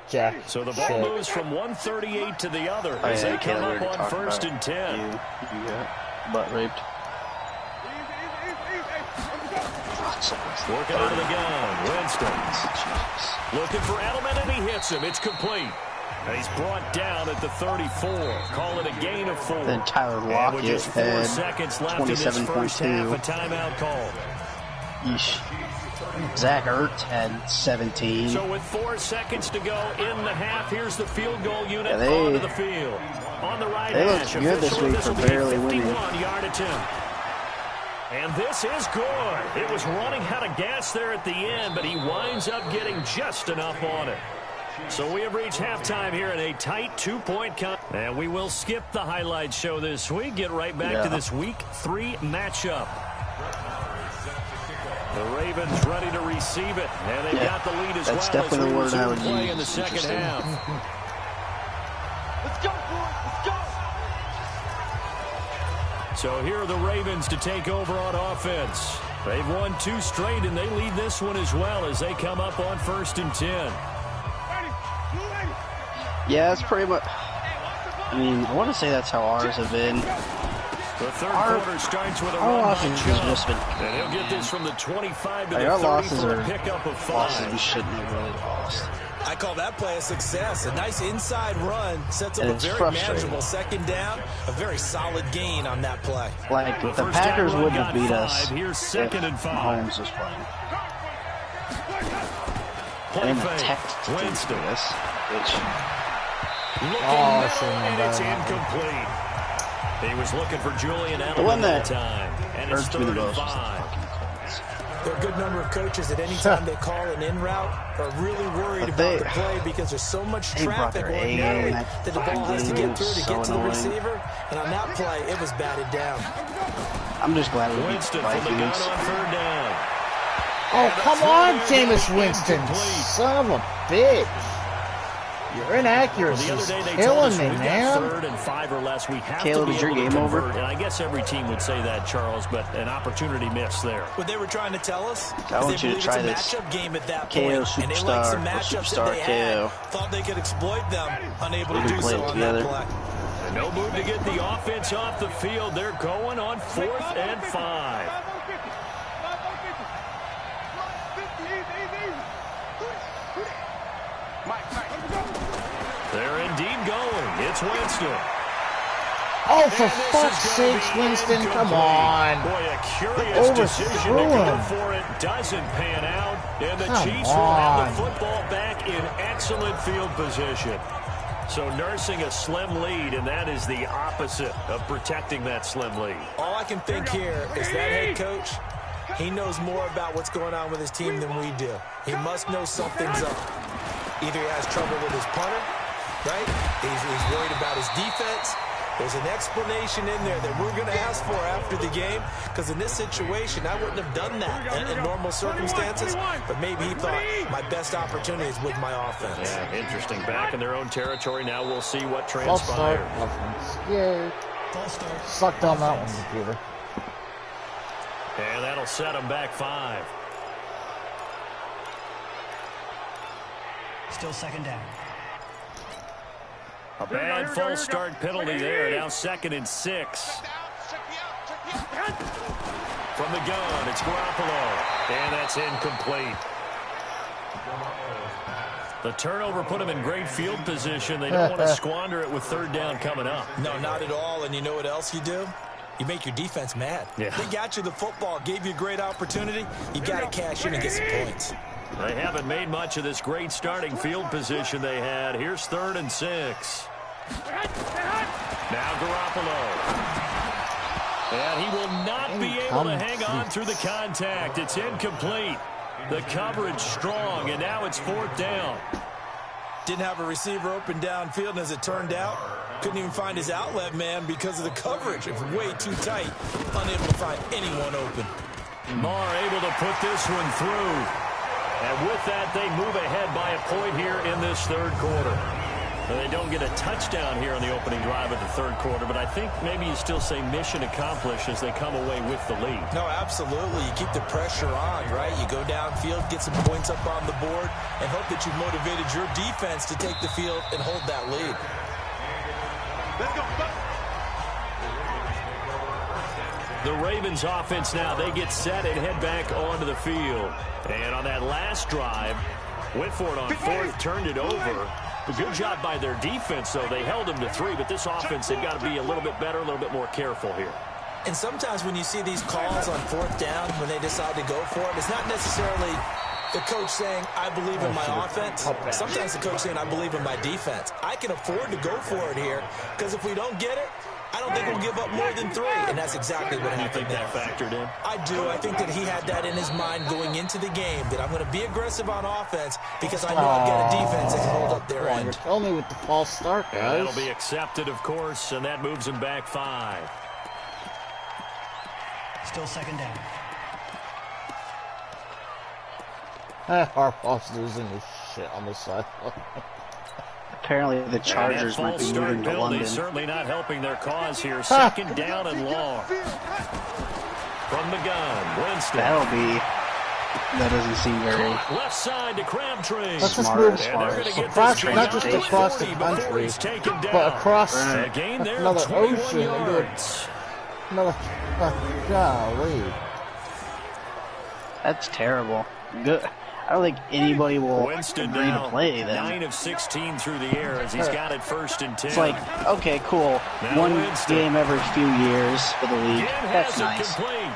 jack So the ball shit. moves from 138 to the other Oh, as yeah, they come Caleb, up on first and 10. You got butt raped. Working out of the gun. Winston. Looking for Edelman, and he hits him. It's complete. And he's brought down at the 34. Call it a gain of 4. Then Tyler And Lockett with just 4 had seconds left in this first 27.2. half, a timeout call. Yeesh. Zach Ertz had 17. So with 4 seconds to go in the half, here's the field goal unit Yeah, onto the field. On the right they hash, looked good this week for barely winning. 51-yard attempt. And this is good. It was running out of gas there at the end, but he winds up getting just enough on it. So we have reached halftime here in a tight 2-point contest. And we will skip the highlight show this week. Get right back to this Week 3 matchup. The Ravens ready to receive it, and they've got the lead as That's well definitely as the word I would play use. in the second half. Let's go, boys. Let's go. So here are the Ravens to take over on offense. They've won 2 straight, and they lead this one as well as they come up on first and 10. Yeah, that's pretty much. I mean, I want to say that's how ours have been. The third quarter starts with a our run by offense has Chubb. just been. And he'll get this from the 25 to Like, the our 30 losses for a are pickup of 5. losses we shouldn't have really lost. I call that play a success. A nice inside run sets up And a it's very frustrating. manageable second down. A very solid gain on that play. Like, the first Packers down run wouldn't have got beat 5. us Here's if second and 5. Mahomes was playing. Play And the fake. Texans didn't Winston. beat us, which Looking Oh, middle, shouldn't have and it's done that. incomplete. He was looking for Julian the one Edelman that that time. And it's hurts me the third and most was the 5. fucking Colts. There are a good number of coaches at any time they call an in route are really worried But about they- the play because there's so much they brought traffic their A game, ordinarily that that the ball has to fucking get game through to was get to so the annoying. receiver. And on that play, it was batted down. I'm just glad we beat the Winston from the gun Vikings. on third down. Oh, come on, Jameis Winston. Son of a bitch. Your inaccuracy The other is day they told killing us me, we've got man. 3rd and 5 or less. We have Caleb, to be is your able to game over? convert. And I guess every team would say that, Charles, but an opportunity missed there. What they were trying to tell us I is want they you to believe try it's a this. matchup game at that KO point. And they like some Superstar or matchups that they Superstar had. KO. Thought they could exploit them. Unable We to can do play so it on together. that play. And no move to get the offense off the field. They're going on 4th and 5. They're indeed going. It's Winston. Oh, for fuck's sakes, Winston, come on. Boy, a curious decision to Overthrew go him. for it. Doesn't pan out. And the Come Chiefs will have the on. football back in excellent field position. So nursing a slim lead, and that is the opposite of protecting that slim lead. All I can think here is that head coach, he knows more about what's going on with his team than we do. He must know something's up. Either he has trouble with his punter, right? He's worried about his defense. There's an explanation in there that we're going to ask for after the game, because in this situation, I wouldn't have done that in normal circumstances, but maybe he thought my best opportunity is with my offense. Yeah, interesting. Back in their own territory. Now we'll see what False start. transpires. Offense. Yay. Sucked on that one, computer. And that'll set them back 5. Still second down. A bad false start penalty there. Now 2nd and 6. From the gun, it's Garoppolo. And that's incomplete. The turnover put them in great field position. They don't want to squander it with third down coming up. No, not at all. And you know what else you do? You make your defense mad. Yeah. They got you the football, gave you a great opportunity. You got to cash in and get some points. They haven't made much of this great starting field position they had. Here's 3rd and 6. Now Garoppolo. And he will not be able to hang on through the contact. It's incomplete. The coverage strong, and now it's 4th down. Didn't have a receiver open downfield, and as it turned out, couldn't even find his outlet man because of the coverage. It was way too tight, unable to find anyone open. Marr able to put this one through. And with that, they move ahead by a point here in this 3rd quarter. They don't get a touchdown here on the opening drive of the 3rd quarter, but I think maybe you still say mission accomplished as they come away with the lead. No, absolutely. You keep the pressure on, right? You go downfield, get some points up on the board, and hope that you've motivated your defense to take the field and hold that lead. Let's go. The Ravens offense now, they get set and head back onto the field. And on that last drive, Whitford on 4th turned it over. A good job by their defense, though. They held them to 3, but this offense, they've got to be a little bit better, a little bit more careful here. And sometimes when you see these calls on 4th down, when they decide to go for it, it's not necessarily the coach saying, I believe in my offense. Sometimes the coach saying, I believe in my defense. I can afford to go for it here, because if we don't get it, I don't think we'll give up more than 3, and that's exactly what happened. You think that factored in? I do. I think that he had that in his mind going into the game, that I'm going to be aggressive on offense because I know I've got a defense that can hold up their end. Tell me with the false start, guys. That'll be accepted, of course, and that moves him back 5. Still 2nd down. Harbaugh's losing his shit on the side. Apparently the Chargers might be moving to London. Certainly not helping their cause here. 2nd down and long. From the gun, Winston. That doesn't seem very left side to Crabtree. Let's just move across, not just across the country, but across another ocean into another. Golly. That's terrible. Good. I don't think anybody will Winston agree to play them. 9 of 16 through the air as he's got it 1st and 10. It's like, okay, cool. Now One Winston. game every few years for the league. That's nice. Complete.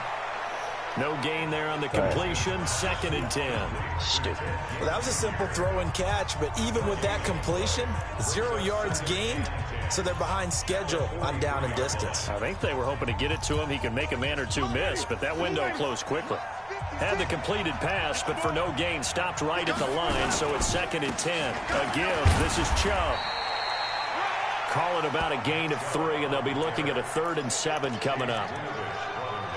No gain there on the completion. 2nd and 10. Stupid. Well, that was a simple throw and catch, but even with that completion, 0 yards gained, so they're behind schedule on down and distance. I think they were hoping to get it to him. He could make a man or two miss, but that window closed quickly. Had the completed pass, but for no gain, stopped right at the line, so it's 2nd and 10. A give. This is Chubb. Call it about a gain of 3, and they'll be looking at a 3rd and 7 coming up.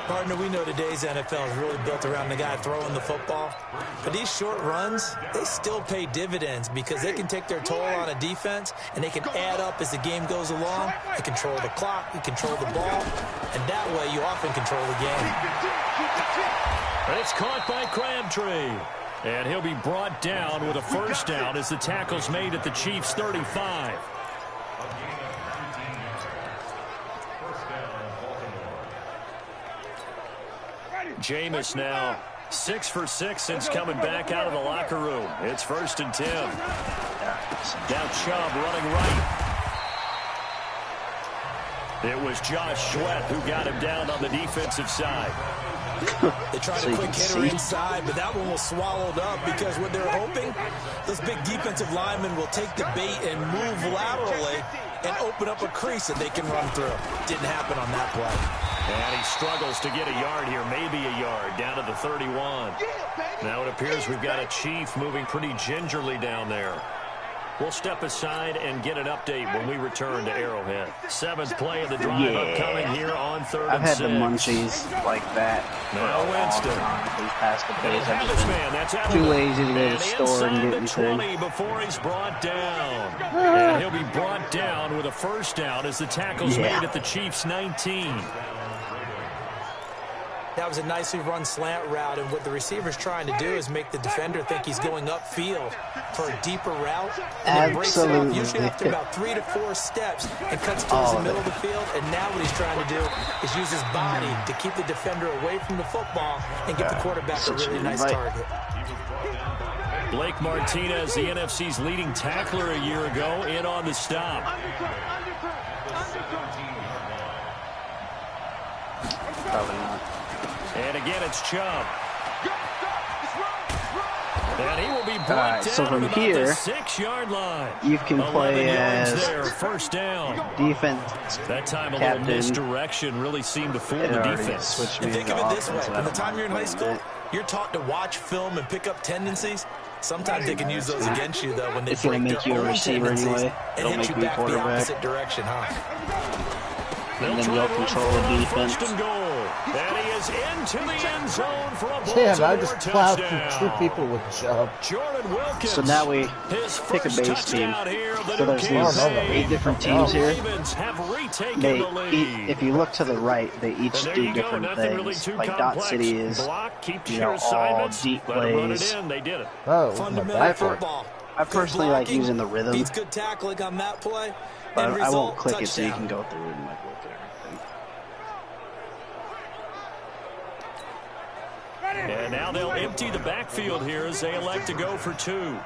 Partner, we know today's NFL is really built around the guy throwing the football. But these short runs, they still pay dividends because they can take their toll on a defense, and they can add up as the game goes along. You control the clock, you control the ball, and that way you often control the game. It's caught by Crabtree. And he'll be brought down with a 1st down as the tackle's made at the Chiefs' 35. Jameis now 6 for 6 since coming back out of the locker room. It's 1st and 10. Now Chubb running right. It was Josh Sweat who got him down on the defensive side. They tried a quick hitter inside, but that one was swallowed up because what they're hoping, those big defensive linemen will take the bait and move laterally and open up a crease that they can run through. Didn't happen on that play. And he struggles to get a yard here, maybe a yard, down to the 31. Now it appears we've got a Chief moving pretty gingerly down there. We'll step aside and get an update when we return to Arrowhead. 7th play of the drive upcoming here on 3rd I've and 6. had the munchies like that. Now Winston. These past couple days, I've just Man, that's been too lazy to go to the store and get the 20 anything. before he's brought down. And he'll be brought down with a 1st down as the tackle's made at the Chiefs' 19. That was a nicely run slant route, and what the receiver's trying to do is make the defender think he's going upfield for a deeper route, and then breaks it up usually after about 3 to 4 steps and cuts towards the middle of the field. And now what he's trying to do is use his body to keep the defender away from the football and give the quarterback a really nice target. Blake Martinez, the NFC's leading tackler a year ago, in on the stop. Probably not. And again, it's Chubb. And he will be brought so down from at here, the 6-yard line. You can play as there, first down. Defense. That time a captain. little misdirection really seemed to fool the defense. And think of it this way: from the time you're in high school, you're taught to watch film and pick up tendencies. Sometimes they can use those against you, though, when they break make their you a own receiver tendencies anyway. and It'll hit make you you a back the quarterback. opposite direction, huh? And then you'll control the defense. First and goal. And he is into the end zone for a Damn, I just touchdown. plowed through 2 people with Chubb. Jordan Wilkins. So now we pick a base team. So there's these 8 different teams here. If you look to the right, they each do different things. Like Dot City is, all deep plays. Oh, my back football. I personally like using the rhythm, Beats good tackling on that play. but I won't click it so you can go through and like look at everything. And now they'll empty the backfield here as they elect to go for 2.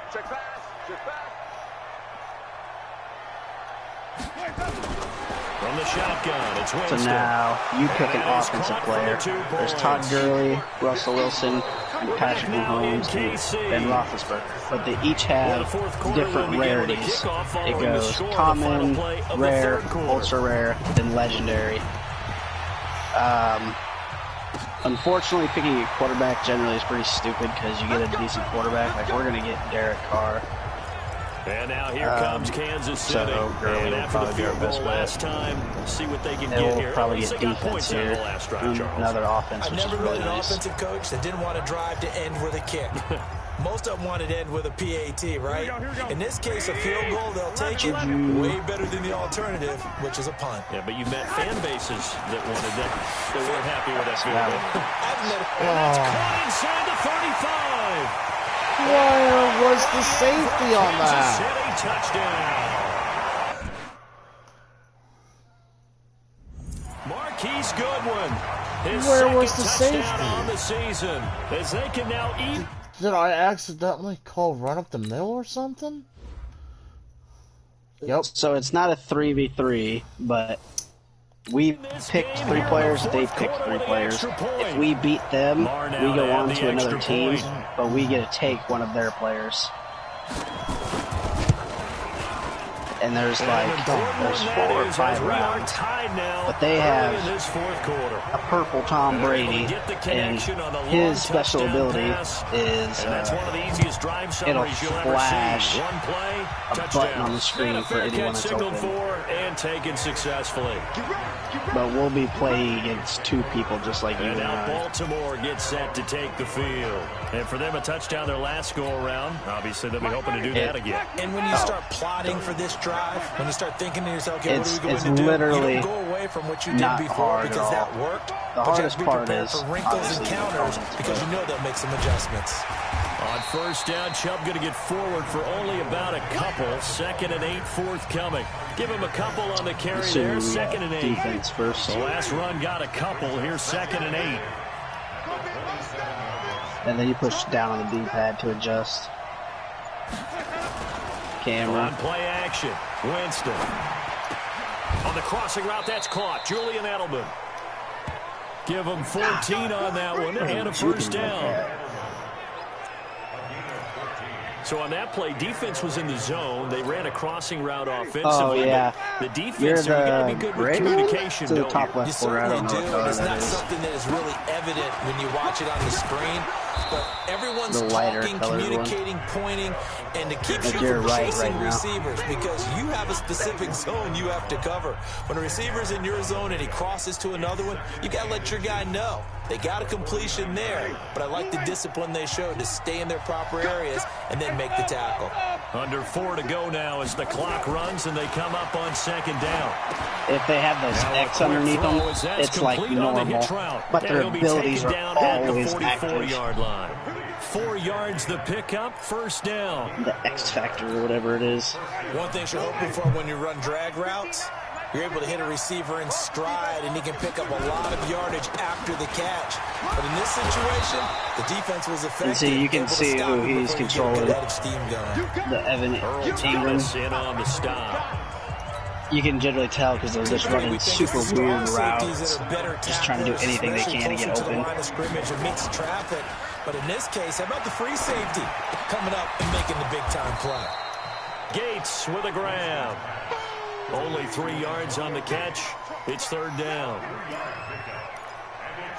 From the shotgun, it's Winston. So now you pick an offensive player. There's Todd Gurley, Russell Wilson, and Patrick Mahomes, and Ben Roethlisberger. But they each have different rarities. It goes common, rare, ultra rare, then legendary. Unfortunately, picking a quarterback generally is pretty stupid because you get a decent quarterback. Like, we're going to get Derek Carr. And now here comes Kansas City. And after the field goal last time, see what they can get here. We'll probably get defense here. Another offense, I've which never is really been an nice. offensive coach that didn't want to drive to end with a kick. Most of them wanted to end with a PAT, right? In this case, a field goal, they'll take it way better than the alternative, which is a punt. Yeah, but you met fan bases that wanted that, that weren't happy with that field goal. And that's caught inside the 35. Where was the safety on that? Kansas City touchdown. Marquise Goodwin. His Where was the touchdown safety? on the season as they can now eat. Did I accidentally call run up the middle or something? Yep. So it's not a 3v3, but we picked 3 players, they picked 3 players. If we beat them, we go on to another team, but we get to take one of their players. And there's like, there's 4 or 5 rounds. But they have a purple Tom Brady, and his special ability is it'll flash a button on the screen for anyone that's open. And taken successfully. But we'll be playing against 2 people just like you And and now I. Baltimore gets set to take the field. And for them, a touchdown their last go-around. Obviously, they'll be hoping to do that again. And when you start plotting for this drive, when you start thinking to yourself, okay, what are we going to do? Literally you don't go away from what you did not before hard because at that all. worked. The but hardest you have to part be prepared is for wrinkles and obviously the counters opponents, because you know they'll make some adjustments. On first down, Chubb going to get forward for only about a couple. 2nd and 8 forthcoming. Give him a couple on the carry there. 2nd and 8. Defense first. The last run got a couple. Here's 2nd and 8. And then you push down on the D-pad to adjust. Camera. On play action. Winston. On the crossing route, that's caught. Julian Edelman. Give him 14 on that one and a first down. So on that play, defense was in the zone. They ran a crossing route offensively. Oh, yeah. The defense, you got to be good with communication, to the don't top you? left corner. I don't know what color It's that not is. something that is really evident when you watch it on the screen. But everyone's The lighter talking, colored communicating, pointing, and to keep Like you you're from right chasing now. receivers because you have a specific zone you have to cover. When a receiver's in your zone and he crosses to another one, you got to let your guy know. They got a completion there, but I like the discipline they showed to stay in their proper areas and then make the tackle. Under 4 to go now as the clock runs and they come up on 2nd down. If they have those X underneath them, it's like normal. But their abilities are always active. 44-yard line. 4 yards the pickup, first down. The X factor or whatever it is. One thing you're hoping for when you run drag routes, you're able to hit a receiver in stride, and he can pick up a lot of yardage after the catch. But in this situation, the defense was effective. And see, you can see who he's controlling. The Evan Ingram. In on the stop. You can generally tell because they're just running super weird routes, just trying to do anything they can to get open. But in this case, how about the free safety coming up and making the big-time play? Gates with a grab. Only 3 yards on the catch. It's third down.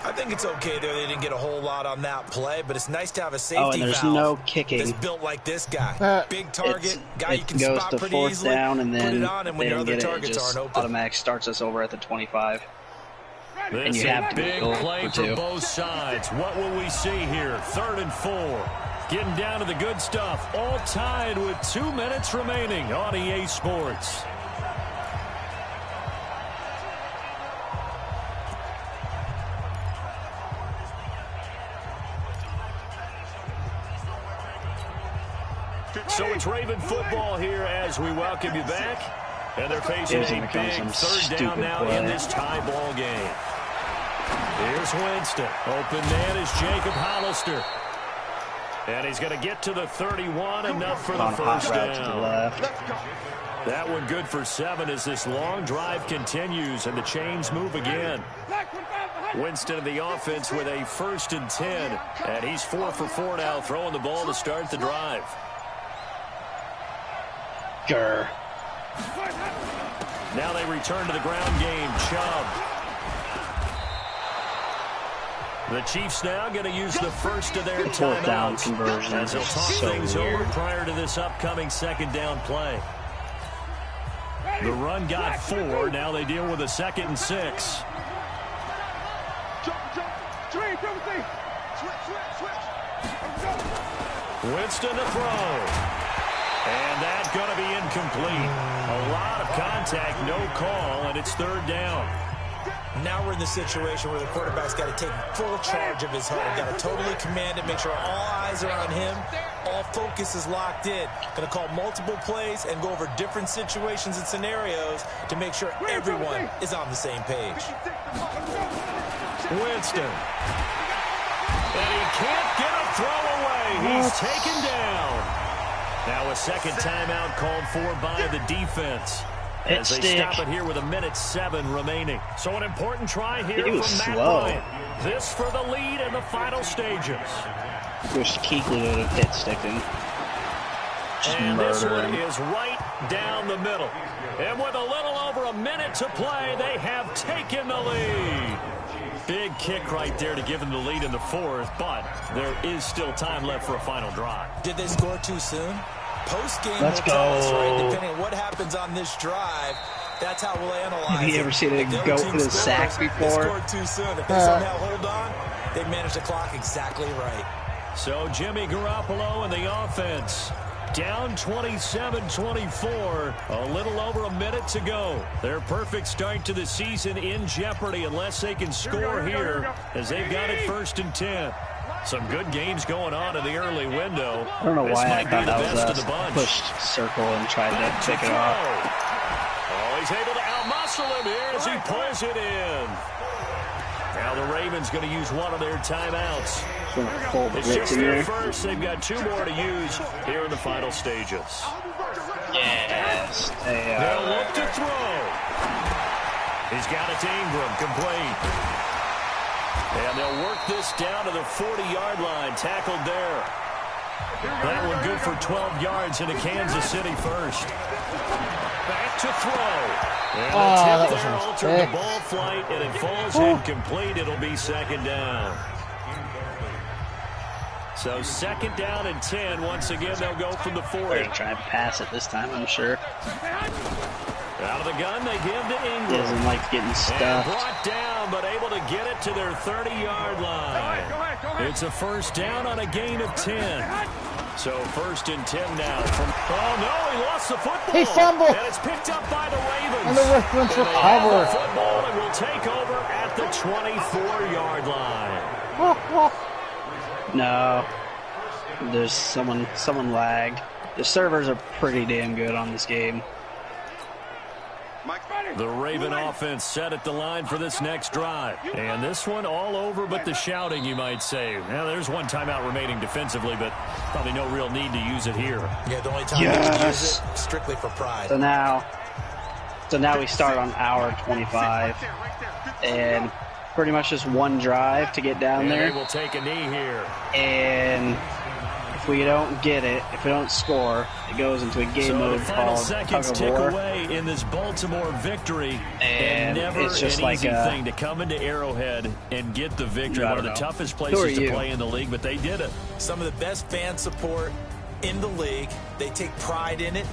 I think it's okay there. They didn't get a whole lot on that play, but it's nice to have a safety and there's valve no kicking. that's built like this guy. Big target, guy you can goes spot to pretty fourth easily, down, and then put it on, and when your other targets aren't open. Automatic starts us over at the 25. This and you have to big go play for 2. for both sides. What will we see here? 3rd and 4. Getting down to the good stuff. All tied with 2 minutes remaining on EA Sports. So it's Raven football here as we welcome you back. And they're facing a big 3rd down now in this tie ball game. Here's Winston. Open man is Jacob Hollister. And he's going to get to the 31, enough for the first down. That one good for 7 as this long drive continues and the chains move again. Winston in the offense with a 1st and 10. And he's 4 for 4 now, throwing the ball to start the drive. Grr. Now they return to the ground game. Chubb. The Chiefs now going to use the first of their fourth down timeouts conversion. as they'll talk things over prior to this upcoming 2nd down play. The run got 4. Now they deal with a 2nd and 6. Winston to throw. And that's going to be incomplete. A lot of contact, no call, and it's 3rd down. Now we're in the situation where the quarterback's got to take full charge of his home. Got to totally command it, make sure all eyes are on him. All focus is locked in. Going to call multiple plays and go over different situations and scenarios to make sure everyone is on the same page. Winston. And he can't get a throw away. He's taken down. Now a 2nd timeout called for by the defense. As they stop it here with 1:07 remaining. So an important try here from Matt Ryan. This for the lead in the final stages. Wish Kuechly would have hit stick him. And this one is right down the middle. And with a little over a minute to play, they have taken the lead. Big kick right there to give them the lead in the 4th, but there is still time left for a final drive. Did they score too soon? Post-game, let's go. Right? Depending on what happens on this drive, that's how we'll analyze it. Have you ever seen it go for the sack before? They scored too soon. If they somehow hold on, they managed the clock exactly right. So Jimmy Garoppolo and the offense down 27-24. A little over a minute to go. Their perfect start to the season in jeopardy unless they can score here as they've got it 1st and 10. Some good games going on in the early window. I don't know why I thought that was pushed circle and tried to pick it off. Oh, he's able to outmuscle him here as he pulls it in. Now the Ravens going to use one of their timeouts. It's just their first. They've got 2 more to use here in the final stages. Yes. They'll look to throw. He's got it to Ingram, complete. And they'll work this down to the 40-yard line, tackled there. That one good for 12 yards into Kansas City first. Back to throw. And the tip there altered the ball flight, and it falls incomplete. It'll be 2nd down. So 2nd down and 10. Once again, they'll go from the 40. They're going to try and pass it this time, I'm sure. Out of the gun, they give to Ingram. Doesn't like getting stuffed. Brought down, but able to get it to their 30-yard line. It's a 1st down on a gain of 10. So 1st and 10 now. Oh, no, he lost the football. He fumbled. And it's picked up by the Ravens. And the Ravens recover. Football and will take over at the 24-yard line. No. There's someone lagged. The servers are pretty damn good on this game. The Raven offense set at the line for this next drive. And this one all over but the shouting, you might say. Now, there's one timeout remaining defensively, but probably no real need to use it here. Yeah, the only time you can use it, strictly for pride. So now we start on hour 25. And pretty much just one drive to get down there. They will take a knee here. And if we don't get it, if we don't score, it goes into a game mode called seconds Tug of War. Away in this Baltimore victory, and never it's just an like easy thing to come into Arrowhead and get the victory. One of the toughest places to play in the league, but they did it. Some of the best fan support in the league. They take pride in it.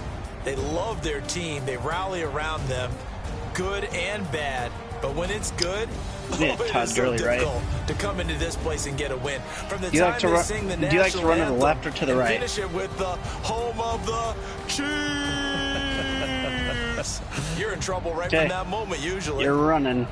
They love their team. They rally around them, good and bad. But when it's good, it is so difficult to come into this place and get a win. From the time they sing the national anthem, do you like to run to the left or to the right? Finish it with the home of the Chiefs. You're in trouble right from that moment, usually. You're running.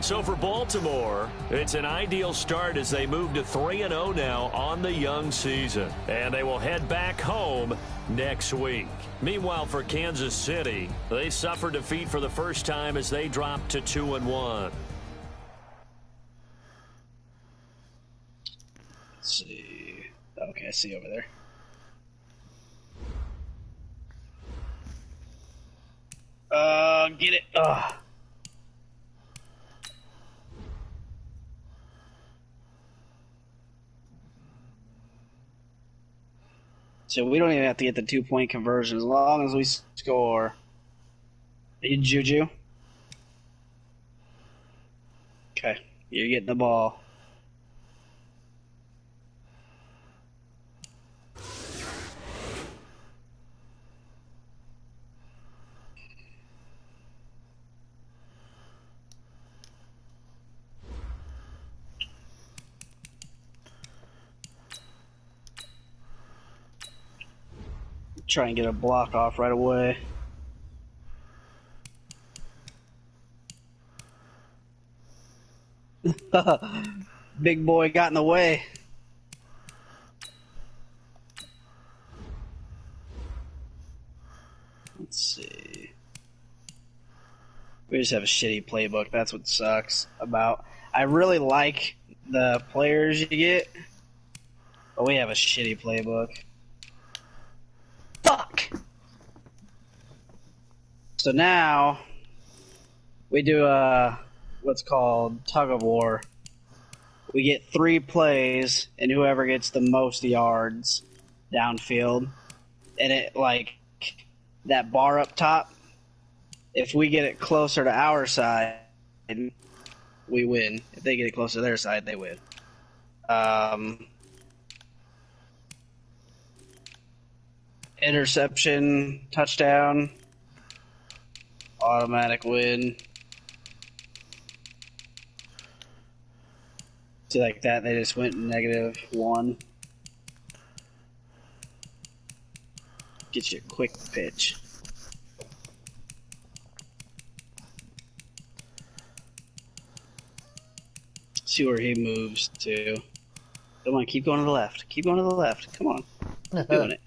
So for Baltimore, it's an ideal start as they move to 3-0 now on the young season. And they will head back home next week. Meanwhile, for Kansas City, they suffered defeat for the first time as they dropped to 2-1. Let's see. Okay, I see over there. Get it. So we don't even have to get the 2-point conversion as long as we score. Are you Juju? Okay, you're getting the ball. Try and get a block off right away. Big boy got in the way. Let's see. We just have a shitty playbook. That's what sucks about. I really like the players you get, but we have a shitty playbook. Fuck! So now we do what's called Tug of War. We get 3 plays, and whoever gets the most yards downfield, and it like that bar up top. If we get it closer to our side, we win. If they get it closer to their side, they win. Interception, touchdown, automatic win. See, like that, they just went -1. Get you a quick pitch. See where he moves to. Come on, keep going to the left. Keep going to the left. Come on. Keep doing it.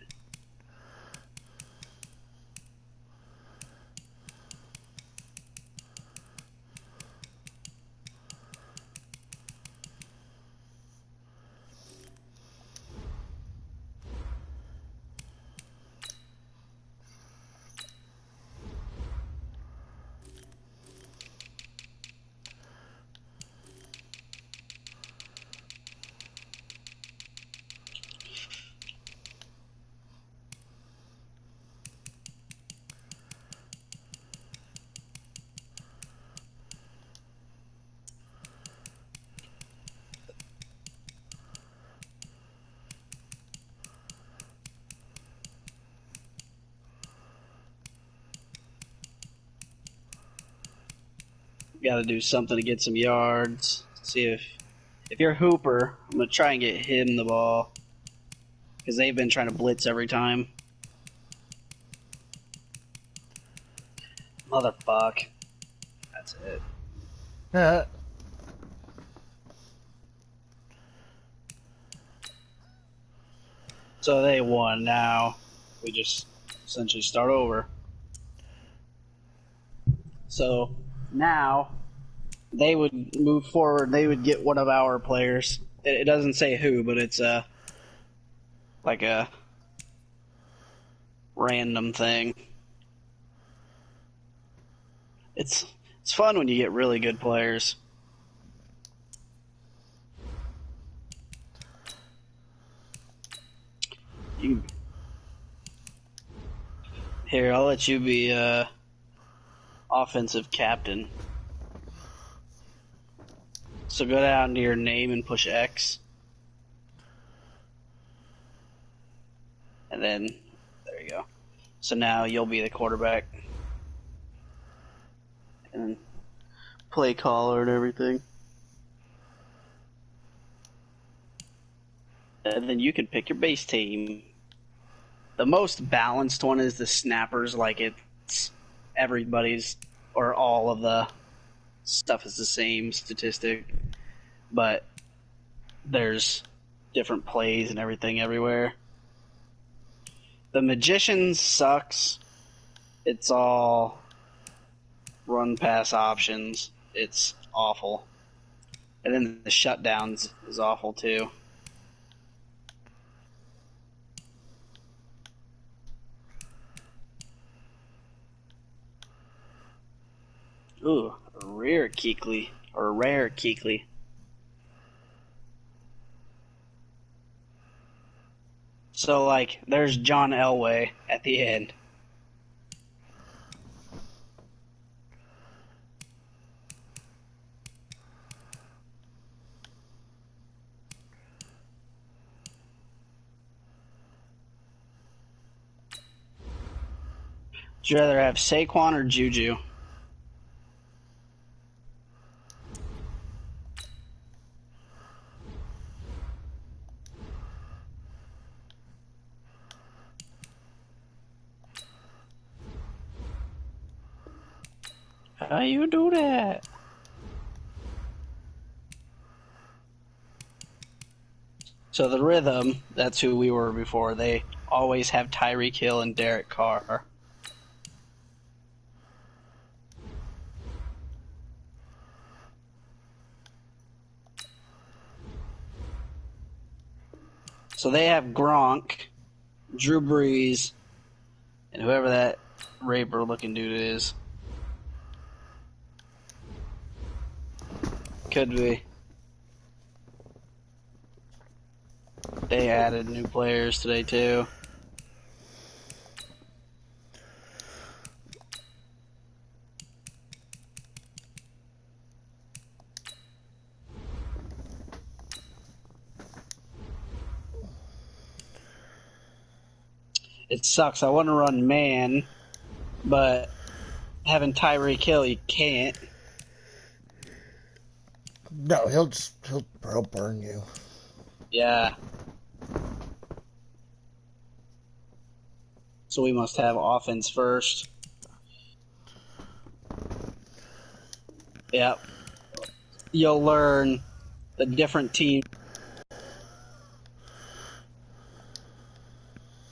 Got to do something to get some yards. See if you're Hooper, I'm gonna try and get him the ball because they've been trying to blitz every time. Motherfuck. That's it. So they won. Now we just essentially start over. So now they would move forward. They would get one of our players. It doesn't say who, but it's like a random thing. It's fun when you get really good players. Here, I'll let you be offensive captain. So go down to your name and push X. And then, there you go. So now you'll be the quarterback. And play caller and everything. And then you can pick your base team. The most balanced one is the snappers, like it's everybody's or all of the stuff is the same statistic, but there's different plays and everything everywhere. The Magicians sucks. It's all run pass options. It's awful. And then the shutdowns is awful too. Ooh, a rare Kuechly. So, like, there's John Elway at the end. Would you rather have Saquon or Juju? How you do that? So the Rhythm, that's who we were before. They always have Tyreek Hill and Derek Carr. So they have Gronk, Drew Brees, and whoever that raper-looking dude is. Could be. They added new players today, too. It sucks. I want to run man, but having Tyreek Hill, you can't. No, he'll burn you. Yeah. So we must have offense first. Yep. You'll learn the different teams